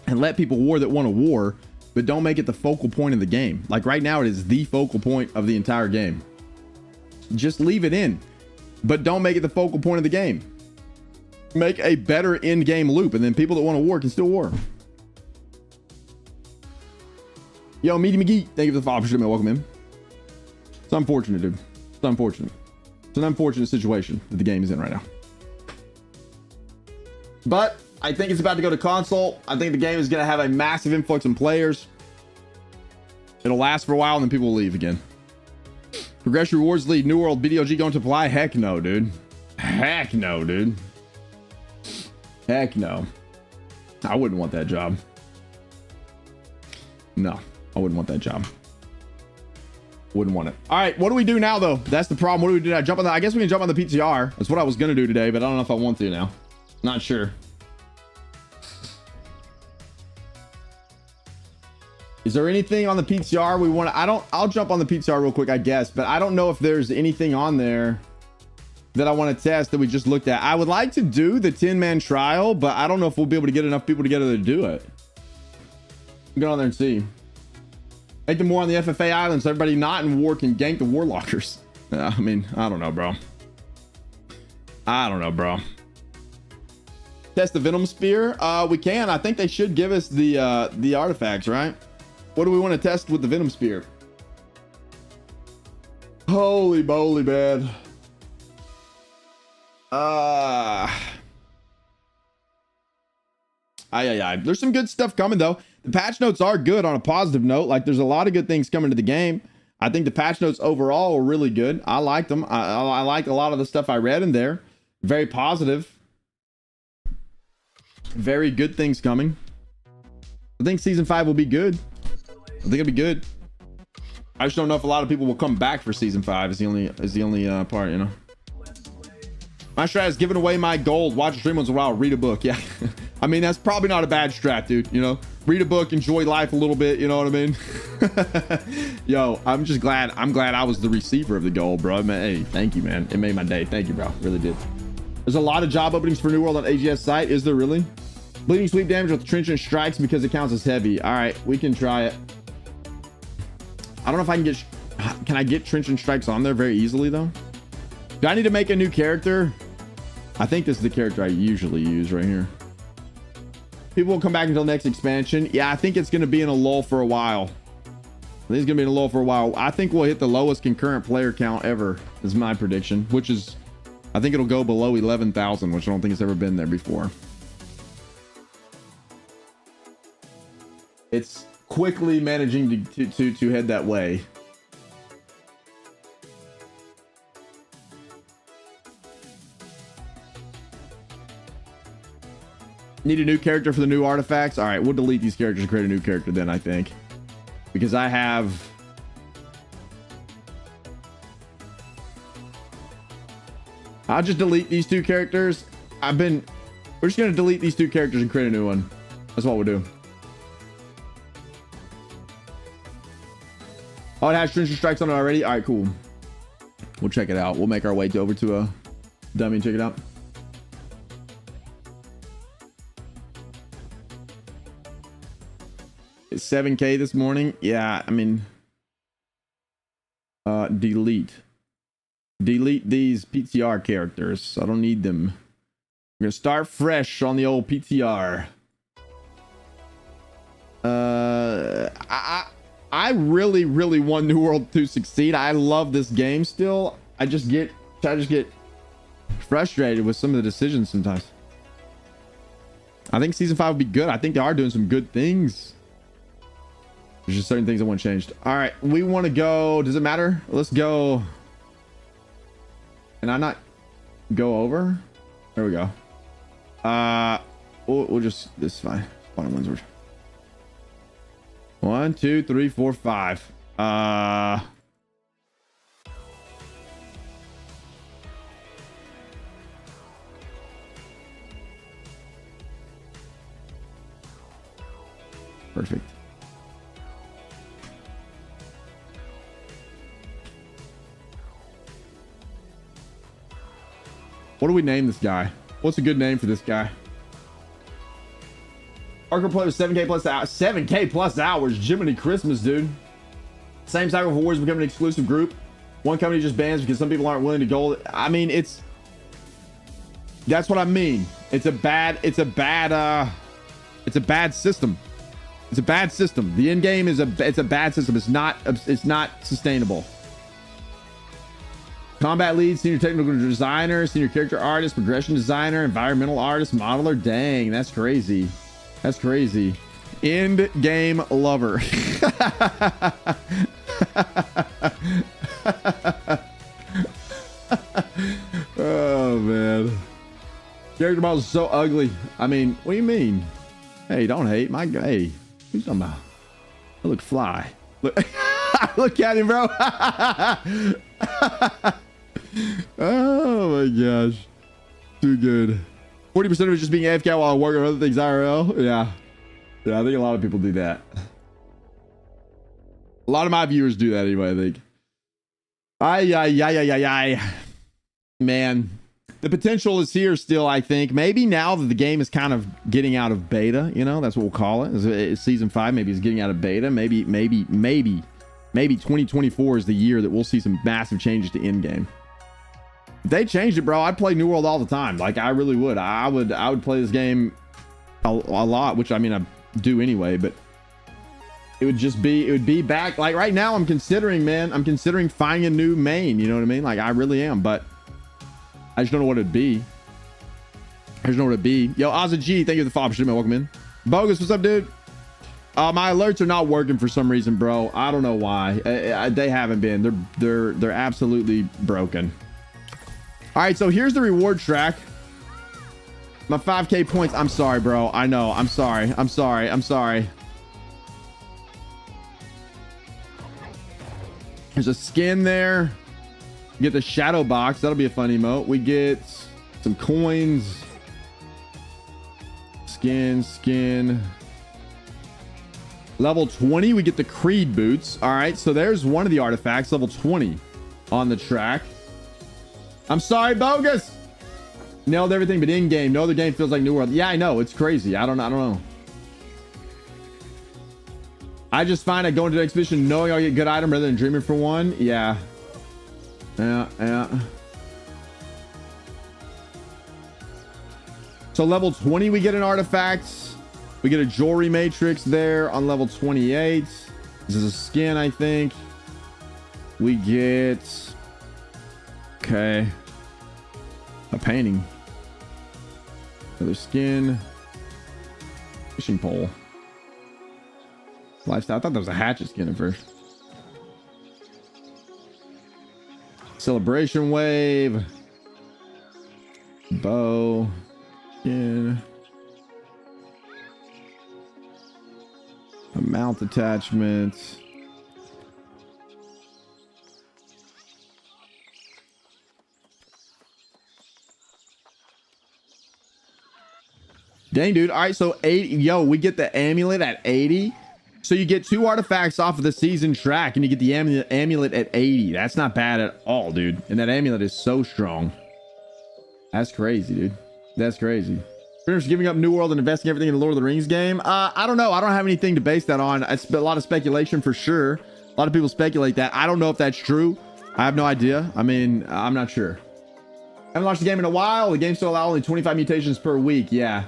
and let people war that want to war, but don't make it the focal point of the game. Like right now, it is the focal point of the entire game. Just leave it in, but don't make it the focal point of the game. Make a better end game loop, and then people that want to war can still war. Yo, Meaty McGee, thank you for the follow. Appreciate it, man. Welcome in. It's unfortunate, dude. It's unfortunate. It's an unfortunate situation that the game is in right now. But I think it's about to go to console. I think the game is going to have a massive influx in players. It'll last for a while and then people will leave again. Progression rewards lead. New World BDOG going to apply? Heck no, dude. Heck no, dude. Heck no. I wouldn't want that job. No, I wouldn't want that job. Wouldn't want it. All right, what do we do now though? That's the problem. What do we do now? Jump on the, I guess we can jump on the PTR. That's what I was going to do today, but I don't know if I want to now. Not sure. Is there anything on the PTR we want to, I'll jump on the PTR real quick, I guess, but I don't know if there's anything on there that I want to test that we just looked at. I would like to do the 10-man trial, but I don't know if we'll be able to get enough people together to do it. Go on there and see. Make them war on the FFA islands so everybody not in war can gank the warlockers. I mean, I don't know, bro. I don't know, bro. Test the Venom Spear. We can. I think they should give us the artifacts, right? What do we want to test with the Venom Spear? Holy moly, man. There's some good stuff coming though. The patch notes are good on a positive note. Like there's a lot of good things coming to the game. I think the patch notes overall are really good. I liked them. I liked a lot of the stuff I read in there. Very positive. Very good things coming. I think season 5 will be good. I think it'll be good. I just don't know if a lot of people will come back for season 5 is the only part, you know. My strat is giving away my gold. Watch a stream once in a while. Read a book. Yeah. I mean, that's probably not a bad strat, dude. You know, read a book, enjoy life a little bit. You know what I mean? Yo, I'm just glad. I'm glad I was the receiver of the gold, bro. Man, hey, thank you, man. It made my day. Thank you, bro. Really did. There's a lot of job openings for New World on AGS site. Is there really? Bleeding sweep damage with trenchant strikes because it counts as heavy. All right, we can try it. I don't know if I can get. Can I get trenchant strikes on there very easily though? Do I need to make a new character? I think this is the character I usually use right here. People will come back until next expansion. Yeah, I think it's going to be in a lull for a while. I think it's going to be in a lull for a while. I think we'll hit the lowest concurrent player count ever is my prediction, which is, I think it'll go below 11,000, which I don't think it's ever been there before. It's quickly managing to head that way. Need a new character for the new artifacts. All right, we'll delete these characters and create a new character then, I think, because I have I'll just delete these 2 characters. We're just gonna delete these 2 characters and create a new one. That's what we'll do. Oh, it has trenchant strikes on it already. All right, cool. We'll check it out. We'll make our way over to a dummy and check it out. It's 7K this morning. Yeah, I mean, delete these PTR characters. I don't need them. We're gonna start fresh on the old PTR. I really want New World to succeed. I love this game still. I just get frustrated with some of the decisions sometimes. I think season 5 would be good. I think they are doing some good things. There's just certain things I want changed. All right, we want to go. Does it matter? Let's go. And I not go over? There we go. We'll just, this is fine. One Windsor. 1, 2, 3, 4, 5. Perfect. What do we name this guy? What's a good name for this guy? Hardcore play with 7K plus hours. 7K plus hours. Jiminy Christmas, dude. Same cycle for Wars becoming an exclusive group. One company just bans because some people aren't willing to go. I mean, that's what I mean. It's a bad system. It's a bad system. The end game is it's a bad system. It's not sustainable. Combat lead, senior technical designer, senior character artist, progression designer, environmental artist, modeler. Dang, that's crazy. That's crazy. End game lover. Oh man. Character model is so ugly. I mean, what do you mean? Hey, don't hate my guy. Hey, who's talking about? I look fly. Look, look at him, bro. Oh my gosh. Too good. 40% of it just being AFK while I work on other things IRL. Yeah. Yeah, I think a lot of people do that. A lot of my viewers do that anyway, I think. Ay. Man. The potential is here still, I think. Maybe now that the game is kind of getting out of beta, you know, that's what we'll call it. It's season 5, maybe it's getting out of beta. Maybe 2024 is the year that we'll see some massive changes to in-game. If they changed it, bro, I'd play New World all the time. Like, I really would. I would play this game a lot, which I mean, I do anyway, but it would be back. Like right now, I'm considering finding a new main, you know what I mean? Like, I really am, but I just don't know what it'd be. Yo, Ozzy G, thank you for the follow. Welcome in. Bogus, what's up, dude? My alerts are not working for some reason, bro. I don't know why. They haven't been. They're absolutely broken. All right, so here's the reward track. My 5K points. I'm sorry, bro. I know. I'm sorry. There's a skin there. We get the shadow box. That'll be a fun emote. We get some coins. Skin. Level 20, we get the Creed boots. All right, so there's one of the artifacts. Level 20 on the track. I'm sorry, Bogus. Nailed everything but in game. No other game feels like New World. Yeah, I know. It's crazy. I don't know. I just find I go into the exhibition knowing I'll get a good item rather than dreaming for one. Yeah. So level 20, we get an artifact. We get a jewelry matrix there on level 28. This is a skin, I think. We get... Okay. A painting. Another skin. Fishing pole. Lifestyle. I thought there was a hatchet skin at first. Celebration wave. Bow. Skin. A mount attachment. Dang, dude. All right, so 80. Yo, we get the amulet at 80. So you get 2 artifacts off of the season track and you get the amulet at 80. That's not bad at all, dude. And that amulet is so strong. That's crazy, dude. That's crazy. Pretty much giving up New World and investing everything in the Lord of the Rings game. I don't know. I don't have anything to base that on. It's a lot of speculation for sure. A lot of people speculate that. I don't know if that's true. I have no idea. I mean, I'm not sure. Haven't launched the game in a while. The game still allows only 25 mutations per week. Yeah.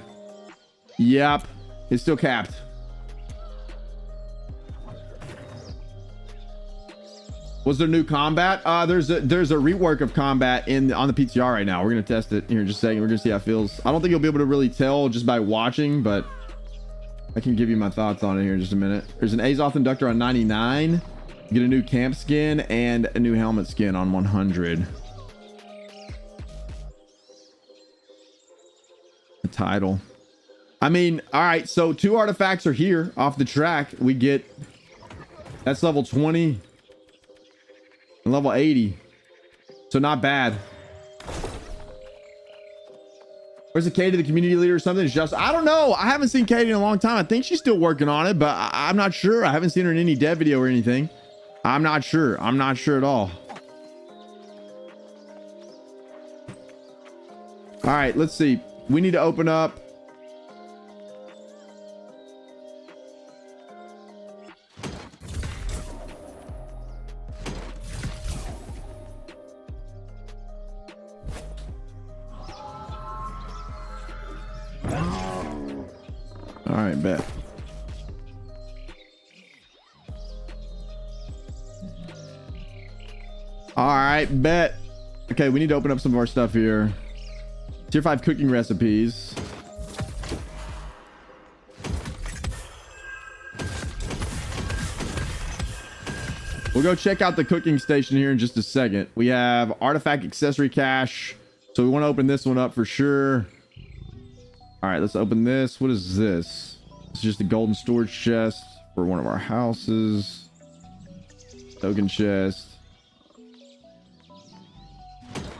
Yep. It's still capped. Was there new combat? There's a rework of combat on the PTR right now. We're gonna test it here in just a second. We're gonna see how it feels. I don't think you'll be able to really tell just by watching, but I can give you my thoughts on it here in just a minute. There's an Azoth Inductor on 99. You get a new camp skin and a new helmet skin on 100. The title. I mean, all right. So 2 artifacts are here off the track. We get that's level 20. Level 80, so not bad. Where's the Katie, the community leader or something? It's just, I don't know. I haven't seen Katie in a long time. I think she's still working on it, but I'm not sure. I haven't seen her in any dev video or anything. I'm not sure. I'm not sure at all. All right, let's see. We need to open up. All right, bet. All right, bet. Okay, we need to open up some of our stuff here. Tier 5 cooking recipes. We'll go check out the cooking station here in just a second. We have artifact accessory cache. So we want to open this one up for sure. All right, let's open this. What is this? It's just a golden storage chest for one of our houses. Token chest.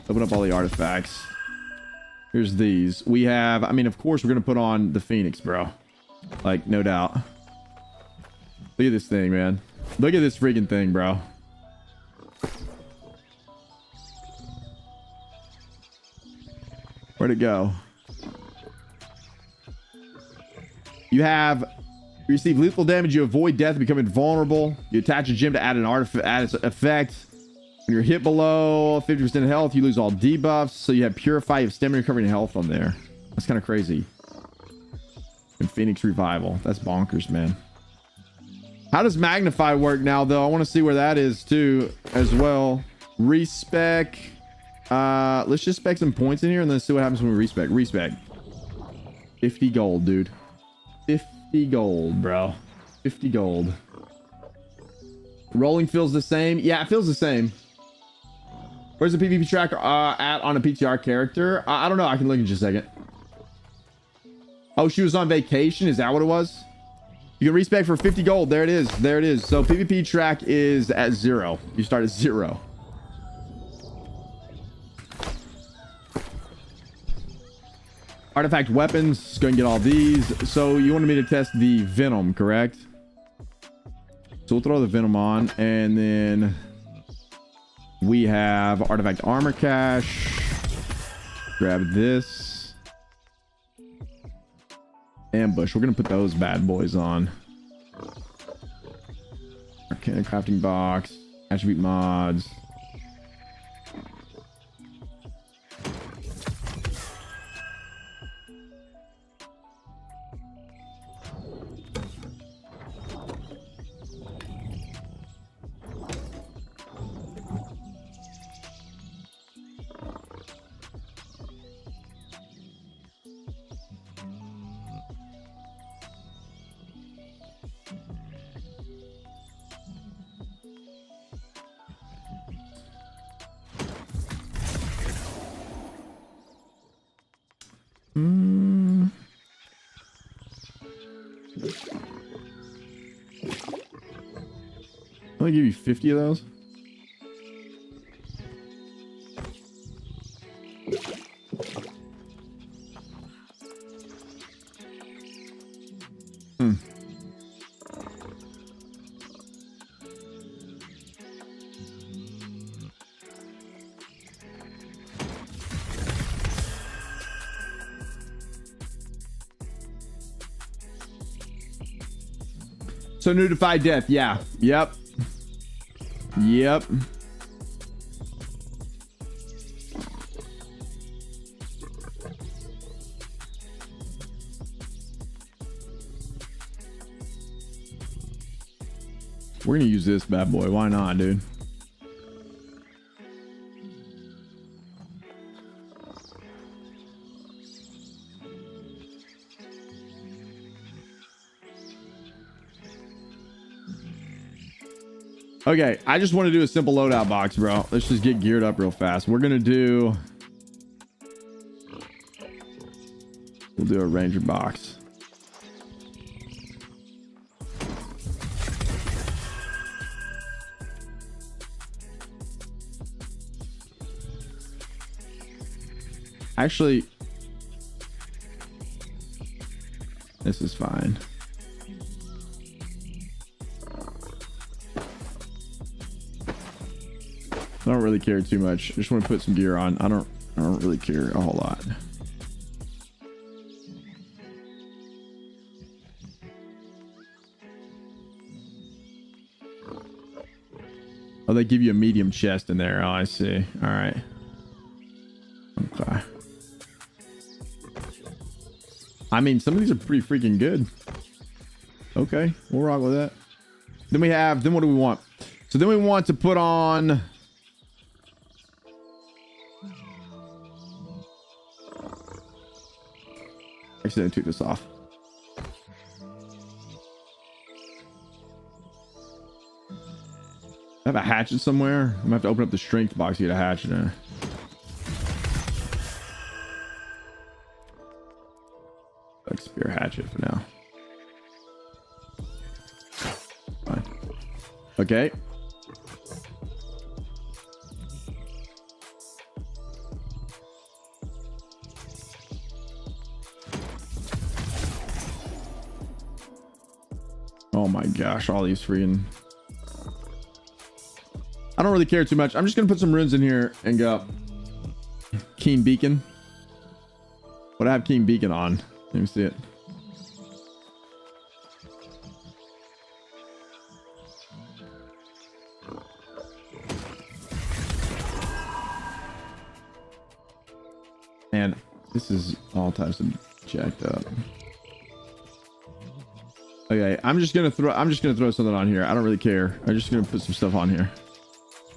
Open up all the artifacts. Here's these. We have, I mean, of course, we're going to put on the Phoenix, bro. Like, no doubt. Look at this thing, man. Look at this freaking thing, bro. Where'd it go? You receive lethal damage. You avoid death, become invulnerable. You attach a gem to add an artifact, add its effect. When you're hit below 50% health, you lose all debuffs. So you have Purify, you have Stamina, Recovery, and Health on there. That's kind of crazy. And Phoenix Revival. That's bonkers, man. How does Magnify work now, though? I want to see where that is, too, as well. Respec. Let's just spec some points in here, and then see what happens when we respec. Respec. 50 gold, dude. 50 gold, bro. 50 gold. Rolling feels the same. Yeah, it feels the same. Where's the PvP tracker at on a PTR character? I don't know. I can look in just a second. Oh, she was on vacation. Is that what it was? You can respec for 50 gold. There it is. There it is. So PvP track is at 0. You start at 0. Artifact weapons. Go and get all these. So you wanted me to test the Venom, correct? So we'll throw the Venom on, and then we have artifact armor cache. Grab this. Ambush. We're gonna put those bad boys on. Arcana crafting box. Attribute mods. I'll give you 50 of those. So new defy death. Yeah. Yep. Yep. We're gonna use this bad boy. Why not, dude? Okay, I just want to do a simple loadout box, bro. Let's just get geared up real fast. We're gonna do... We'll do a ranger box. Actually, this is fine. I don't really care too much. I just want to put some gear on. I don't really care a whole lot. Oh, they give you a medium chest in there. Oh, I see. All right. Okay. I mean, some of these are pretty freaking good. Okay, we'll rock with that. Then what do we want? So then we want to put on... Actually, I took this off. I have a hatchet somewhere. I'm gonna have to open up the strength box to get a hatchet in. Like spear hatchet for now. Fine. Okay. Oh my gosh, all these freaking... I don't really care too much. I'm just gonna put some runes in here and go. Keen beacon. What I have keen beacon on? Let me see it. Man, this is all types of jacked up. Okay, I'm just gonna throw something on here. I don't really care. I'm just gonna put some stuff on here.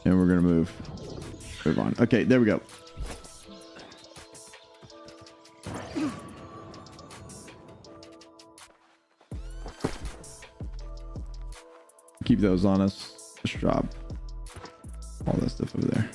And we're gonna move on. Okay, there we go. Keep those on us. Let's drop all that stuff over there.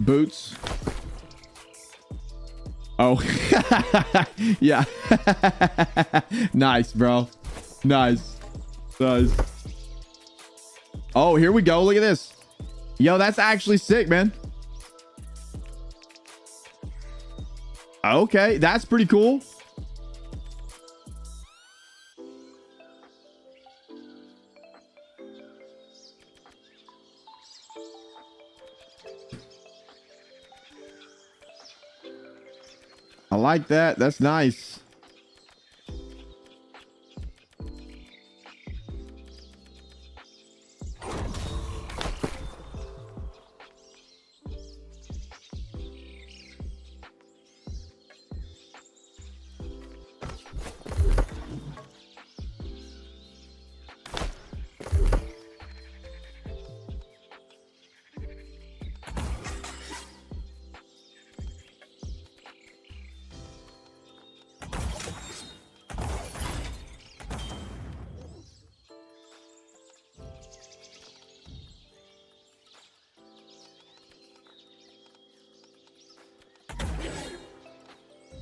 Boots. Oh. Yeah. Nice, bro. Nice. Oh, here we go. Look at this. Yo, that's actually sick, man. Okay, that's pretty cool. I like that. That's nice.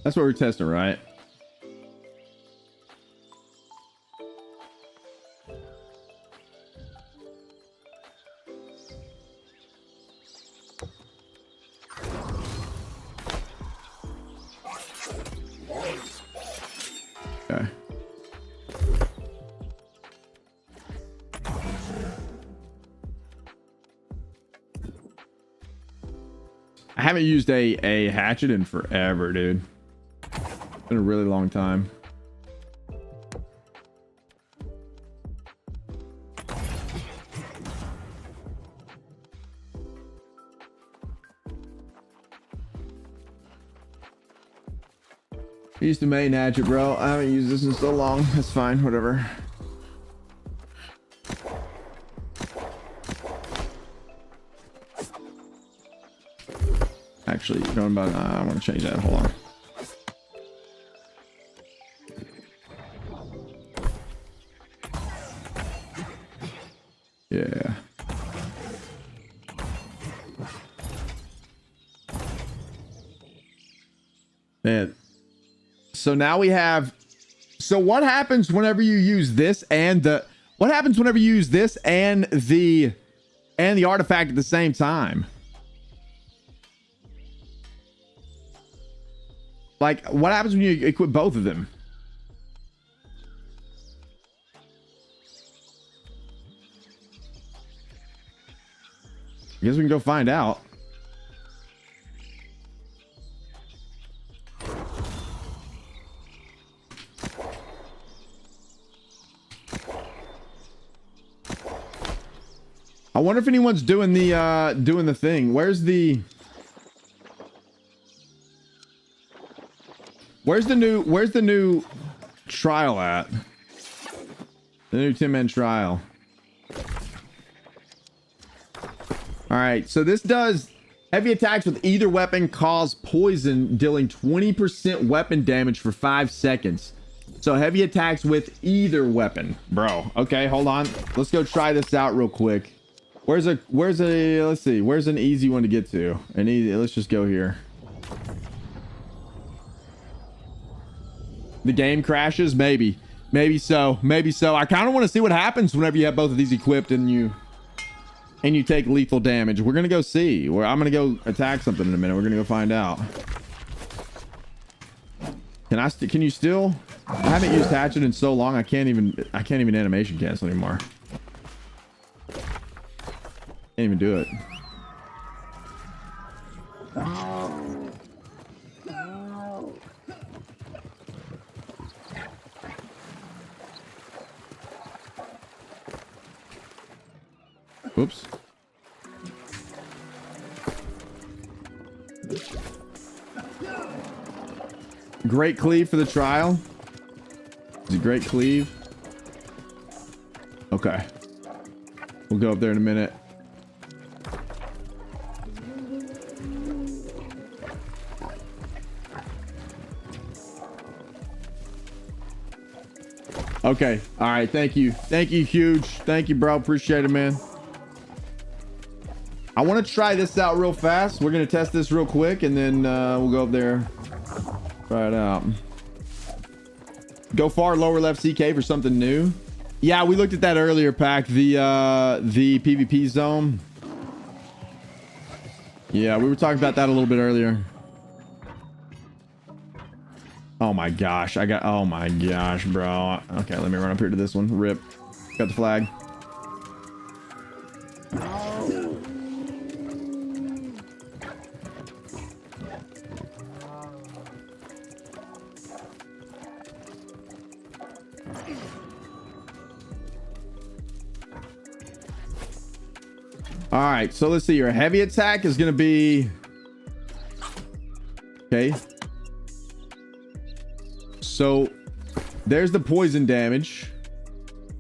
That's what we're testing, right? Okay. I haven't used a hatchet in forever, dude. Been a really long time. I used to main hatchet, bro. I haven't used this in so long. That's fine, whatever. Actually, you know about? I want to change that. Hold on. Yeah. Man. So now we have. So what happens whenever you use this and the? What happens whenever you use this and the artifact at the same time? Like, what happens when you equip both of them? I guess we can go find out. I wonder if anyone's doing the thing. Where's the new trial at? The new 10-man trial. All right, so this does heavy attacks with either weapon cause poison, dealing 20% weapon damage for 5 seconds. So heavy attacks with either weapon, bro. Okay, hold on. Let's go try this out real quick. Where's a let's see, where's an easy one to get to? Let's just go here. The game crashes, maybe so. I kind of want to see what happens whenever you have both of these equipped and you take lethal damage. We're gonna go see. I'm gonna go attack something in a minute. We're gonna go find out. Can you still? I haven't used hatchet in so long. I can't even animation cancel anymore. Can't even do it. Oops. Great cleave for the trial. Is it great cleave? Okay. We'll go up there in a minute. Okay. All right. Thank you. Thank you, huge. Thank you, bro. Appreciate it, man. I want to try this out real fast. We're going to test this real quick, and then we'll go up there. Try it out. Go far lower left CK for something new. Yeah, we looked at that earlier, Pack. The PvP zone. Yeah, we were talking about that a little bit earlier. Oh my gosh. Oh my gosh, bro. Okay, let me run up here to this one. Rip. Got the flag. All right, so let's see. Your heavy attack is going to be... Okay. So there's the poison damage.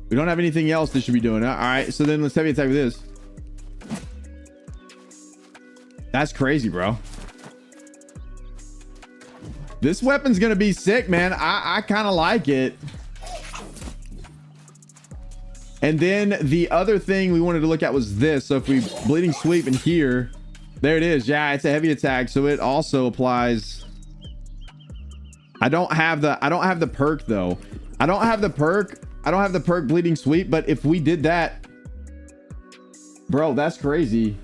We don't have anything else that should be doing it. All right, so then let's heavy attack with this. That's crazy, bro. This weapon's going to be sick, man. I kind of like it. And then the other thing we wanted to look at was this. So if we bleeding sweep in here, there it is. Yeah, it's a heavy attack. So it also applies. I don't have the perk though. I don't have the perk bleeding sweep, but if we did that, bro, that's crazy.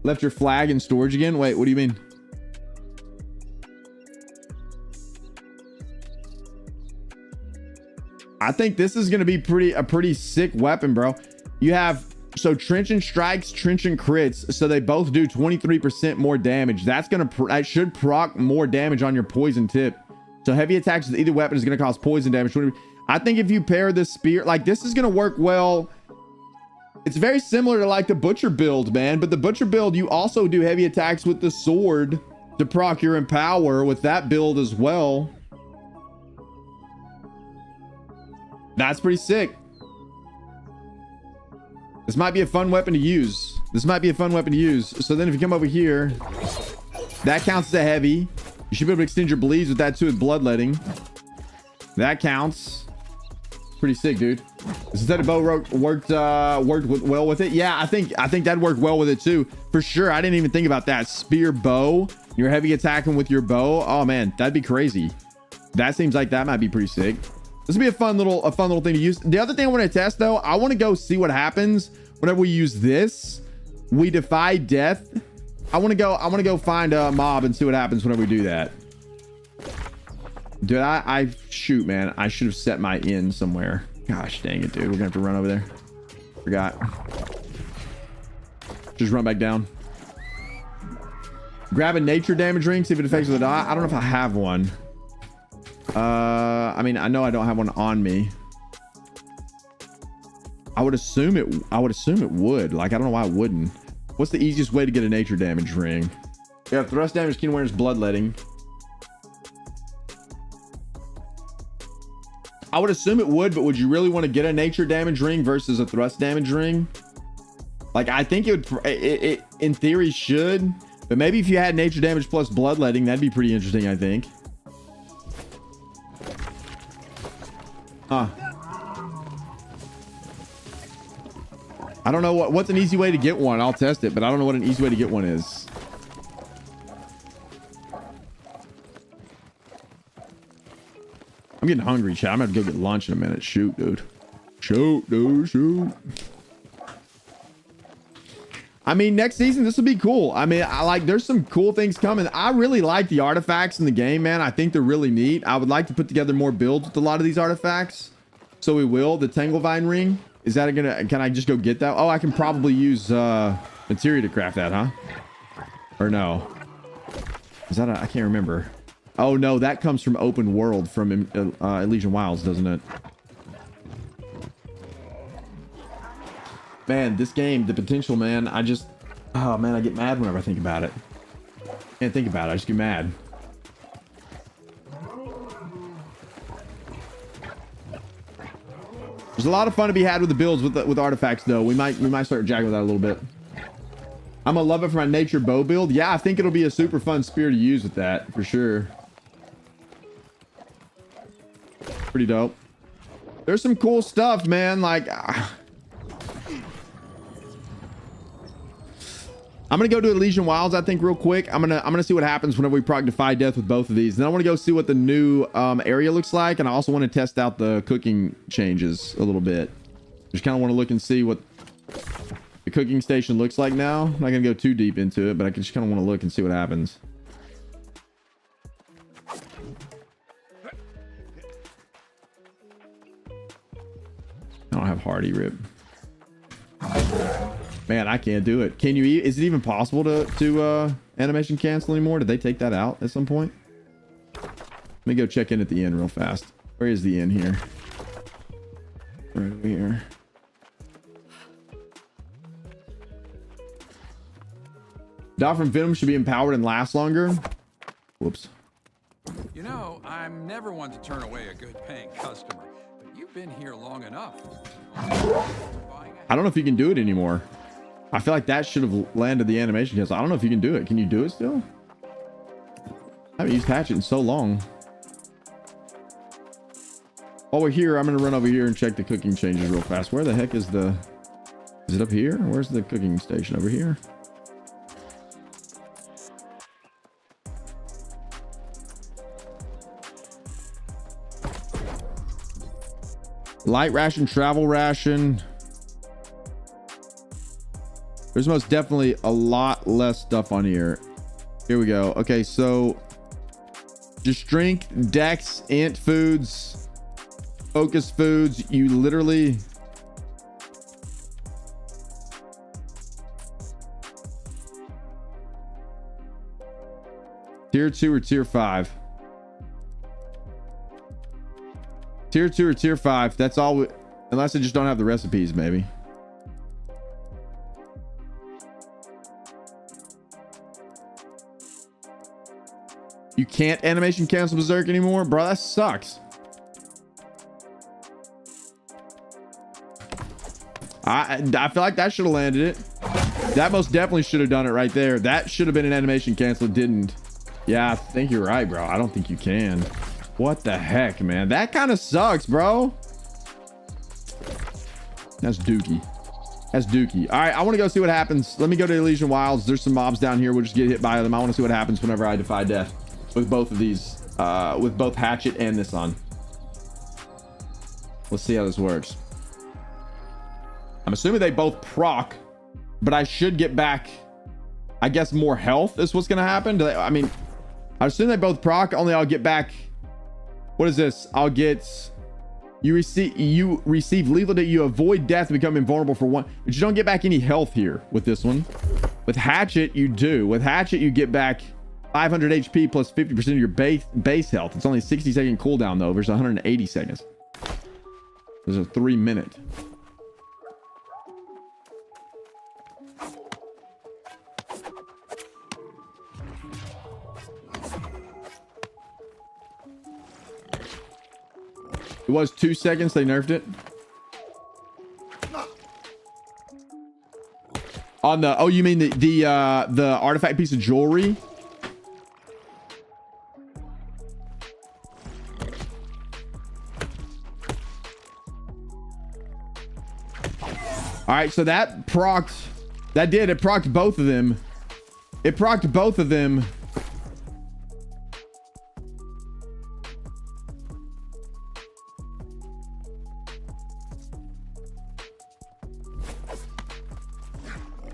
Left your flag in storage again? Wait, what do you mean? I think this is going to be a pretty sick weapon, bro. You have So Trenchant strikes, Trenchant crits. So they both do 23% more damage. That's gonna that should proc more damage on your poison tip. So heavy attacks with either weapon is gonna cause poison damage. I think if you pair this spear, like this is gonna work well. It's very similar to like the butcher build, man. But the butcher build, you also do heavy attacks with the sword to proc your empower with that build as well. That's pretty sick. This might be a fun weapon to use. So then if you come over here, that counts as a heavy. You should be able to extend your bleeds with that too with bloodletting. That counts. Pretty sick, dude. Instead of bow worked well with it. Yeah, I think that worked well with it too. For sure. I didn't even think about that. Spear bow. You're heavy attacking with your bow. Oh man, that'd be crazy. That seems like that might be pretty sick. This would be a fun little thing to use. The other thing I want to test though, I want to go see what happens whenever we use this. We defy death. I want to go find a mob and see what happens whenever we do that. Dude, I shoot, man. I should have set my in somewhere. Gosh dang it, dude. We're gonna have to run over there. Forgot. Just run back down. Grab a nature damage ring, see if it affects the dot. I don't know if I have one. I mean, I know I don't have one on me. I would assume it would. Like, I don't know why it wouldn't. What's the easiest way to get a nature damage ring? We have thrust damage, keen awareness, bloodletting. I would assume it would, but would you really want to get a nature damage ring versus a thrust damage ring? Like, I think it in theory should, but maybe if you had nature damage plus bloodletting, that'd be pretty interesting, I think. Huh. I don't know what's an easy way to get one. I'll test it, but I don't know what an easy way to get one is. I'm getting hungry, chat. I'm gonna go get lunch in a minute. Shoot, dude. Shoot. I mean, next season, this will be cool. I mean, there's some cool things coming. I really like the artifacts in the game, man. I think they're really neat. I would like to put together more builds with a lot of these artifacts. So we will. The Tanglevine ring. Is that can I just go get that? Oh, I can probably use materia to craft that, huh? Or no? Is that I can't remember. Oh no, that comes from open world from Elysian Wilds, doesn't it? Man, this game, the potential, man. Oh man, I get mad whenever I think about it. Can't think about it. I just get mad. There's a lot of fun to be had with the builds with artifacts, though. We might start jacking with that a little bit. I'm gonna love it for my nature bow build. Yeah, I think it'll be a super fun spear to use with that for sure. Pretty dope. There's some cool stuff, man. Like, I'm gonna go to Elysian Wilds, I think, real quick. I'm gonna see what happens whenever we proc Defy Death with both of these. Then I want to go see what the new area looks like, and I also want to test out the cooking changes a little bit. Just kind of want to look and see what the cooking station looks like now. I'm not gonna go too deep into it, but I just kind of want to look and see what happens. I don't have Hardy Rip. Man, I can't do it. Can you? Is it even possible to animation cancel anymore? Did they take that out at some point? Let me go check in at the inn real fast. Where is the inn here? Right over here. Dot from Venom should be empowered and last longer. Whoops. You know, I'm never one to turn away a good paying customer, but you've been here long enough. I don't know if you can do it anymore. I feel like that should have landed the animation cancel. I don't know if you can do it. Can you do it still? I haven't used Hatchet in so long. While we're here, I'm going to run over here and check the cooking changes real fast. Where the heck is the... Is it up here? Where's the cooking station? Over here? Light ration, travel ration. There's most definitely a lot less stuff on here. Here we go. Okay, so just strength, dex, int foods, focus foods. You literally Tier 2 or tier 5? Tier 2 or tier 5. That's all. Unless I just don't have the recipes, maybe. You can't animation cancel Berserk anymore? Bro, that sucks. I feel like that should have landed it. That most definitely should have done it right there. That should have been an animation cancel. It didn't. Yeah, I think you're right, bro. I don't think you can. What the heck, man? That kind of sucks, bro. That's dookie. That's dookie. All right, I want to go see what happens. Let me go to Elysian Wilds. There's some mobs down here. We'll just get hit by them. I want to see what happens whenever I defy death with both of these, with both Hatchet and this on. Let's see how this works. I'm assuming they both proc, but I should get back, I guess, more health is what's going to happen. I mean, I assume they both proc, only I'll get back. What is this? I'll get, you receive lethal that you avoid death and become invulnerable for 1, but you don't get back any health here with this one. With Hatchet, you do. With Hatchet, you get back 500 HP plus 50% of your base health. It's only a 60-second cooldown though versus 180 seconds. There's a 3-minute. It was 2 seconds. They nerfed it. On the, oh, you mean the artifact piece of jewelry? All right, so that procced, it procced both of them. It procced both of them.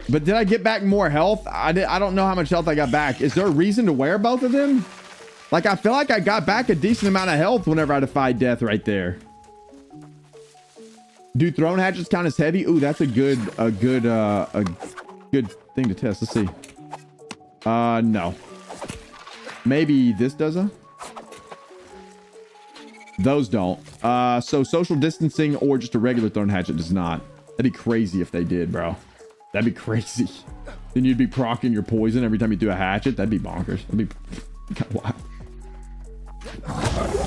But did I get back more health? I don't know how much health I got back. Is there a reason to wear both of them? Like, I feel like I got back a decent amount of health whenever I defied death right there. Do throne hatchets count as heavy? Ooh, that's a good thing to test. Let's see. No. Maybe this does a. Those don't. So social distancing or just a regular throne hatchet does not. That'd be crazy if they did, bro. That'd be crazy. Then you'd be proccing your poison every time you do a hatchet. That'd be bonkers. That'd be kind of wild.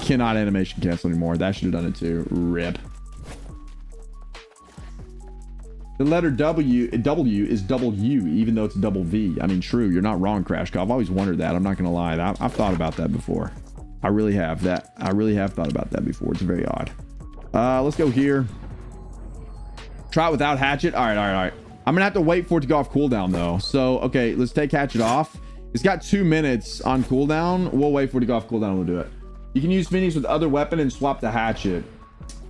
Cannot animation cancel anymore. That should have done it too. Rip. The letter W is double U, even though it's double V. I mean, true. You're not wrong, Crashco. I've always wondered that. I'm not going to lie. I've thought about that before. I really have that. I really have thought about that before. It's very odd. Let's go here. Try it without hatchet. All right. I'm gonna have to wait for it to go off cooldown though. So, okay, let's take hatchet off. It's got 2 minutes on cooldown. We'll wait for it to go off cooldown. We'll do it. You can use Phoenix with other weapon and swap the hatchet.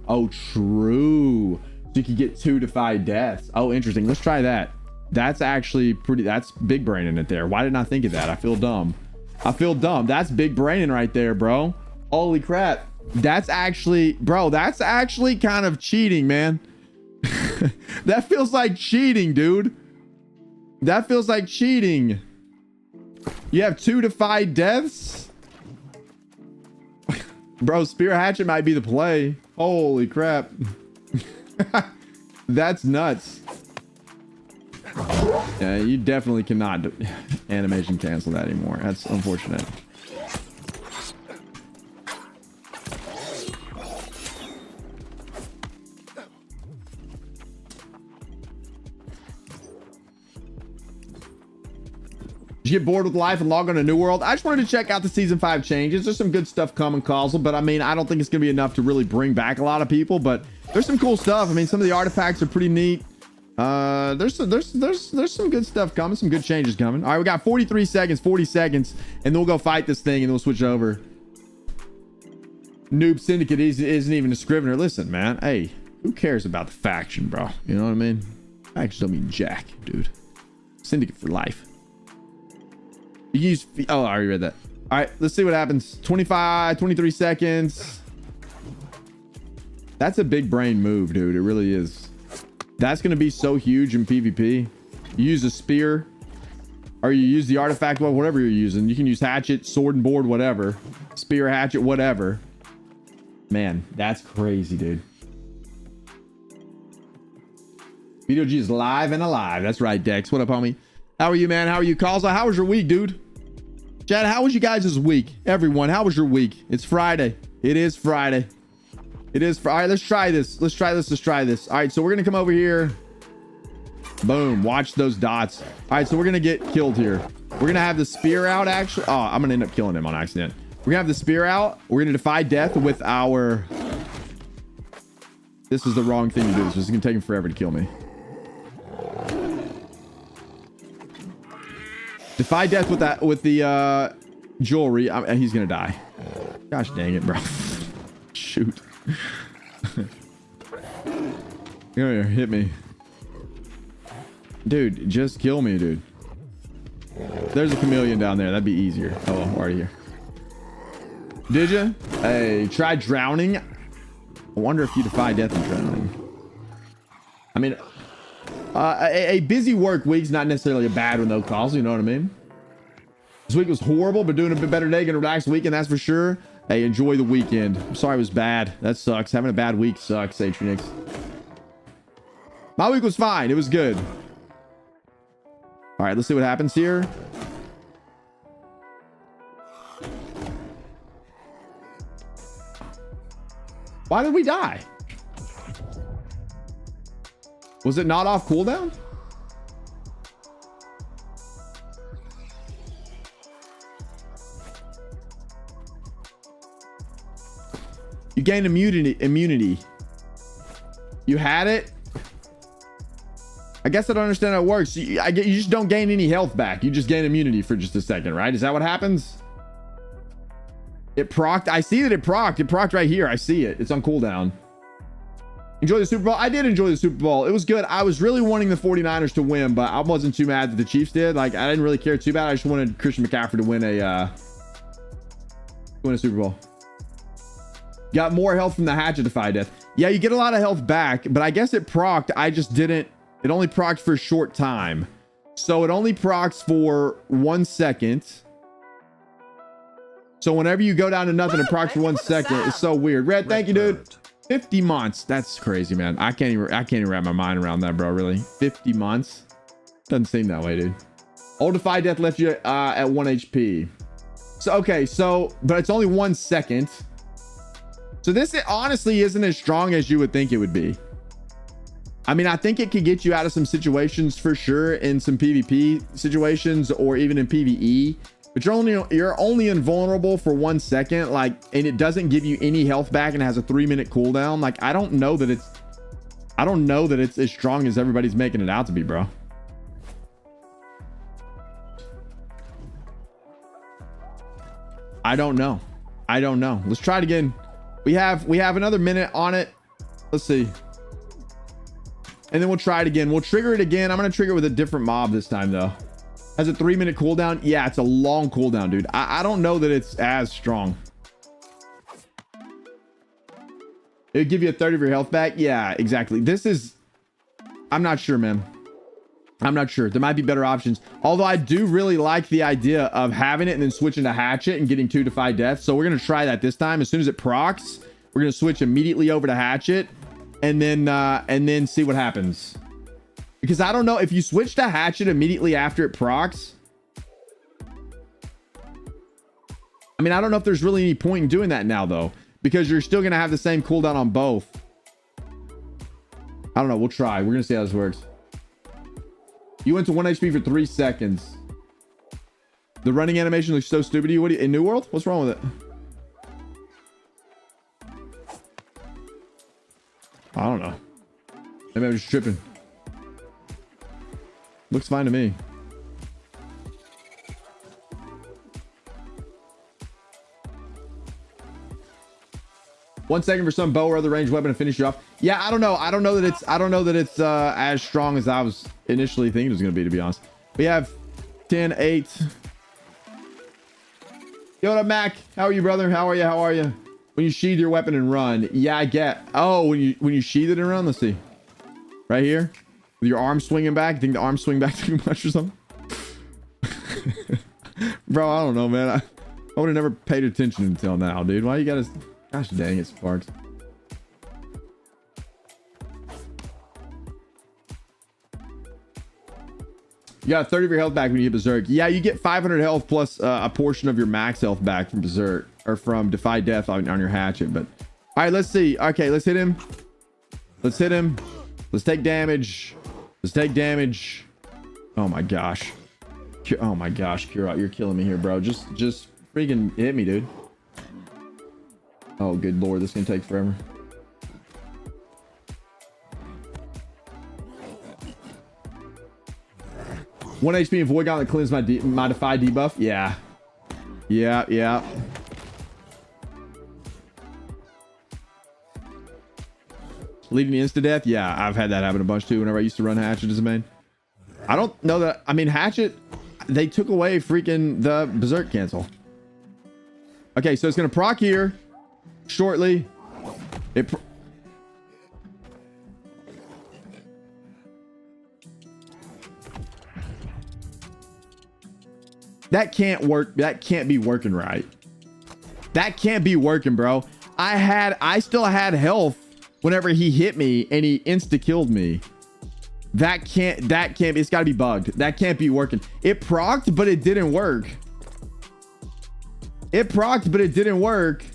Oh, true. So you can get 2 defy deaths. Oh, interesting. Let's try that. That's actually pretty, that's big brain in it there. Why didn't I think of that? I feel dumb. That's big braining right there, bro. Holy crap. That's actually, bro, that's actually kind of cheating, man. That feels like cheating, dude. That feels like cheating. You have 2 defy deaths? Bro, spear hatchet might be the play. Holy crap. That's nuts. Yeah, you definitely cannot animation cancel that anymore. That's unfortunate. Did you get bored with life and log on to New World? I just wanted to check out the season 5 changes. There's some good stuff coming, Causal, but I mean, I don't think it's gonna be enough to really bring back a lot of people, but there's some cool stuff. I mean, some of the artifacts are pretty neat. There's some good stuff coming, some good changes coming. All right, we got 40 seconds, and then we'll go fight this thing and then we'll switch over. Noob Syndicate isn't even a Scrivener. Listen, man, hey, who cares about the faction, bro? You know what I mean? Factions don't mean jack, dude. Syndicate for life. You can use, oh, I already read that. All right, let's see what happens. 23 seconds. That's a big brain move, dude. It really is. That's going to be so huge in PvP. You use a spear. or you use the artifact, well, whatever you're using. You can use hatchet, sword and board, whatever. Spear, hatchet, whatever. Man, that's crazy, dude. Video G is live and alive. That's right, Dex. What up, homie? How are you, man? How are you, Kaza? How was your week, dude? Chad, how was you guys' week? Everyone, how was your week? It's Friday. It is Friday. It is Friday. All right, let's try this. Let's try this. Let's try this. All right, so we're going to come over here. Boom. Watch those dots. All right, so we're going to get killed here. We're going to have the spear out, actually. Oh, I'm going to end up killing him on accident. We're going to have the spear out. We're going to defy death with our... This is the wrong thing to do. This is going to take him forever to kill me. Defy death with that, with the jewelry. He's gonna die. Gosh dang it, bro. Shoot. Here, hit me. Dude, just kill me, dude. There's a chameleon down there. That'd be easier. Oh, well, already here. Did you? Hey, try drowning. I wonder if you defy death and drowning. I mean... a busy work week's not necessarily a bad one though, Cause, you know what I mean? This week was horrible, but doing a bit better today. Gonna relax weekend, that's for sure. Hey, enjoy the weekend. I'm sorry it was bad. That sucks. Having a bad week sucks, Aeternum. My week was fine. It was good. All right, let's see what happens here. Why did we die? Was it not off cooldown? You gained immunity. You had it? I guess I don't understand how it works. You just don't gain any health back. You just gain immunity for just a second, right? Is that what happens? It procced. I see that it procced. It procced right here. I see it. It's on cooldown. Enjoy the Super Bowl. I did enjoy the Super Bowl. It was good. I was really wanting the 49ers to win, but I wasn't too mad that the Chiefs did. Like, I didn't really care too bad. I just wanted Christian McCaffrey to win a Super Bowl. Got more health from the hatchet defy death. Yeah, you get a lot of health back, but I guess it procced. I just didn't. It only procced for a short time. So it only procs for 1 second. So whenever you go down to nothing, it procs for 1 second. It's so weird. Red, thank you, dude. 50 months. That's crazy, man. I can't even wrap my mind around that, bro. Really, 50 months doesn't seem that way, dude. Old defy death left you at 1 HP. So okay, but it's only 1 second. So this honestly isn't as strong as you would think it would be. I mean, I think it could get you out of some situations for sure, in some PvP situations or even in PvE. But you're only invulnerable for 1 second, like, and it doesn't give you any health back and has a 3-minute cooldown. Like, I don't know that it's as strong as everybody's making it out to be, bro. I don't know. Let's try it again. We have another minute on it. Let's see. And then we'll try it again. We'll trigger it again. I'm going to trigger it with a different mob this time though. Has a 3-minute cooldown. Yeah, it's a long cooldown, dude. I don't know that it's as strong. It'd give you a third of your health back. Yeah, exactly. I'm not sure, man. I'm not sure. There might be better options. Although I do really like the idea of having it and then switching to hatchet and getting 2 defy death. So we're going to try that this time. As soon as it procs, we're going to switch immediately over to hatchet and then see what happens. Because I don't know if you switch to hatchet immediately after it procs. I mean, I don't know if there's really any point in doing that now though, because you're still going to have the same cooldown on both. I don't know. We'll try. We're going to see how this works. You went to 1 HP for 3 seconds. The running animation looks so stupid to you. In New World? What's wrong with it? I don't know. Maybe I'm just tripping. Looks fine to me. One second for some bow or other ranged weapon to finish you off. Yeah, I don't know. I don't know that it's as strong as I was initially thinking it was going to be, to be honest. We have 10, 8. Yo, what up, Mac? How are you, brother? How are you? When you sheath your weapon and run. Yeah, I get. Oh, when you sheath it and run. Let's see. Right here. With your arm swinging back. You think the arm swing back too much or something? Bro, I don't know, man. I would have never paid attention until now, dude. Why you gotta... Gosh dang it, Sparks. You got 30 of your health back when you get Berserk. Yeah, you get 500 health plus a portion of your max health back from Berserk. Or from Defy Death on your Hatchet. But all right, let's see. Okay, let's hit him. Let's hit him. Let's take damage. Let's take damage. Oh my gosh. Oh my gosh, Kurot, you're killing me here, bro. Just freaking hit me, dude. Oh, good lord, this is gonna take forever. One HP and Void Gauntlet cleanse my Defy debuff. Yeah. Yeah. Leaving me insta death. Yeah, I've had that happen a bunch too. Whenever I used to run Hatchet as a main. I don't know that. I mean, Hatchet. They took away freaking the Berserk cancel. Okay, so it's gonna proc here shortly. That can't work. That can't be working right. That can't be working, bro. I still had health whenever he hit me and he insta killed me. That can't be, it's got to be bugged. That can't be working. It procced, but it didn't work. It procced, but it didn't work.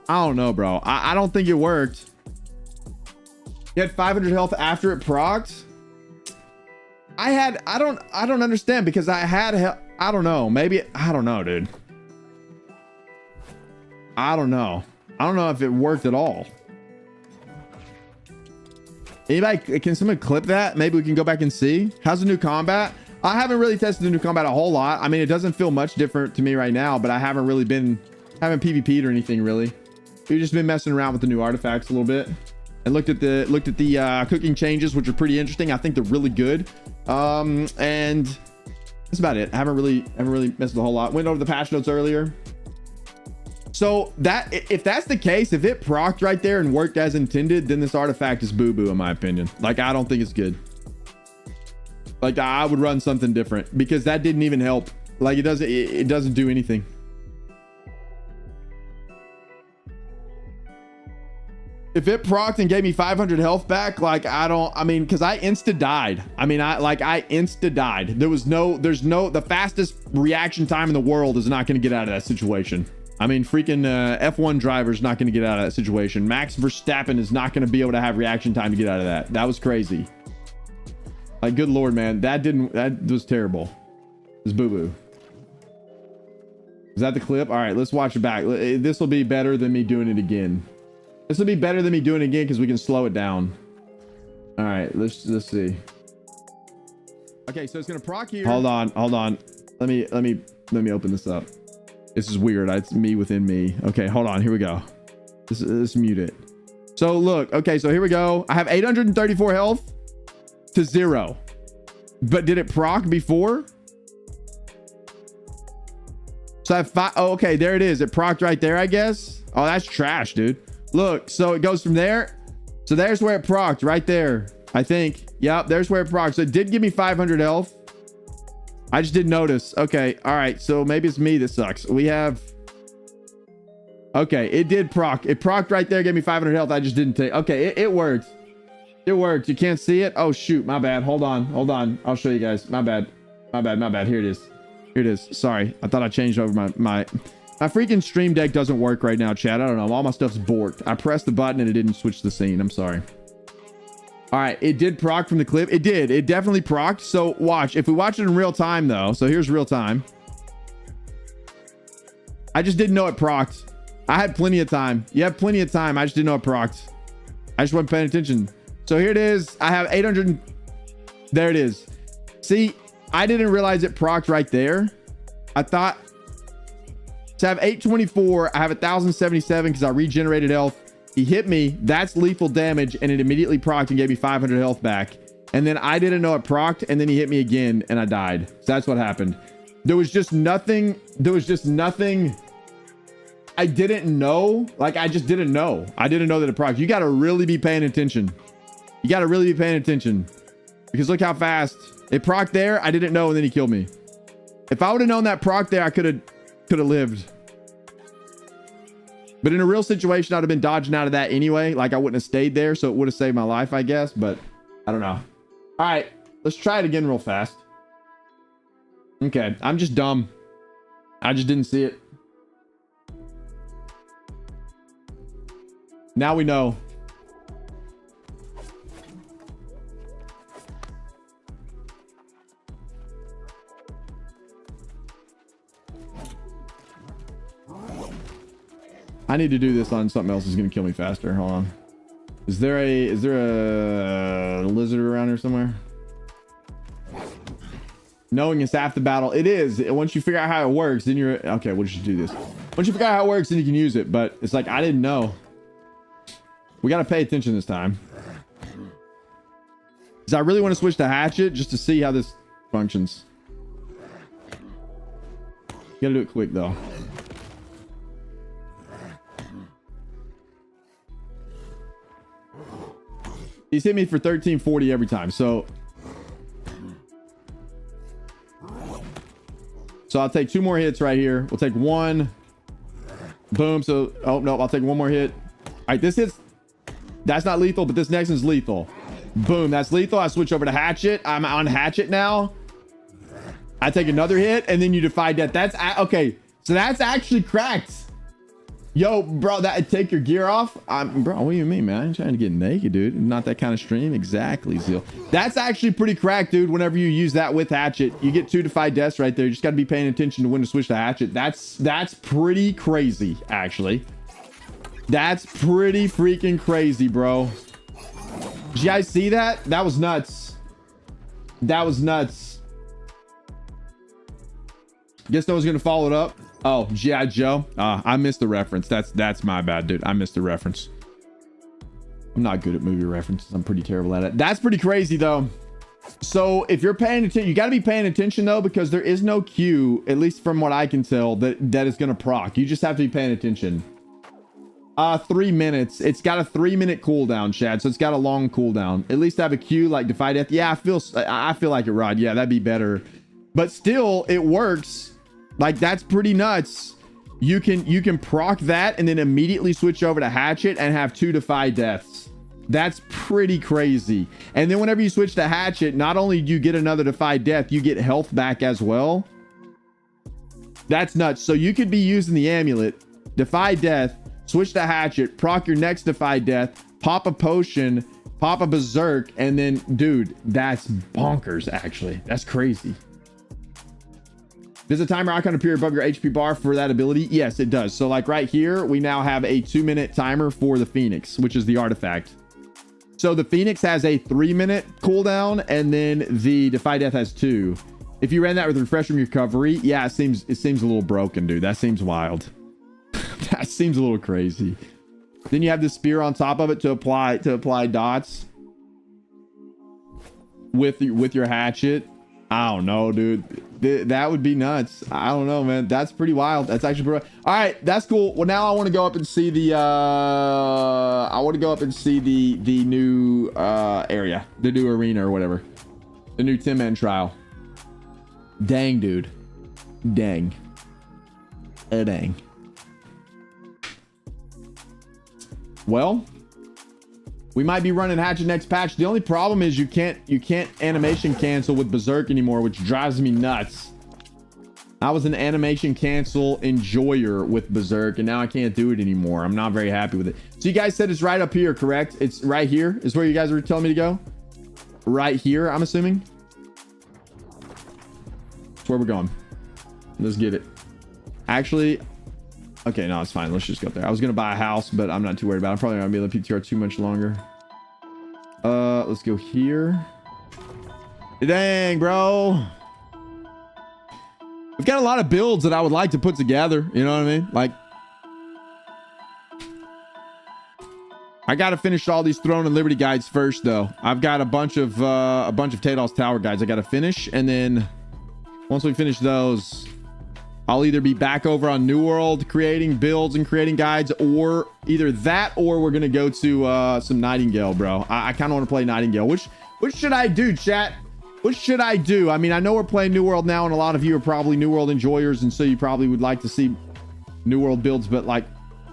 I don't know, bro. I don't think it worked. You had 500 health after it procced. I don't understand because I had I don't know. Maybe I don't know, dude. I don't know. I don't know if it worked at all. Anybody, can someone clip that? Maybe we can go back and see. How's the new combat? I haven't really tested the new combat a whole lot. I mean, it doesn't feel much different to me right now, but I haven't really haven't PvP'd or anything really. We've just been messing around with the new artifacts a little bit and looked at the cooking changes, which are pretty interesting. I think they're really good. And that's about it. I haven't really messed with a whole lot. Went over the patch notes earlier. So that, if that's the case, if it procced right there and worked as intended, then this artifact is boo-boo in my opinion. Like, I don't think it's good. Like, I would run something different because that didn't even help. Like, it doesn't do anything. If it procced and gave me 500 health back, like, I mean, because I insta died. I mean, I insta died. The fastest reaction time in the world is not going to get out of that situation. I mean, freaking F1 driver's not going to get out of that situation. Max Verstappen is not going to be able to have reaction time to get out of that. That was crazy. Like, good lord, man. That was terrible. It was boo-boo. Is that the clip? All right, let's watch it back. This will be better than me doing it again. This will be better than me doing it again because we can slow it down. All right, let's see. Okay, so it's gonna proc here. Hold on. Let me open this up. This is weird. It's me within me. Okay, hold on. Here we go. Let's mute it. So look. Okay, so here we go. I have 834 health to 0. But did it proc before? So I have 5. Oh, okay, there it is. It procced right there, I guess. Oh, that's trash, dude. Look, so it goes from there. So there's where it procced right there, I think. Yep, there's where it procced. So it did give me 500 health. I just didn't notice. Okay, all right. So maybe it's me that sucks. We have... Okay, it did proc. It procced right there, gave me 500 health. I just didn't take... Okay, it worked. It worked. You can't see it? Oh, shoot. My bad. Hold on. I'll show you guys. My bad. Here it is. Sorry. I thought I changed over my freaking stream deck doesn't work right now, chat. I don't know. All my stuff's borked. I pressed the button and it didn't switch the scene. I'm sorry. All right. It did proc from the clip. It did. It definitely procced. So watch. If we watch it in real time, though. So here's real time. I just didn't know it procced. I had plenty of time. You have plenty of time. I just didn't know it procced. I just wasn't paying attention. So here it is. I have 800. There it is. See, I didn't realize it procced right there. I thought... So I have 824. I have 1077 because I regenerated health. He hit me. That's lethal damage, and it immediately procced and gave me 500 health back. And then I didn't know it procced, and then he hit me again, and I died. So that's what happened. There was just nothing I didn't know. Like, I just didn't know. I didn't know that it proc. You got to really be paying attention. You got to really be paying attention. Because look how fast it proc there. I didn't know, and then he killed me. If I would have known that proc there, I could have lived. But in a real situation, I'd have been dodging out of that anyway. Like, I wouldn't have stayed there, so it would have saved my life, I guess. But I don't know. All right, let's try it again real fast. Okay, I'm just dumb. I just didn't see it. Now we know. I need to do this on something else that's going to kill me faster. Hold on. Is there a lizard around here somewhere? Knowing it's half the battle. It is. Once you figure out how it works, then you're okay. We'll just do this. Once you figure out how it works, then you can use it. But it's like, I didn't know. We got to pay attention this time. Because I really want to switch to hatchet just to see how this functions. You got to do it quick though. He's hit me for 1340 every time. So I'll take 2 more hits right here. We'll take 1. Boom. So, oh no, I'll take 1 more hit. All right, this hits. That's not lethal, but this next one's lethal. Boom, that's lethal. I switch over to hatchet. I'm on hatchet now. I take another hit, and then you defy death. That's okay. So that's actually cracked. Yo, bro, that take your gear off. Bro, what do you mean, man? I ain't trying to get naked, dude. Not that kind of stream. Exactly, Zeal. That's actually pretty cracked, dude. Whenever you use that with hatchet, you get 2 defy deaths right there. You just got to be paying attention to when to switch to hatchet. That's pretty crazy, actually. That's pretty freaking crazy, bro. Did you guys see that? That was nuts. That was nuts. Guess no one's gonna follow it up. Oh, G.I. Joe. I missed the reference. That's my bad, dude. I missed the reference. I'm not good at movie references. I'm pretty terrible at it. That's pretty crazy though. So if you're paying attention, you got to be paying attention though, because there is no Q, at least from what I can tell, that is gonna proc. You just have to be paying attention. 3 minutes. It's got a 3-minute cooldown, Chad. So it's got a long cooldown. At least have a Q like defy death. Yeah, I feel like it, Rod. Yeah, that'd be better. But still, it works. Like, that's pretty nuts. You can proc that and then immediately switch over to hatchet and have 2 defy deaths. That's pretty crazy. And then whenever you switch to hatchet, not only do you get another defy death, you get health back as well. That's nuts. So you could be using the amulet, defy death, switch to hatchet, proc your next defy death, pop a potion, pop a berserk, and then, dude, that's bonkers, actually. That's crazy. Does a timer icon appear above your HP bar for that ability? Yes, it does. So like right here, we now have a 2-minute timer for the Phoenix, which is the artifact. So the Phoenix has a 3-minute cooldown, and then the defy death has 2. If you ran that with refresh from recovery, yeah, it seems a little broken, dude. That seems wild. That seems a little crazy. Then you have the spear on top of it to apply dots with your hatchet. I don't know, dude. That would be nuts. I don't know, man. That's pretty wild. That's actually pretty wild. All right, that's cool. Well, now I want to go up and see the the new area, the new arena or whatever, the new 10-man trial. Dang, dude. Dang. Dang. Well, we might be running hatchet next patch. The only problem is you can't animation cancel with berserk anymore, which drives me nuts. I was an animation cancel enjoyer with berserk, and now I can't do it anymore. I'm not very happy with it. So you guys said it's right up here, correct? It's right here is where you guys were telling me to go. Right here, I'm assuming. That's where we're going. Let's get it. Actually, okay, no, it's fine. Let's just go up there. I was gonna buy a house, but I'm not too worried about it. I'm probably not gonna be able to PTR too much longer. Let's go here. Dang, bro. We've got a lot of builds that I would like to put together. You know what I mean? Like, I gotta finish all these Throne and Liberty guides first, though. I've got a bunch of Tadal's Tower guides I gotta finish, and then once we finish those, I'll either be back over on New World creating builds and creating guides, or either that, or we're gonna go to some Nightingale, bro. I kind of want to play Nightingale. Which should I do, chat? What should I do? I mean, I know we're playing New World now, and a lot of you are probably New World enjoyers, and so you probably would like to see New World builds, but like,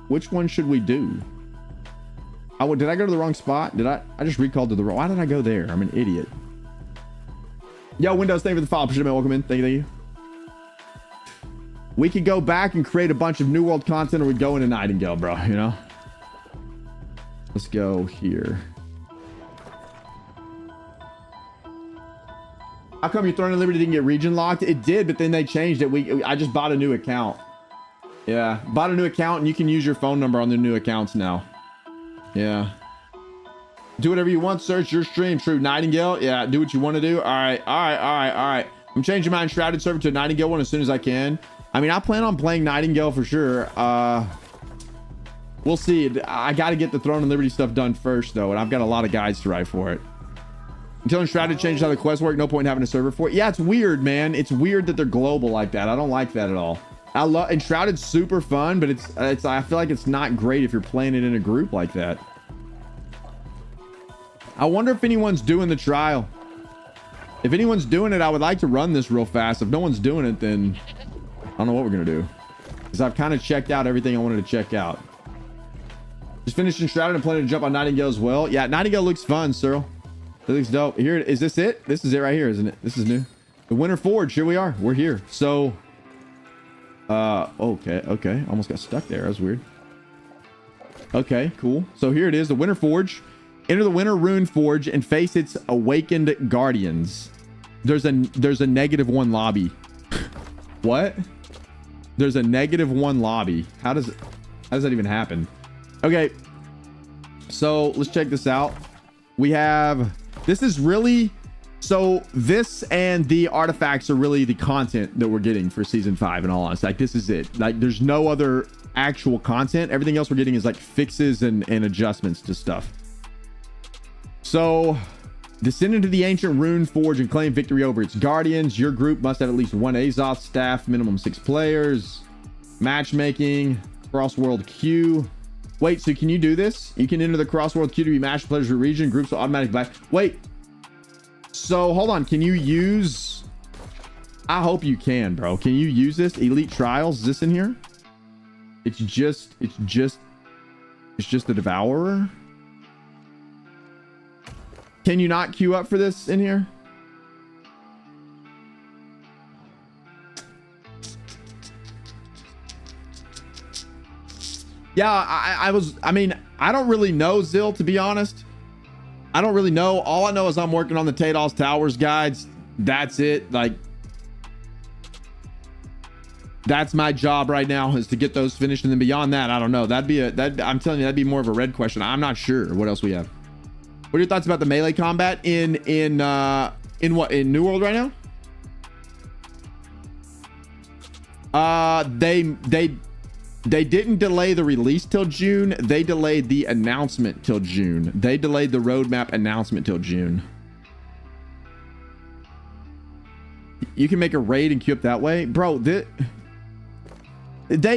which one should we do? Did I go to the wrong spot? I just recalled to the wrong. Why did I go there? I'm an idiot. Yo, Windows, thank you for the follow. Appreciate it, man. Welcome in. Thank you. We could go back and create a bunch of New World content, or we'd go into Nightingale, bro, you know? Let's go here. How come your Throne of Liberty didn't get region locked? It did, but then they changed it. I just bought a new account. Yeah, bought a new account, and you can use your phone number on the new accounts now. Yeah. Do whatever you want, search your stream. True. Nightingale. Yeah, do what you want to do. All right. I'm changing my Enshrouded server to a Nightingale one as soon as I can. I mean, I plan on playing Nightingale for sure. We'll see. I got to get the Throne of Liberty stuff done first, though, and I've got a lot of guides to write for it. Until Enshrouded changes how the quests work, no point in having a server for it. Yeah, it's weird, man. It's weird that they're global like that. I don't like that at all. I love Enshrouded's super fun, but it's I feel like it's not great if you're playing it in a group like that. I wonder if anyone's doing the trial. If anyone's doing it, I would like to run this real fast. If no one's doing it, then I don't know what we're gonna do, because I've kind of checked out everything I wanted to check out. Just finished Enshrouded and planning to jump on Nightingale as well. Yeah, Nightingale looks fun, Cyril. It looks dope. Here, is this it? This is it right here, isn't it? This is new. The Winter Forge. Here we are. We're here. So, okay. Almost got stuck there. That was weird. Okay, cool. So here it is, the Winter Forge. Enter the Winter Rune Forge and face its awakened guardians. There's a -1 lobby. What? There's a -1 lobby. How does that even happen? Okay. So let's check this out. We have, this is really, so this and the artifacts are really the content that we're getting for season 5, in all honesty. Like, this is it. Like, there's no other actual content. Everything else we're getting is like fixes and adjustments to stuff. So, descend into the ancient rune forge and claim victory over its guardians. Your group must have at least 1 Azoth staff, minimum 6 players. Matchmaking, cross-world queue. Wait, so can you do this? You can enter the cross-world queue to be matched players per region. Groups will automatically back. Wait. So, hold on. Can you use... I hope you can, bro. Can you use this? Elite Trials? Is this in here? It's just the Devourer? Can you not queue up for this in here? Yeah, I mean, I don't really know, Zill, to be honest. I don't really know. All I know is I'm working on the Tados Towers guides. That's it. Like, that's my job right now, is to get those finished, and then beyond that, I don't know. I'm telling you, that'd be more of a red question. I'm not sure what else we have. What are your thoughts about the melee combat in what, in New World right now? They didn't delay the release till June. They delayed the announcement till June. They delayed the roadmap announcement till June. You can make a raid and queue up that way, bro. They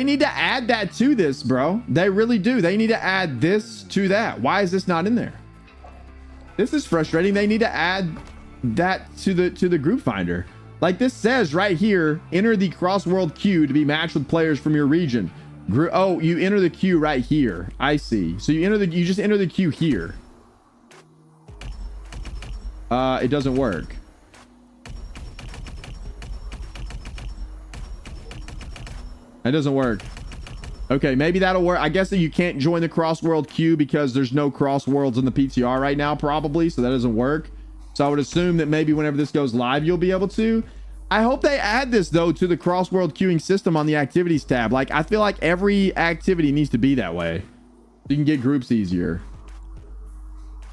need to add that to this, bro. They really do. They need to add this to that. Why is this not in there? This is frustrating. They need to add that to the group finder. Like, this says right here, enter the cross-world queue to be matched with players from your region. Oh, you enter the queue right here. I see. So you just enter the queue here. It doesn't work. It doesn't work. Okay, maybe that'll work. I guess that you can't join the cross-world queue because there's no cross-worlds in the PTR right now, probably, so that doesn't work. So I would assume that maybe whenever this goes live, you'll be able to. I hope they add this, though, to the cross-world queuing system on the activities tab. Like, I feel like every activity needs to be that way. You can get groups easier.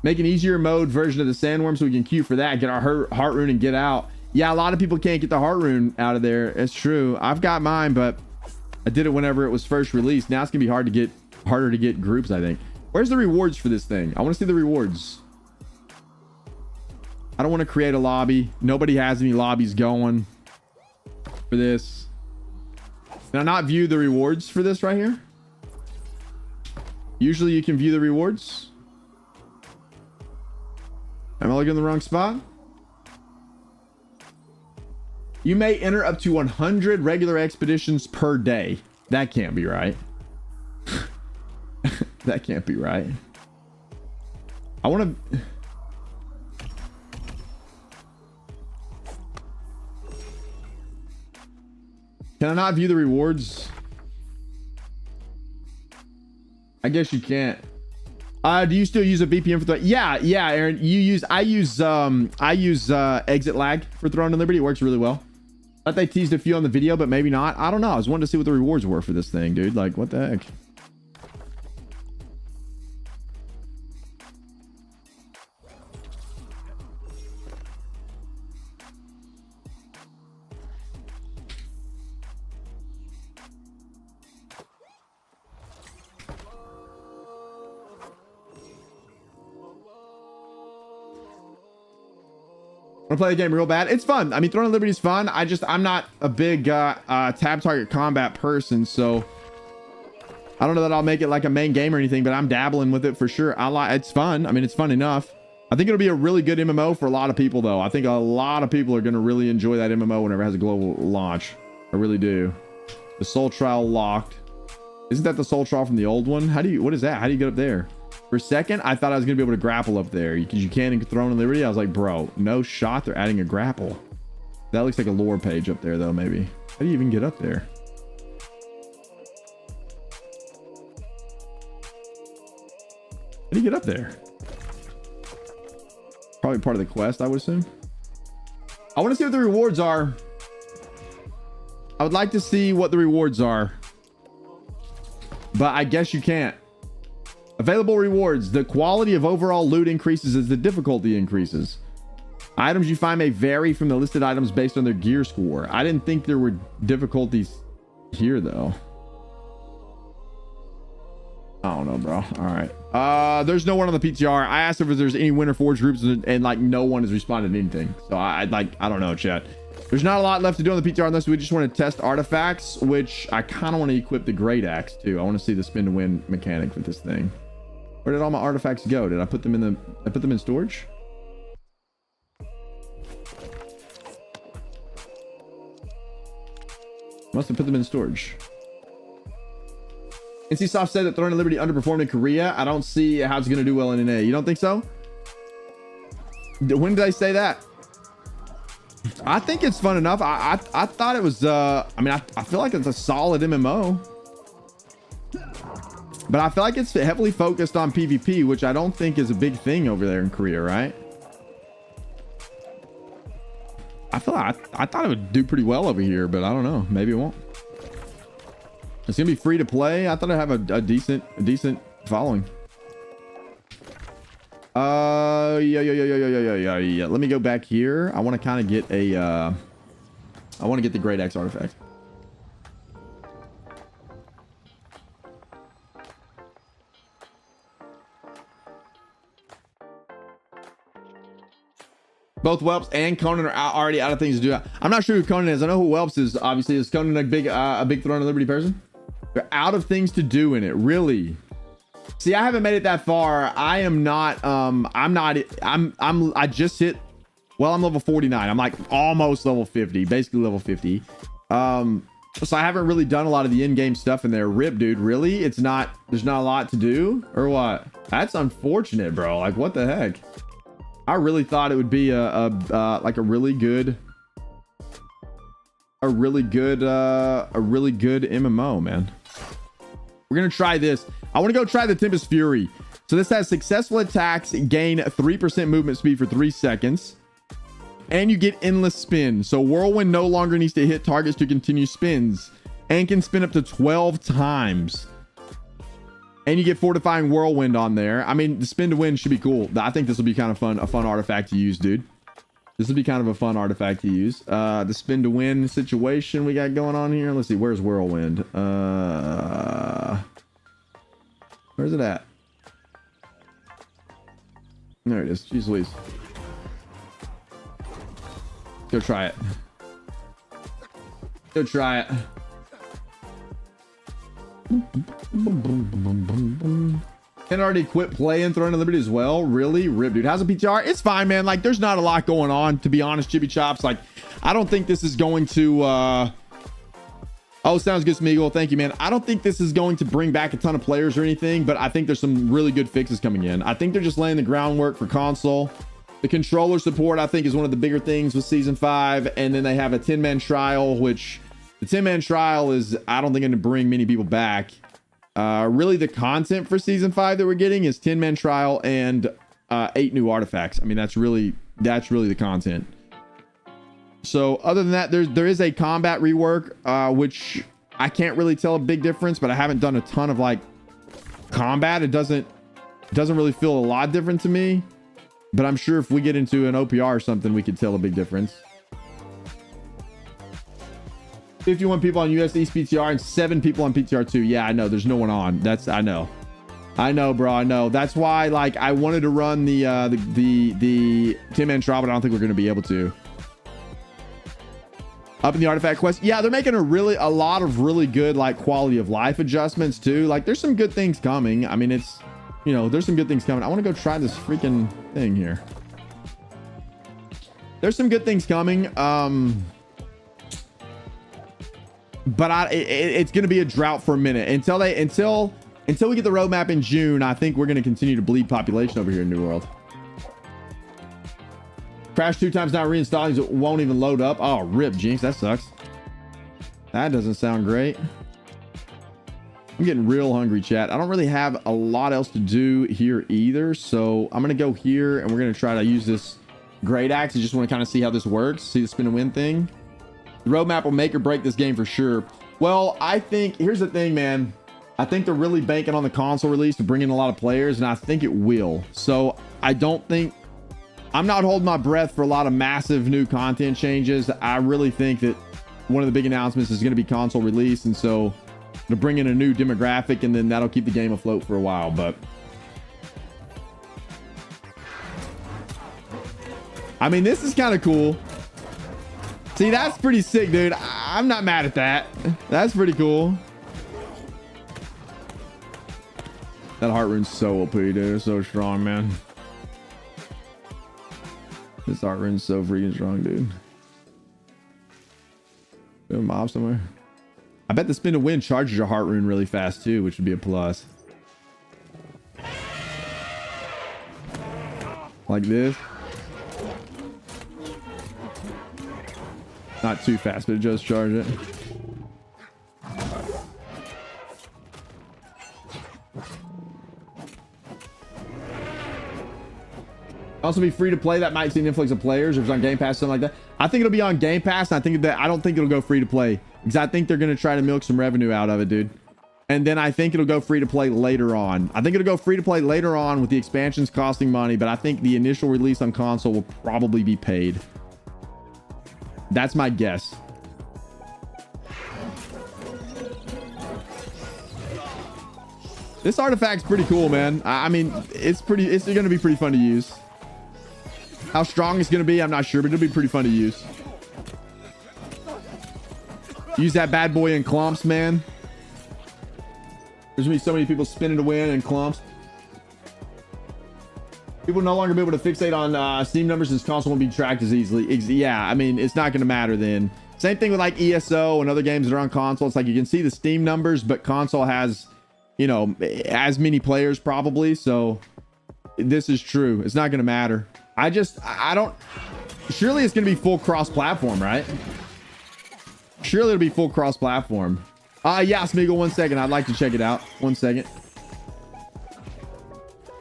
Make an easier mode version of the Sandworm so we can queue for that, get our heart rune and get out. Yeah, a lot of people can't get the heart rune out of there. It's true. I've got mine, but I did it whenever it was first released. Now it's gonna be harder to get groups, I think. Where's the rewards for this thing? I want to see the rewards. I don't want to create a lobby. Nobody has any lobbies going for this. Can I not view the rewards for this right here? Usually you can view the rewards. Am I looking in the wrong spot? You may enter up to 100 regular expeditions per day. That can't be right. That can't be right. I want to... Can I not view the rewards? I guess you can't. Do you still use a VPN for that? Yeah, Aaron. I use exit lag for Throne and Liberty. It works really well. I thought they teased a few on the video, but maybe not. I don't know. I was wanting to see what the rewards were for this thing, dude. Like, what the heck? I want to play the game real bad. It's fun. I mean, Throne of Liberty is fun. I'm not a big tab target combat person, so I don't know that I'll make it like a main game or anything, but I'm dabbling with it for sure. It's fun. I mean, it's fun enough. I think it'll be a really good MMO for a lot of people, though. I think a lot of people are going to really enjoy that MMO whenever it has a global launch. I really do. The Soul Trial locked. Isn't that the Soul Trial from the old one? What is that? How do you get up there? For a second, I thought I was going to be able to grapple up there because you can in Throne of Liberty. I was like, bro, no shot. They're adding a grapple. That looks like a lore page up there, though, maybe. How do you even get up there? How do you get up there? Probably part of the quest, I would assume. I want to see what the rewards are. I would like to see what the rewards are. But I guess you can't. Available rewards. The quality of overall loot increases as the difficulty increases. Items you find may vary from the listed items based on their gear score. I didn't think there were difficulties here, though. I don't know, bro. All right. There's no one on the PTR. I asked if there's any Winter Forge groups, and like no one has responded to anything. So I don't know, chat. There's not a lot left to do on the PTR unless we just want to test artifacts, which I kind of want to equip the Great Axe too. I want to see the spin to win mechanic with this thing. Where did all my artifacts go? Did I put them in storage? Must have put them in storage. NCSoft said that Throne of Liberty underperformed in Korea. I don't see how it's going to do well in NA. You don't think so? When did I say that? I think it's fun enough. I thought it was, I feel like it's a solid MMO. But I feel like it's heavily focused on PvP, which I don't think is a big thing over there in Korea, right? I thought it would do pretty well over here, but I don't know. Maybe it won't. It's gonna be free to play. I thought I'd have a decent following. Yeah. Let me go back here. I want to kind of get I want to get the Great Axe artifact. Both Whelps and Conan are already out of things to do. I'm not sure who Conan is. I know who Whelps is. Obviously, is Conan a big Throne of Liberty person? They're out of things to do in it. Really? See, I haven't made it that far. I am not. I just hit. Well, I'm level 49. I'm like almost level 50, basically level 50. So I haven't really done a lot of the in-game stuff in there. Rip, dude. Really? There's not a lot to do, or what? That's unfortunate, bro. Like, what the heck? I really thought it would be a really good MMO, man. We're gonna try this. I want to go try the Tempest Fury. So this has successful attacks gain 3% movement speed for 3 seconds, and you get endless spin. So Whirlwind no longer needs to hit targets to continue spins, and can spin up to 12 times. And you get Fortifying Whirlwind on there. I mean, the spin to win should be cool. I think this will be kind of fun, a fun artifact to use, dude. This will be kind of a fun artifact to use. The spin to win situation we got going on here. Let's see, where's Whirlwind? Where's it at? There it is. Jeez Louise. Go try it. Go try it. Can already quit playing Throne of Liberty as well. Really? Rip, dude. How's a PTR? It's fine, man. Like, there's not a lot going on, to be honest, Chippy Chops. Like, I don't think this is going to oh, sounds good, Smeagol. Thank you, man. I don't think this is going to bring back a ton of players or anything, but I think there's some really good fixes coming in. I think they're just laying the groundwork for console. The controller support, I think, is one of the bigger things with season 5, and then they have a 10-man trial, which the 10-man trial is, I don't think, going to bring many people back. Really, the content for season 5 that we're getting is 10-man trial and 8 new artifacts. I mean, that's really the content. So other than that, there is a combat rework, which I can't really tell a big difference, but I haven't done a ton of like combat. It doesn't really feel a lot different to me, but I'm sure if we get into an OPR or something, we could tell a big difference. 51 people on US East PTR and 7 people on PTR 2. Yeah, I know. There's no one on. I know, bro. I know. That's why, like, I wanted to run the 10-man trial, but I don't think we're going to be able to. Up in the artifact quest. Yeah, they're making a lot of really good, like, quality of life adjustments too. Like, there's some good things coming. I mean, it's, you know, there's some good things coming. I want to go try this freaking thing here. There's some good things coming. But it's going to be a drought for a minute until we get the roadmap in June. I think we're going to continue to bleed population over here in New World. Crash 2 times, not reinstalling, it won't even load up. Oh, rip, Jinx, that sucks. That doesn't sound great. I'm getting real hungry, chat. I don't really have a lot else to do here either, so I'm going to go here and we're going to try to use this great axe. I just want to kind of see how this works, see the spin and win thing. The roadmap will make or break this game for sure. Well, I think, here's the thing, man. I think they're really banking on the console release to bring in a lot of players, and I think it will. So I'm not holding my breath for a lot of massive new content changes. I really think that one of the big announcements is going to be console release, and so to bring in a new demographic, and then that'll keep the game afloat for a while. But I mean, this is kind of cool. See, that's pretty sick, dude. I'm not mad at that. That's pretty cool. That heart rune's so OP, dude. It's so strong, man. This heart rune's so freaking strong, dude. There's a mob somewhere. I bet the spin to win charges your heart rune really fast too, which would be a plus. Like this. Not too fast, but it just charge it. Also be free to play. That might see an influx of players, or if it's on Game Pass, something like that. I think it'll be on Game Pass, and I don't think it'll go free to play, because I think they're going to try to milk some revenue out of it, dude. And then I think it'll go free to play later on. I think it'll go free to play later on with the expansions costing money, but I think the initial release on console will probably be paid. That's my guess. This artifact's pretty cool, man. I mean, it's going to be pretty fun to use. How strong it's going to be, I'm not sure, but it'll be pretty fun to use. Use that bad boy in clumps, man. There's going to be so many people spinning to win in clumps. People will no longer be able to fixate on Steam numbers, since console won't be tracked as easily. Yeah, I mean, it's not going to matter then. Same thing with like ESO and other games that are on console. It's like you can see the Steam numbers, but console has, you know, as many players probably. So this is true. It's not going to matter. I don't. Surely it's going to be full cross-platform, right? Surely it'll be full cross-platform. Yeah, Smeagol, 1 second. I'd like to check it out. 1 second.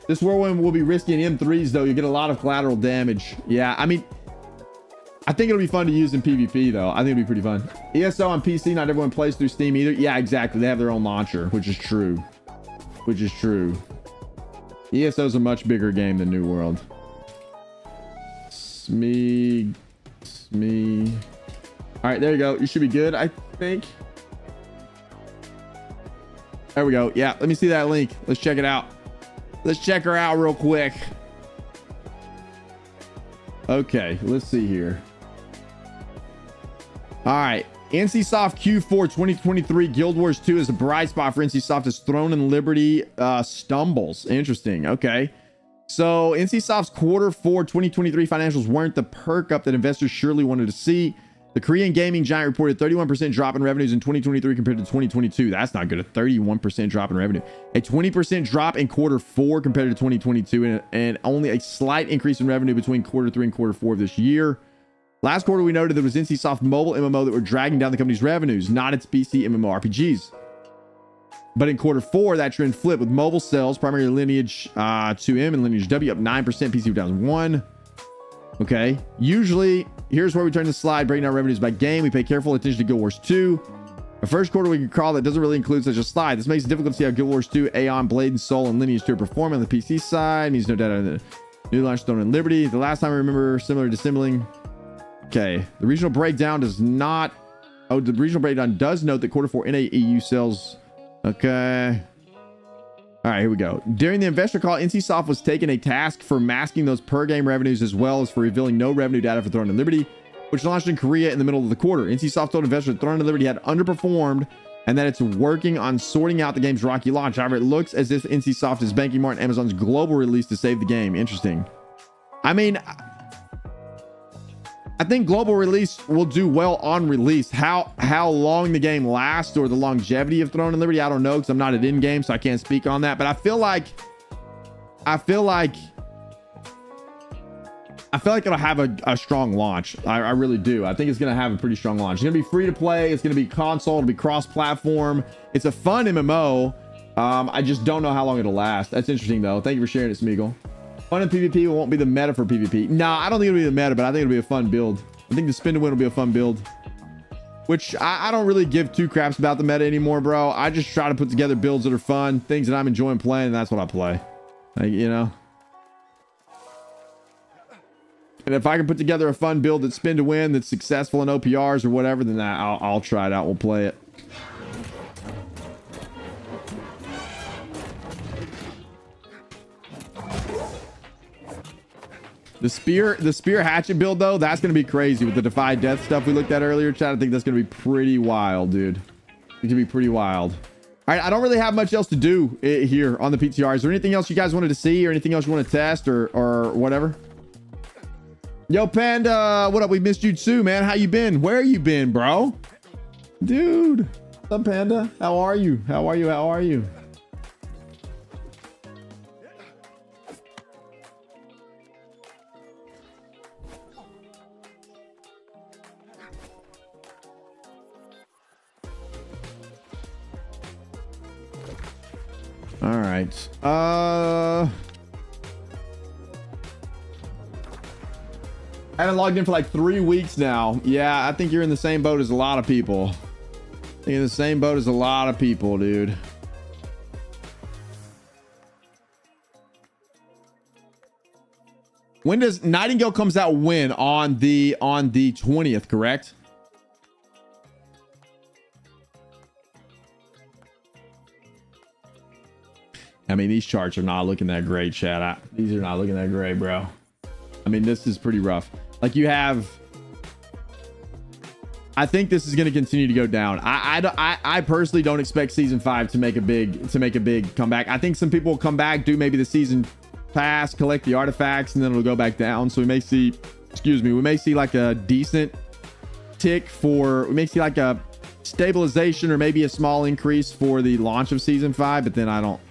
This whirlwind will be risky in M3s, though. You get a lot of collateral damage. Yeah, I mean, I think it'll be fun to use in PvP, though. I think it'll be pretty fun. ESO on PC, not everyone plays through Steam either. Yeah, exactly. They have their own launcher, which is true. Which is true. ESO is a much bigger game than New World. Smee. All right, there you go. You should be good, I think. There we go. Yeah, let me see that link. Let's check it out. Let's check her out real quick. Okay, let's see here. All right. NCSoft Q4 2023 Guild Wars 2 is a bright spot for NCSoft as Throne and Liberty stumbles. Interesting. Okay. So NCSoft's Q4 2023 financials weren't the perk up that investors surely wanted to see. The Korean gaming giant reported 31% drop in revenues in 2023 compared to 2022. That's not good. A 31% drop in revenue. A 20% drop in Q4 compared to 2022, and only a slight increase in revenue between Q3 and Q4 of this year. Last quarter, we noted there was NCSoft mobile MMO that were dragging down the company's revenues, not its PC MMORPGs. But in Q4, that trend flipped with mobile sales, primarily Lineage 2M and Lineage W, up 9%, PC down 1%. Okay. Usually, here's where we turn the slide, breaking down revenues by game. We pay careful attention to Guild Wars 2. The first quarter we can call that doesn't really include such a slide. This makes it difficult to see how Guild Wars 2, Aeon, Blade and Soul, and Lineage 2 are performing on the PC side. Means no data on the new launch Throne and Liberty. The last time I remember similar to Dissembling. Okay. The regional breakdown does not. Oh, the regional breakdown does note that Q4 NAEU sales. Okay. All right, here we go. During the investor call, NCSoft was taking a task for masking those per game revenues as well as for revealing no revenue data for Throne and Liberty, which launched in Korea in the middle of the quarter. NCSoft told investors that Throne and Liberty had underperformed and that it's working on sorting out the game's rocky launch. However, it looks as if NCSoft is banking more on Amazon's global release to save the game. Interesting. I mean, I think global release will do well on release. How long the game lasts or the longevity of Throne and Liberty, I don't know, because I'm not at in game, so I can't speak on that. But I feel like it'll have a strong launch. I really do. I think it's gonna have a pretty strong launch. It's gonna be free to play. It's gonna be console. It'll be cross-platform. It's a fun MMO. I just don't know how long it'll last. That's interesting though. Thank you for sharing it, Smeagol. Fun in PvP won't be the meta for PvP. Nah, I don't think it'll be the meta, but I think it'll be a fun build. I think the spin to win will be a fun build. Which I don't really give two craps about the meta anymore, bro. I just try to put together builds that are fun, things that I'm enjoying playing, and that's what I play. Like, you know. And if I can put together a fun build that's spin to win, that's successful in OPRs or whatever, then I'll try it out. We'll play it. The spear hatchet build though, that's gonna be crazy with the Defy Death stuff we looked at earlier, chat. I think that's gonna be pretty wild, dude. It's gonna be pretty wild. All right, I don't really have much else to do here on the PTR. Is there anything else you guys wanted to see or anything else you want to test or whatever? Yo, Panda, what up? We missed you too, man. How you been? Where you been, bro? Dude, what's up, Panda? How are you? How are you? How are you? All right. I haven't logged in for like 3 weeks now. Yeah, I think you're in the same boat as a lot of people. You're in the same boat as a lot of people, dude. When does Nightingale comes out when? On the 20th, correct? I mean, these charts are not looking that great, chat. These are not looking that great, bro. I mean, this is pretty rough. Like you have, I think this is going to continue to go down. I personally don't expect season 5 to make a big comeback. I think some people will come back, do maybe the season pass, collect the artifacts, and then it'll go back down. So we may see, we may see like a decent tick we may see like a stabilization or maybe a small increase for the launch of season 5, but then I don't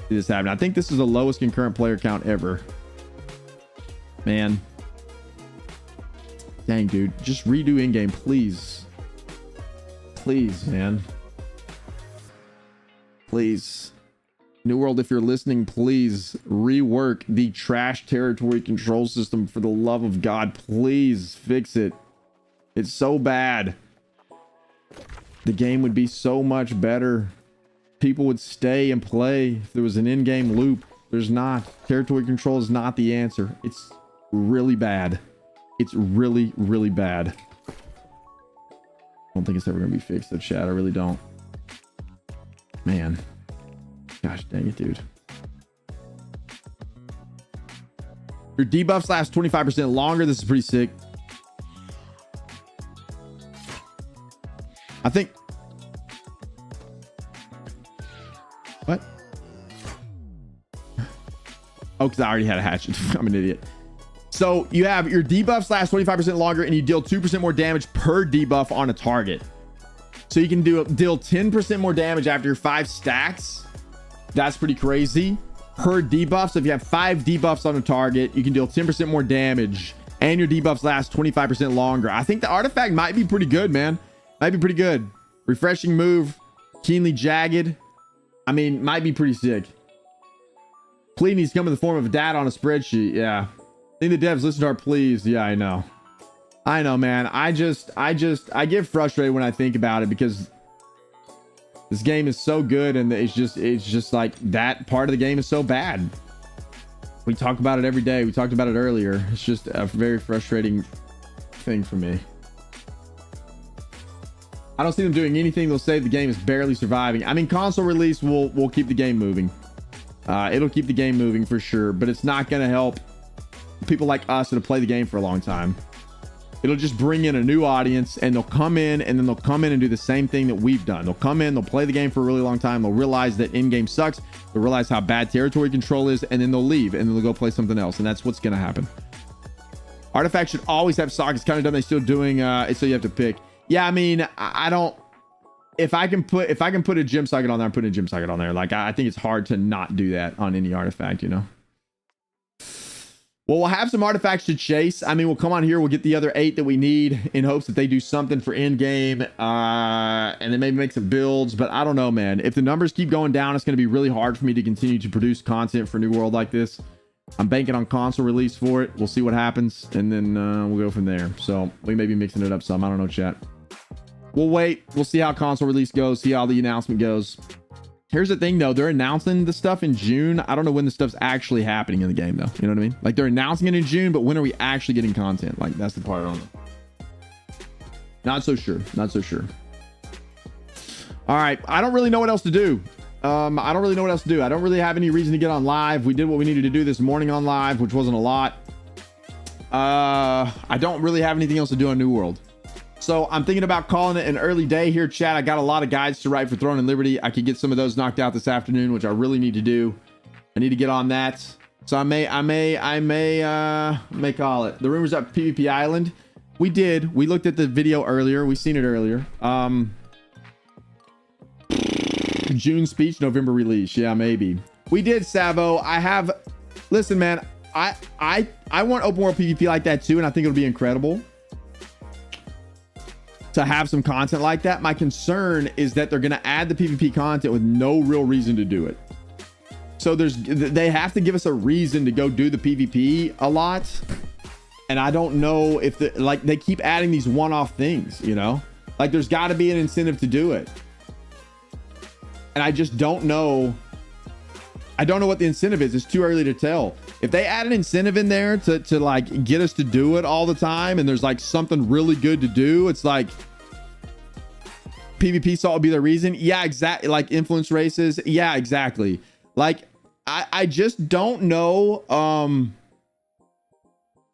see this happen. I think this is the lowest concurrent player count ever. Man. Dang, dude. Just redo in-game, please. Please, man. Please. New World, if you're listening, please rework the trash territory control system for the love of God. Please fix it. It's so bad. The game would be so much better. People would stay and play if there was an in-game loop. There's not. Territory control is not the answer. It's really bad. It's really, really bad. I don't think it's ever going to be fixed, though, chat. I really don't. Man. Gosh dang it, dude. Your debuffs last 25% longer. This is pretty sick. I think. What? Oh, because I already had a hatchet. I'm an idiot. So you have your debuffs last 25% longer and you deal 2% more damage per debuff on a target. So you can deal 10% more damage after your 5 stacks. That's pretty crazy. Per debuff. So if you have 5 debuffs on a target, you can deal 10% more damage and your debuffs last 25% longer. I think the artifact might be pretty good, man. Might be pretty good. Refreshing move. Keenly jagged. I mean, might be pretty sick. Plea needs to come in the form of data on a spreadsheet. Yeah. I think the devs listen to our pleas. Yeah, I know. I know, man. I get frustrated when I think about it because this game is so good and it's just like that part of the game is so bad. We talk about it every day. We talked about it earlier. It's just a very frustrating thing for me. I don't see them doing anything. They'll say the game is barely surviving. I mean, console release will keep the game moving. It'll keep the game moving for sure, but it's not going to help people like us that have played the game for a long time. It'll just bring in a new audience and they'll come in and then they'll come in and do the same thing that we've done. They'll come in, they'll play the game for a really long time. They'll realize that in-game sucks. They'll realize how bad territory control is, and then they'll leave and then they'll go play something else. And that's what's going to happen. Artifacts should always have stock. It's kind of done. They're still doing so you have to pick. Yeah, I mean, I don't. If I can put a gem socket on there, I'm putting a gem socket on there. Like I think it's hard to not do that on any artifact, you know. Well, we'll have some artifacts to chase. I mean, we'll come on here, we'll get the other 8 that we need in hopes that they do something for end game, and then maybe make some builds. But I don't know, man. If the numbers keep going down, it's going to be really hard for me to continue to produce content for New World like this. I'm banking on console release for it. We'll see what happens, and then we'll go from there. So we may be mixing it up some. I don't know, chat. We'll wait. We'll see how console release goes, see how the announcement goes. Here's the thing, though. They're announcing the stuff in June. I don't know when the stuff's actually happening in the game, though. You know what I mean? Like, they're announcing it in June, but when are we actually getting content? Like, that's the part I don't know. Not so sure. Not so sure. All right. I don't really know what else to do. I don't really know what else to do. I don't really have any reason to get on live. We did what we needed to do this morning on live, which wasn't a lot. I don't really have anything else to do on New World. So I'm thinking about calling it an early day here, chat. I got a lot of guides to write for Throne and Liberty. I could get some of those knocked out this afternoon, which I really need to do. I need to get on that. So I may call it. The rumors up PvP Island. We looked at the video earlier. We seen it earlier. June speech, November release. Yeah, maybe. We did, Savo. Listen, man, I want open world PvP like that too, and I think it'll be incredible to have some content like that. My concern is that they're going to add the PvP content with no real reason to do it. So they have to give us a reason to go do the PvP a lot. And I don't know if they keep adding these one-off things, you know, like there's got to be an incentive to do it. And I just don't know. I don't know what the incentive is. It's too early to tell. If they add an incentive in there to like get us to do it all the time, and there's like something really good to do, it's like PvP salt would be the reason. Yeah, exactly. Like influence races. Yeah, exactly. Like I just don't know.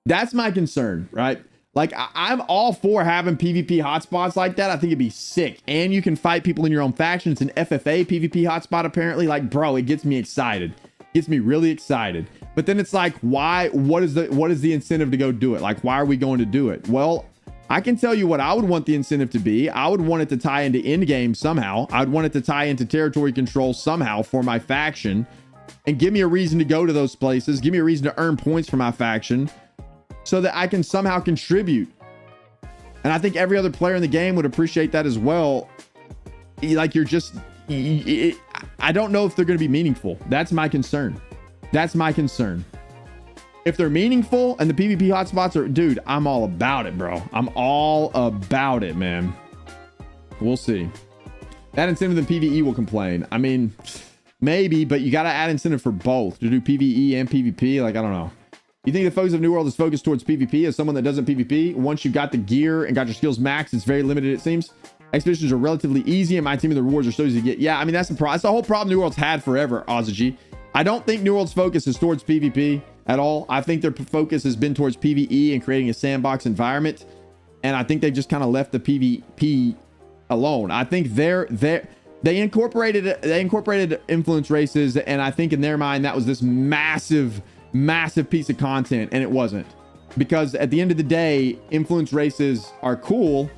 That's my concern, right? Like I'm all for having PvP hotspots like that. I think it'd be sick. And you can fight people in your own faction. It's an FFA PvP hotspot apparently. Like, bro, it gets me excited. Gets me really excited. But then it's like, why? What is the incentive to go do it? Like, why are we going to do it? Well, I can tell you what I would want the incentive to be. I would want it to tie into end game somehow. I'd want it to tie into territory control somehow for my faction, and give me a reason to go to those places. Give me a reason to earn points for my faction, so that I can somehow contribute. And I think every other player in the game would appreciate that as well. Like I don't know if they're going to be meaningful. That's my concern. That's my concern. If they're meaningful and the PvP hotspots are, dude, I'm all about it, bro. I'm all about it, man. We'll see. That incentive than PvE will complain. I mean, maybe, but you got to add incentive for both to do PvE and PvP. Like, I don't know. You think the focus of New World is focused towards PvP? As someone that doesn't PvP, once you got the gear and got your skills maxed, it's very limited, it seems. Expeditions are relatively easy, and my team of the rewards are so easy to get. Yeah, I mean, that's the whole problem New World's had forever, Ozaji. I don't think New World's focus is towards PvP at all. I think their focus has been towards PvE and creating a sandbox environment. And I think they've just kind of left the PvP alone. I think they incorporated influence races, and I think in their mind that was this massive piece of content, and it wasn't. Because at the end of the day, influence races are cool,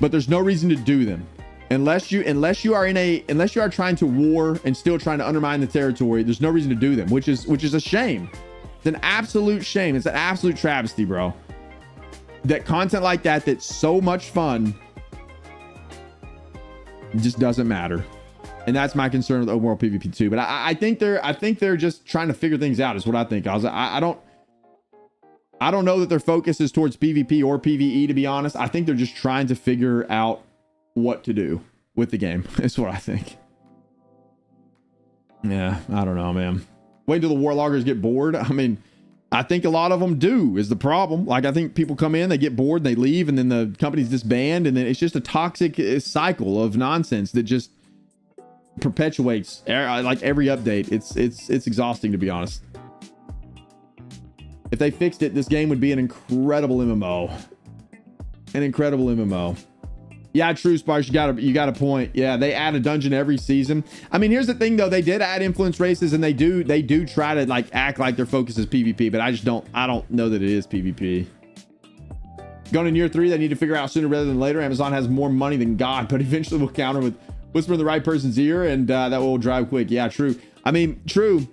but there's no reason to do them. Unless you are trying to war and still trying to undermine the territory, there's no reason to do them, which is a shame. It's an absolute shame. It's an absolute travesty, bro. That content like that's so much fun just doesn't matter. And that's my concern with overworld PvP too. But I think they're just trying to figure things out, is what I think. I don't know that their focus is towards PvP or PvE, to be honest. I think they're just trying to figure out what to do with the game. That's what I think. Yeah, I don't know, man. Wait until the warloggers get bored. I mean, I think a lot of them do, is the problem. Like, I think people come in, they get bored, and they leave, and then the company's disband, and then it's just a toxic cycle of nonsense that just perpetuates like every update. It's exhausting, to be honest. If they fixed it, this game would be an incredible MMO. An incredible MMO. Yeah, true, Sparks. You got a point. Yeah, they add a dungeon every season. I mean, here's the thing though. They did add influence races, and they do try to like act like their focus is PvP, but I don't know that it is PvP. Going in year 3, they need to figure out sooner rather than later. Amazon has more money than God, but eventually will counter with whisper in the right person's ear, and that will drive quick. Yeah, true. I mean, true.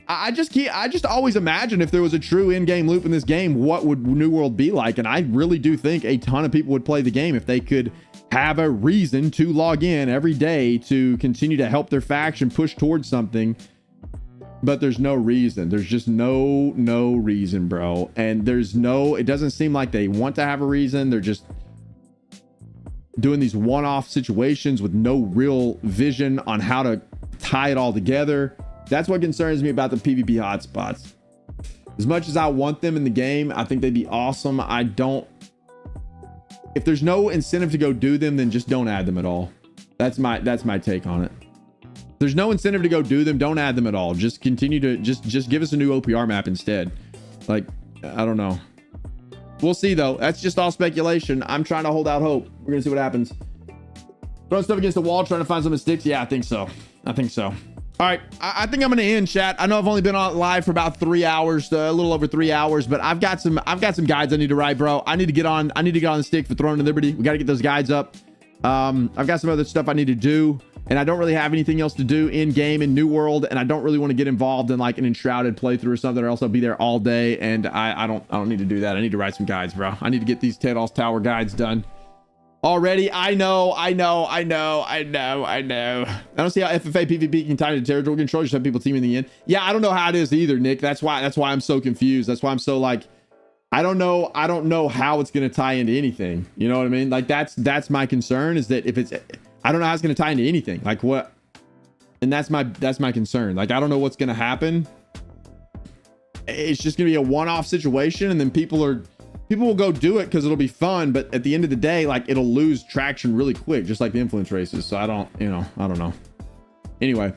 I just always imagine if there was a true in-game loop in this game, what would New World be like? And I really do think a ton of people would play the game if they could have a reason to log in every day to continue to help their faction push towards something. But there's no reason. There's just no reason, bro. And it doesn't seem like they want to have a reason. They're just doing these one-off situations with no real vision on how to tie it all together. That's what concerns me about the PvP hotspots. As much as I want them in the game, I think they'd be awesome. If there's no incentive to go do them, then just don't add them at all. That's my take on it. If there's no incentive to go do them, don't add them at all. Just continue to just give us a new OPR map instead. Like, I don't know. We'll see though. That's just all speculation. I'm trying to hold out hope. We're gonna see what happens. Throwing stuff against the wall, trying to find something that sticks. Yeah, I think so. All right, I think I'm gonna end, chat. I know I've only been on live for about 3 hours, a little over 3 hours, but I've got some guides I need to write, bro. I need to get on the stick for Throne and Liberty. We got to get those guides up. I've got some other stuff I need to do, and I don't really have anything else to do in game in New World, and I don't really want to get involved in like an Enshrouded playthrough or something, or else I'll be there all day, and I don't need to do that. I need to write some guides, bro. I need to get these Tedal's Tower guides done. Already, I know. I don't see how FFA PvP can tie into territorial control. Just have people teaming in the end. Yeah, I don't know how it is either, Nick. That's why I'm so confused. That's why I'm so like, I don't know how it's gonna tie into anything. You know what I mean? Like that's my concern, is that if it's, I don't know how it's gonna tie into anything. Like what? And that's my concern. Like I don't know what's gonna happen. It's just gonna be a one-off situation, and then people will go do it because it'll be fun, but at the end of the day, like it'll lose traction really quick, just like the influence races. So I don't know. Anyway,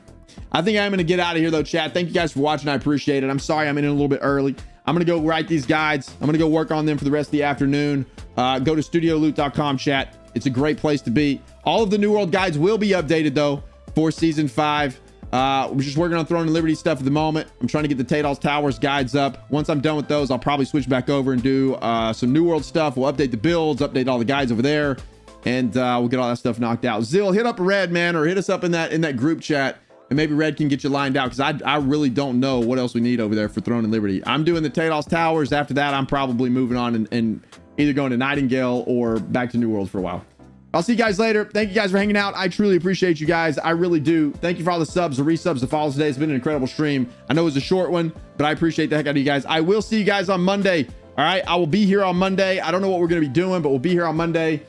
I think I'm going to get out of here though, chat. Thank you guys for watching. I appreciate it. I'm sorry I'm in a little bit early. I'm going to go write these guides. I'm going to go work on them for the rest of the afternoon. Go to studioloot.com, chat. It's a great place to be. All of the New World guides will be updated though for season 5. We're just working on Throne and Liberty stuff at the moment. I'm trying to get the Tedal's Towers guides up. Once I'm done with those, I'll probably switch back over and do some New World stuff. We'll update the builds, update all the guides over there, and we'll get all that stuff knocked out. Zill, hit up Red, man, or hit us up in that group chat, and maybe Red can get you lined out, because I really don't know what else we need over there for Throne and Liberty. I'm doing the Tedal's Towers. After that, I'm probably moving on and either going to Nightingale or back to New World for a while. I'll see you guys later. Thank you guys for hanging out. I truly appreciate you guys. I really do. Thank you for all the subs, the resubs, the follows today. It's been an incredible stream. I know it was a short one, but I appreciate the heck out of you guys. I will see you guys on Monday. All right. I will be here on Monday. I don't know what we're going to be doing, but we'll be here on Monday.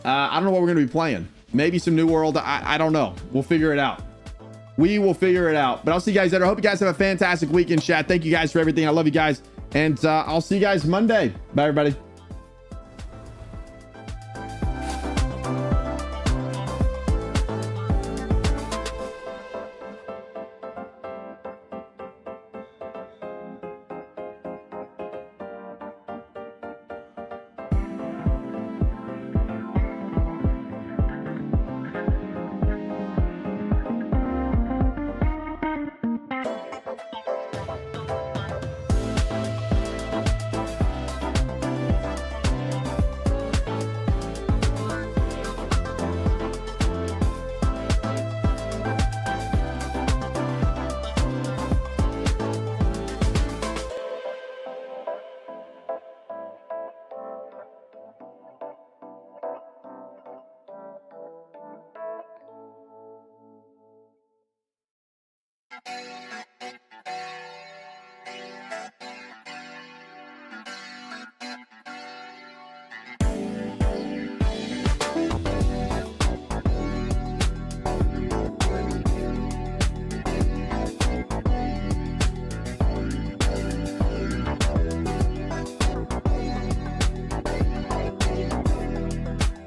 I don't know what we're going to be playing. Maybe some New World. I don't know. We'll figure it out. We will figure it out. But I'll see you guys later. I hope you guys have a fantastic weekend, chat. Thank you guys for everything. I love you guys. And I'll see you guys Monday. Bye, everybody.